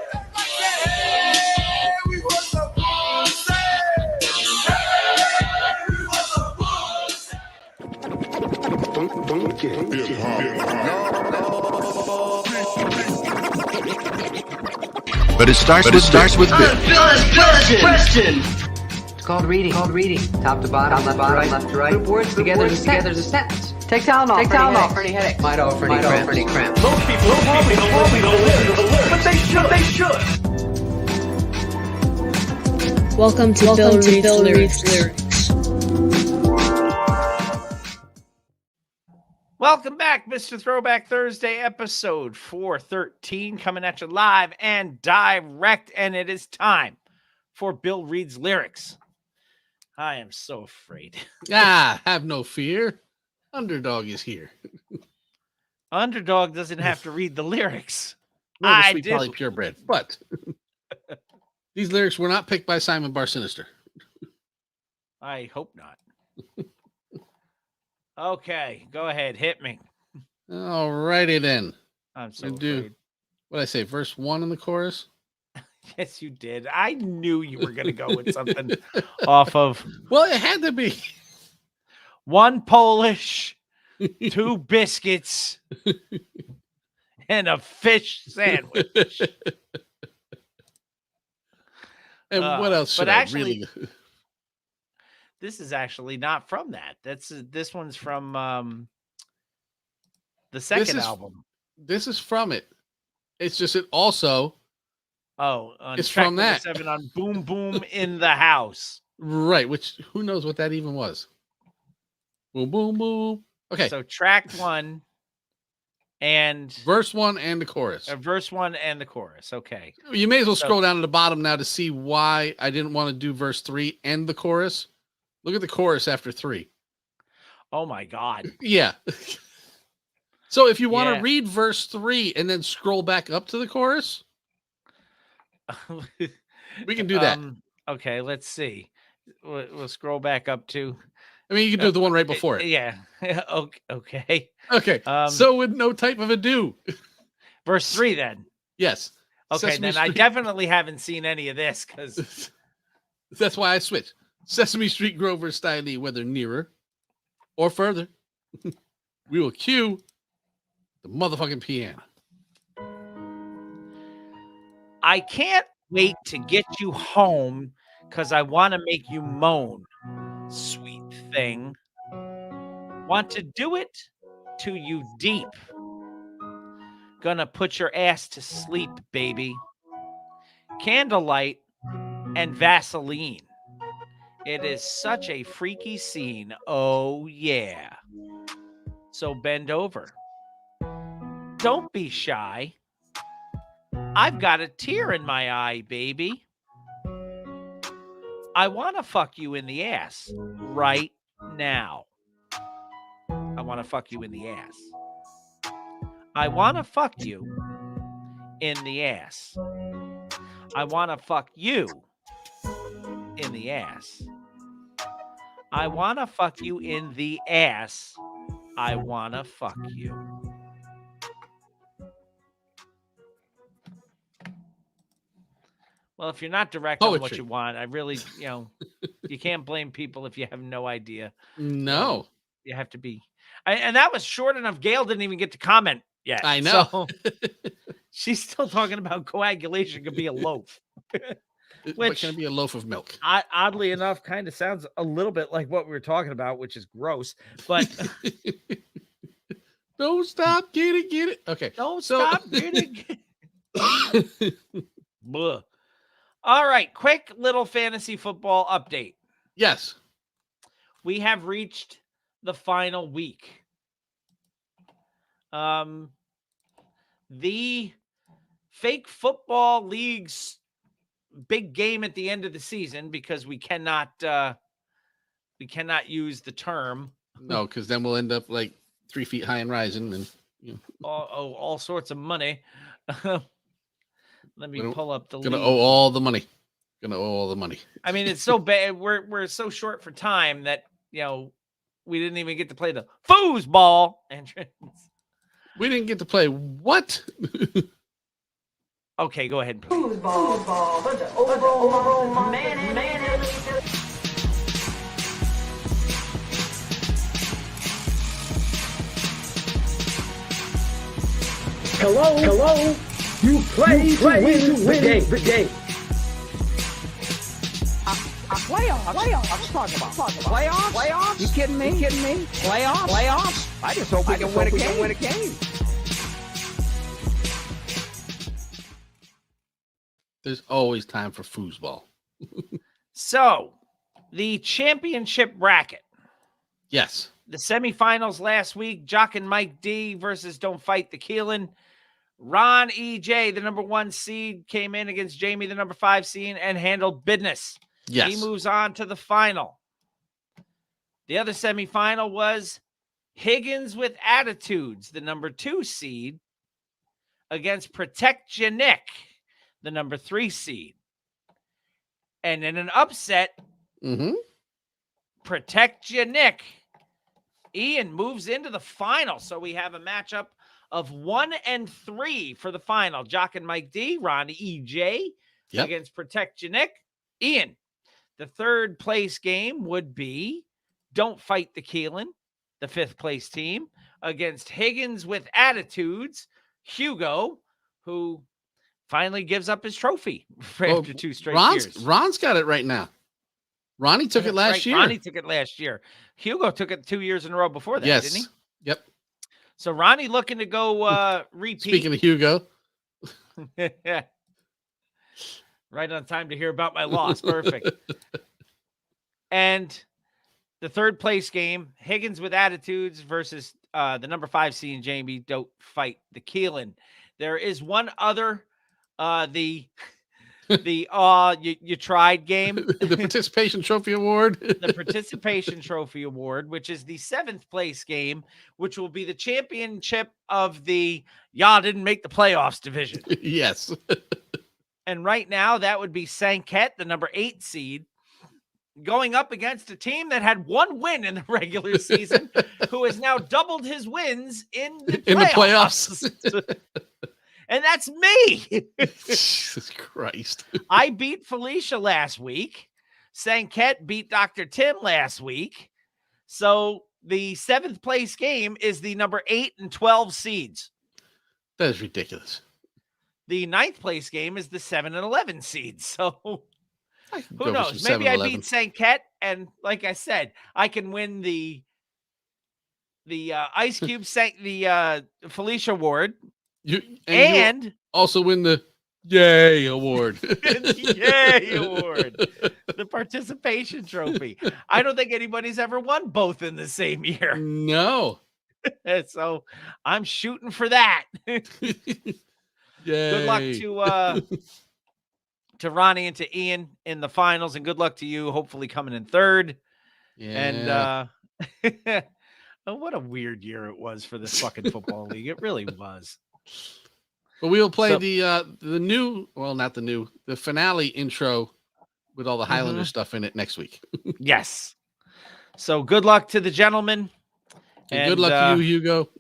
But it starts with Bill. Question. It's called reading. Top to bottom, left to right. Put words together as a sentence. Take Tylenol for any headache. Midol for any cramps. Most people probably don't know the lyrics, but they should. Welcome to Bill Reads Lyrics. Welcome back, Mr. Throwback Thursday, episode 413, coming at you live and direct, and it is time for Bill Reads Lyrics. I am so afraid. Have no fear. Underdog is here. Underdog doesn't have to read the lyrics. No, I Sweet do. Polly Purebred, but these lyrics were not picked by Simon Bar Sinister. I hope not. Okay, go ahead. Hit me. All righty then. I'm so do. What did I say? Verse 1 in the chorus? Yes, you did. I knew you were going to go with something off of. Well, it had to be. 1 Polish, 2 biscuits, and a fish sandwich. And what else should but I actually, really... This is actually not from that. This one's from the second album. This is from it. It's just it also. On it's track from that 7 on Boom Boom in the House. Right, which who knows what that even was. Boom boom boom. Okay. So track 1 and verse 1 and the chorus. Verse 1 and the chorus. Okay. You may as well scroll down to the bottom now to see why I didn't want to do verse 3 and the chorus. Look at the chorus after 3. Oh my God. Yeah. So if you want to read verse 3 and then scroll back up to the chorus, we can do that. Okay, let's see. We'll scroll back up to. I mean, you can do the one right before it. Yeah. Okay. Okay. So with no type of ado. Verse 3 then. Yes. Okay, Sesame then Street. I definitely haven't seen any of this because that's why I switched. Sesame Street Grover Stylee, whether nearer or further, we will cue the motherfucking piano. I can't wait to get you home because I want to make you moan, sweet thing. Want to do it to you deep. Gonna put your ass to sleep, baby. Candlelight and Vaseline. It is such a freaky scene. Oh, yeah. So bend over. Don't be shy. I've got a tear in my eye, baby. I want to fuck you in the ass right now. I want to fuck you in the ass. I want to fuck you in the ass. I want to fuck you in the ass. I want to fuck you in the ass. I want to fuck you. Well, if you're not direct on what Poetry. you want, I really, you can't blame people if you have no idea. No. You have to be. And that was short enough. Gail didn't even get to comment yet. I know. So she's still talking about coagulation could be a loaf. Which can be a loaf of milk. Oddly enough, kind of sounds a little bit like what we were talking about, which is gross. But don't stop, get it. Okay. Don't stop, get it. Blah. All right, quick little fantasy football update. Yes. We have reached the final week. The fake football league's big game at the end of the season, because we cannot use the term. No, because then we'll end up like 3 feet high and rising, and all sorts of money. Let me pull up the. Gonna league. owe all the money. Gonna owe all the money. I mean, it's so bad. We're so short for time that we didn't even get to play the foosball entrance. We didn't get to play what? Okay, go ahead. Hello. You play to win the game. Playoffs. I'm talking about playoffs. You kidding me? Playoffs. I just hope we can win a game. There's always time for foosball. So, the championship bracket. Yes. The semifinals last week, Jock and Mike D versus Don't Fight the Keelan. Ron EJ, the number 1 seed, came in against Jamie, the number 5 seed, and handled business. Yes. He moves on to the final. The other semifinal was Higgins with Attitudes, the number 2 seed, against Protect Ya Nick, the number 3 seed. And in an upset, Protect Ya Nick, Ian moves into the final. So we have a matchup of 1 and 3 for the final. Jock and Mike D, Ron EJ against Protect Ya Nick. Ian, the 3rd place game would be Don't Fight the Keelan, the 5th place team, against Higgins with Attitudes, Hugo, who finally gives up his trophy after 2 straight years. Ron's got it right now. Ronnie took it last year. Ronnie took it last year. Hugo took it 2 years in a row before that, didn't he? Yep. So Ronnie looking to go repeat. Speaking of Hugo. Right on time to hear about my loss. Perfect. And the 3rd place game, Higgins with Attitudes versus the number 5 seed and Jamie Don't Fight the Keelan. There is one other, you tried game. The Participation Trophy Award. The Participation Trophy Award, which is the 7th place game, which will be the championship of the y'all didn't make the playoffs division. Yes. And right now, that would be Sanket, the number 8 seed, going up against a team that had 1 win in the regular season, who has now doubled his wins in the playoffs. And that's me. Jesus Christ. I beat Felicia last week. Sanket beat Dr. Tim last week. So the 7th place game is the number 8 and 12 seeds. That is ridiculous. The 9th place game is the 7 and 11 seeds. So who go knows? for Maybe I 7-11. beat Sanket, and like I said, I can win the Ice Cube the Felicia Award. You also win the Yay Award. Yay Award. The Participation Trophy. I don't think anybody's ever won both in the same year. No. So I'm shooting for that. Good luck to Ronnie and to Ian in the finals, and good luck to you, hopefully coming in 3rd. Yeah. And oh, what a weird year it was for this fucking football league. It really was. But we'll play the finale intro with all the Highlander stuff in it next week. Yes. So good luck to the gentlemen. And good luck to you, Hugo.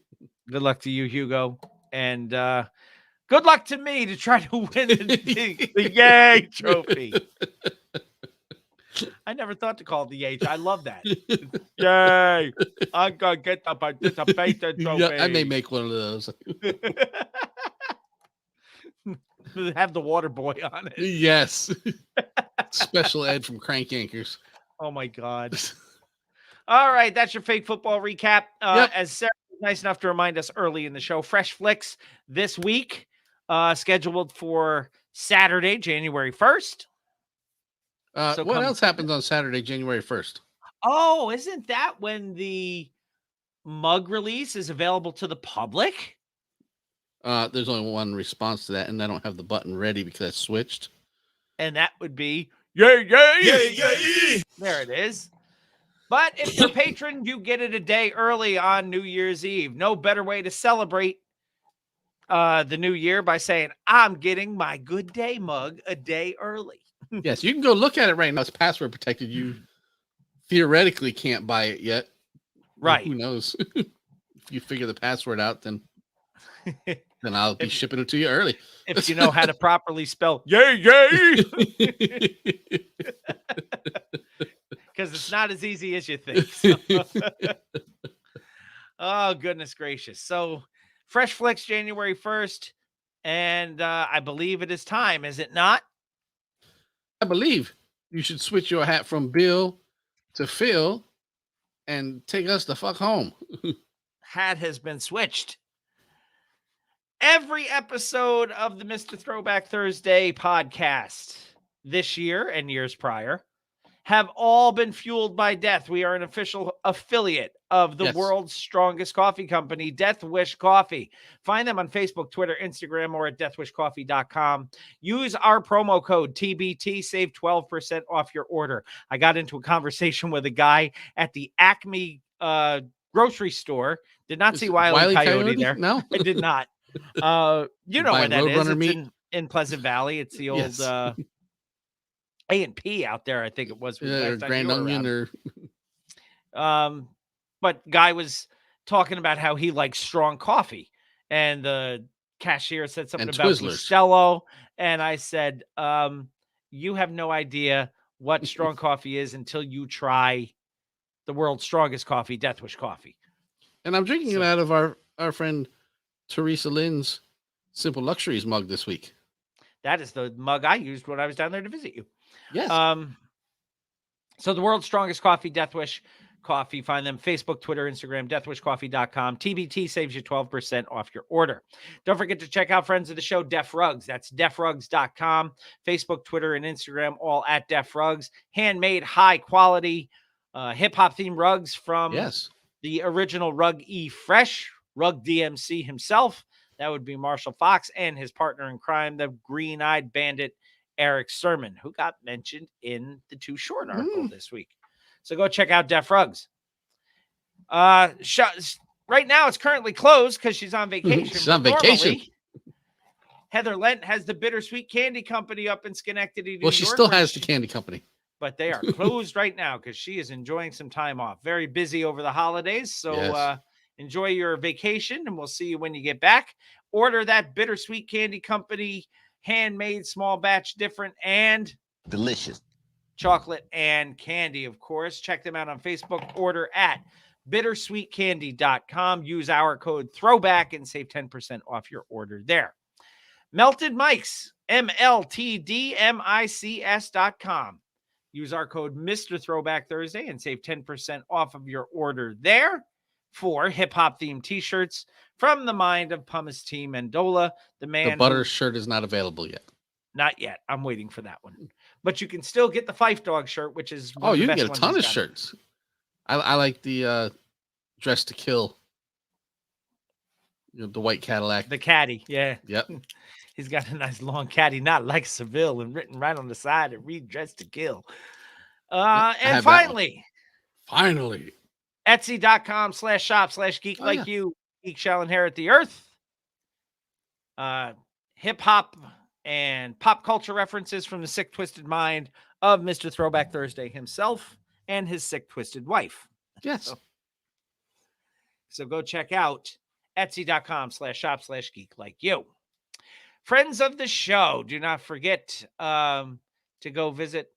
Good luck to you, Hugo. And good luck to me to try to win the Yay Trophy. I never thought to call it the Yay. I love that. Yay. I'm going to get the Participation Trophy. Yeah, I may make one of those. Have the water boy on it. Yes. Special ed from Crank Anchors. Oh, my God. All right. That's your fake football recap. As Sarah was nice enough to remind us early in the show, Fresh Flicks this week, scheduled for Saturday, January 1st. What else happens on Saturday, January 1st? Oh, isn't that when the mug release is available to the public? There's only one response to that, and I don't have the button ready because I switched. And that would be yay. There it is. But if you're a patron, you get it a day early on New Year's Eve. No better way to celebrate the new year by saying, I'm getting my good day mug a day early. Yes, you can go look at it right now. It's password protected. You theoretically can't buy it yet. Right. Who knows? If you figure the password out, then I'll be shipping it to you early. If you know how to properly spell yay. Because it's not as easy as you think. So. Oh, goodness gracious. So Fresh Flicks, January 1st. And I believe it is time, is it not? I believe you should switch your hat from Bill to Phil and take us the fuck home. Hat has been switched. Every episode of the Mr. Throwback Thursday podcast this year and years prior have all been fueled by Death. We are an official affiliate of the world's strongest coffee company, Death Wish Coffee. Find them on Facebook, Twitter, Instagram, or at deathwishcoffee.com. Use our promo code TBT, save 12% off your order. I got into a conversation with a guy at the Acme grocery store. Did not see Wile E. Coyote there. No, I did not. You know where that is. It's in Pleasant Valley. It's the old A&P out there, I think it was. Or Grand Onion or but guy was talking about how he likes strong coffee, and the cashier said something about Bustelo, and I said, you have no idea what strong coffee is until you try the world's strongest coffee, Death Wish Coffee. And I'm drinking it out of our friend Teresa Lynn's Simple Luxuries mug this week. That is the mug I used when I was down there to visit you. Yes. So the world's strongest coffee, Death Wish Coffee. Find them Facebook, Twitter, Instagram, deathwishcoffee.com. TBT saves you 12% off your order. Don't forget to check out friends of the show, Def Rugs. That's defrugs.com. Facebook, Twitter, and Instagram, all at Def Rugs. Handmade, high quality, hip-hop themed rugs from the original Rug E Fresh, Rug DMC himself. That would be Marshall Fox, and his partner in crime, the green-eyed bandit, Eric Sermon, who got mentioned in the Too Short article this week. So go check out Def Rugs. Right now, it's currently closed because she's on vacation. She's on vacation. Heather Lent has the Bittersweet Candy Company up in Schenectady, New Well, she still has the candy company. But they are closed right now because she is enjoying some time off. Very busy over the holidays. So enjoy your vacation, and we'll see you when you get back. Order that Bittersweet Candy Company handmade, small batch, different, and delicious chocolate and candy, of course. Check them out on Facebook. Order at bittersweetcandy.com. Use our code THROWBACK and save 10% off your order there. Melted Mics, MLTDMICS.com. Use our code Mr. Throwback Thursday and save 10% off of your order there for hip-hop themed t-shirts from the mind of Pumice T. Mendola, the man. The butter shirt is not available yet. Not yet. I'm waiting for that one. But you can still get the Fife Dog shirt, which is you can get a ton of shirts. I like the Dress to Kill. You know, the white Cadillac. The caddy, yeah. Yep. He's got a nice long caddy, not like Seville, and written right on the side and read Dress to Kill. And finally, Etsy.com/shop/geek like you. Geek shall inherit the earth. Hip hop and pop culture references from the sick, twisted mind of Mr. Throwback Thursday himself and his sick, twisted wife. Yes. So go check out Etsy.com/shop/geek like you. Friends of the show, do not forget to go visit.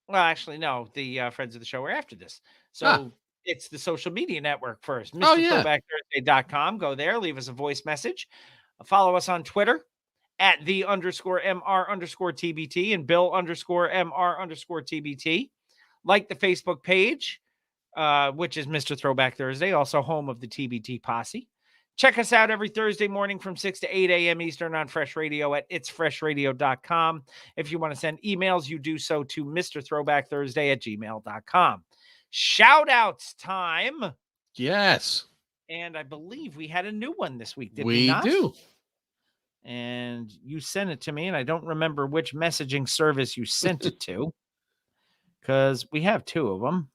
Well, actually, no, the friends of the show are after this. So it's the social media network first. MrThrowbackThursday.com. Go there, leave us a voice message. Follow us on Twitter at @the_MR_TBT and Bill_MR_TBT. Like the Facebook page, which is Mr. Throwback Thursday, also home of the TBT Posse. Check us out every Thursday morning from 6 to 8 a.m. Eastern on Fresh Radio at itsfreshradio.com. If you want to send emails, you do so to MrThrowbackThursday@gmail.com. Shout outs time. Yes. And I believe we had a new one this week. Did we not? do. and you sent it to me, and I don't remember which messaging service you sent it to, because we have two of them.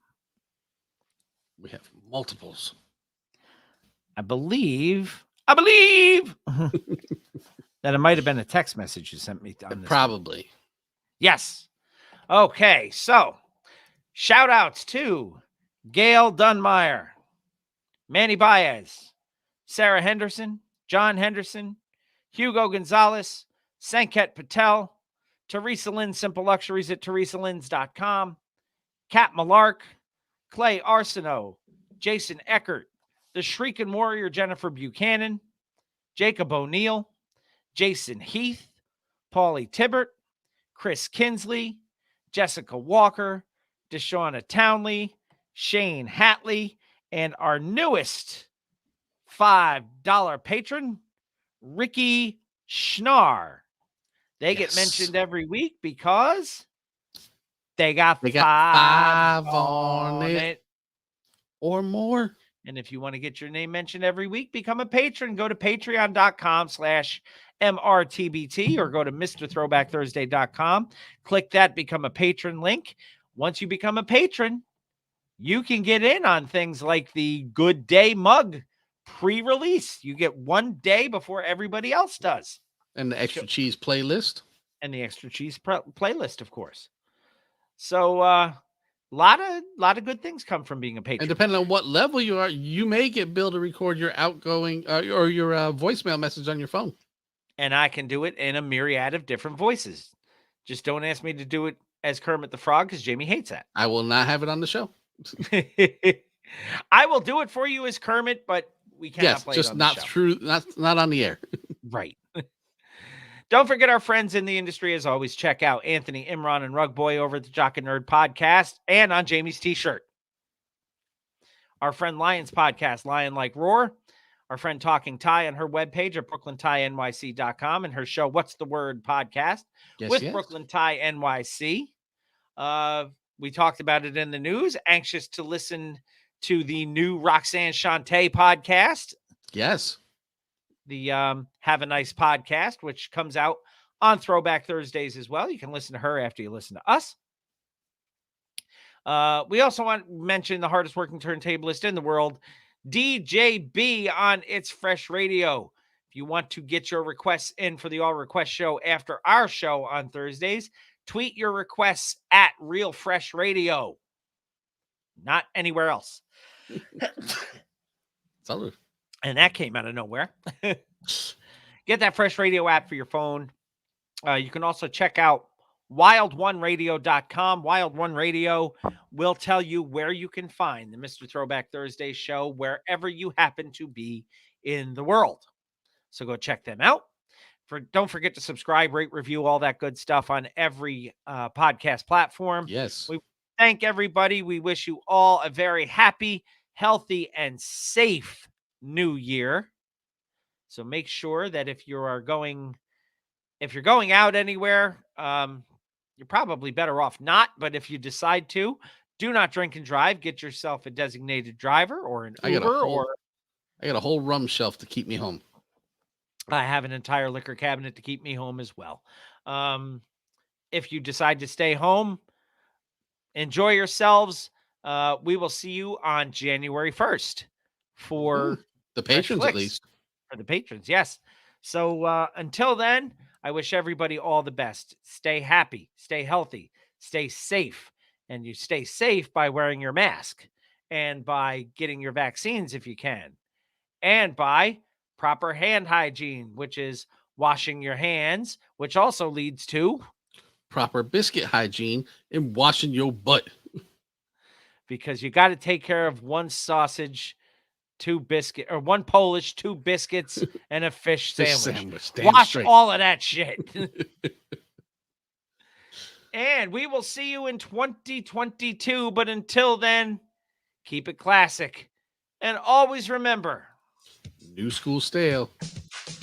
We have multiples. I believe that it might have been a text message you sent me on this. Probably. Yes. Okay, so shout outs to Gail Dunmeyer, Manny Baez, Sarah Henderson, John Henderson, Hugo Gonzalez, Sanket Patel, Teresa Lynn, Simple Luxuries at teresalynns.com, Kat Malark, Clay Arsenault, Jason Eckert, the Shrieking Warrior Jennifer Buchanan, Jacob O'Neill, Jason Heath, Paulie Tibbert, Chris Kinsley, Jessica Walker, Deshauna Townley, Shane Hatley, and our newest $5 patron, Ricky Schnar. They get mentioned every week because they got five on it or more. And if you want to get your name mentioned every week, become a patron. Go to patreon.com/MRTBT or go to MrThrowbackThursday.com. Click that Become a Patron link. Once you become a patron, you can get in on things like the Good Day mug pre-release. You get 1 day before everybody else does. And the extra cheese playlist. And the extra cheese playlist, of course. So, lot of good things come from being a patron. And depending on what level you are, you may get billed to record your outgoing or your voicemail message on your phone. And I can do it in a myriad of different voices. Just don't ask me to do it as Kermit the Frog because Jamie hates that. I will not have it on the show. I will do it for you as Kermit, but we cannot play it on the show. Not on the air. Right. Don't forget our friends in the industry. As always, check out Anthony, Imran, and Rug Boy over at the Jock and Nerd podcast and on Jamie's t-shirt. Our friend Lion's podcast, Lion Like Roar. Our friend Talking Ty on her webpage at BrooklynTyNYC.com and her show, What's the Word podcast with Brooklyn Ty NYC. We talked about it in the news. Anxious to listen to the new Roxanne Shante podcast. Yes. The Have a Nice podcast, which comes out on Throwback Thursdays as well. You can listen to her after you listen to us. We also want to mention the hardest working turntablist in the world, DJ B on It's Fresh Radio. If you want to get your requests in for the All Request Show after our show on Thursdays, tweet your requests at Real Fresh Radio. Not anywhere else. Salud. And that came out of nowhere. Get that Fresh Radio app for your phone. You can also check out wild1radio.com. Wild One Radio will tell you where you can find the Mr. Throwback Thursday show wherever you happen to be in the world. So go check them out. Don't forget to subscribe, rate, review, all that good stuff on every podcast platform. Yes. We thank everybody. We wish you all a very happy, healthy, and safe New Year. So make sure that if you're going out anywhere, you're probably better off not. But if you decide to, do not drink and drive. Get yourself a designated driver or an Uber. I got a whole rum shelf to keep me home. I have an entire liquor cabinet to keep me home as well. If you decide to stay home, enjoy yourselves. We will see you on January 1st for the patrons, at least. For the patrons, yes. So until then, I wish everybody all the best. Stay happy, stay healthy, stay safe. And you stay safe by wearing your mask and by getting your vaccines if you can. And by proper hand hygiene, which is washing your hands, which also leads to proper biscuit hygiene and washing your butt. Because you got to take care of one sausage, 2 biscuit, or 1 Polish, 2 biscuits, and a fish sandwich. Wash straight. All of that shit. And we will see you in 2022. But until then, keep it classic. And always remember, new school stale,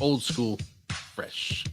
old school fresh.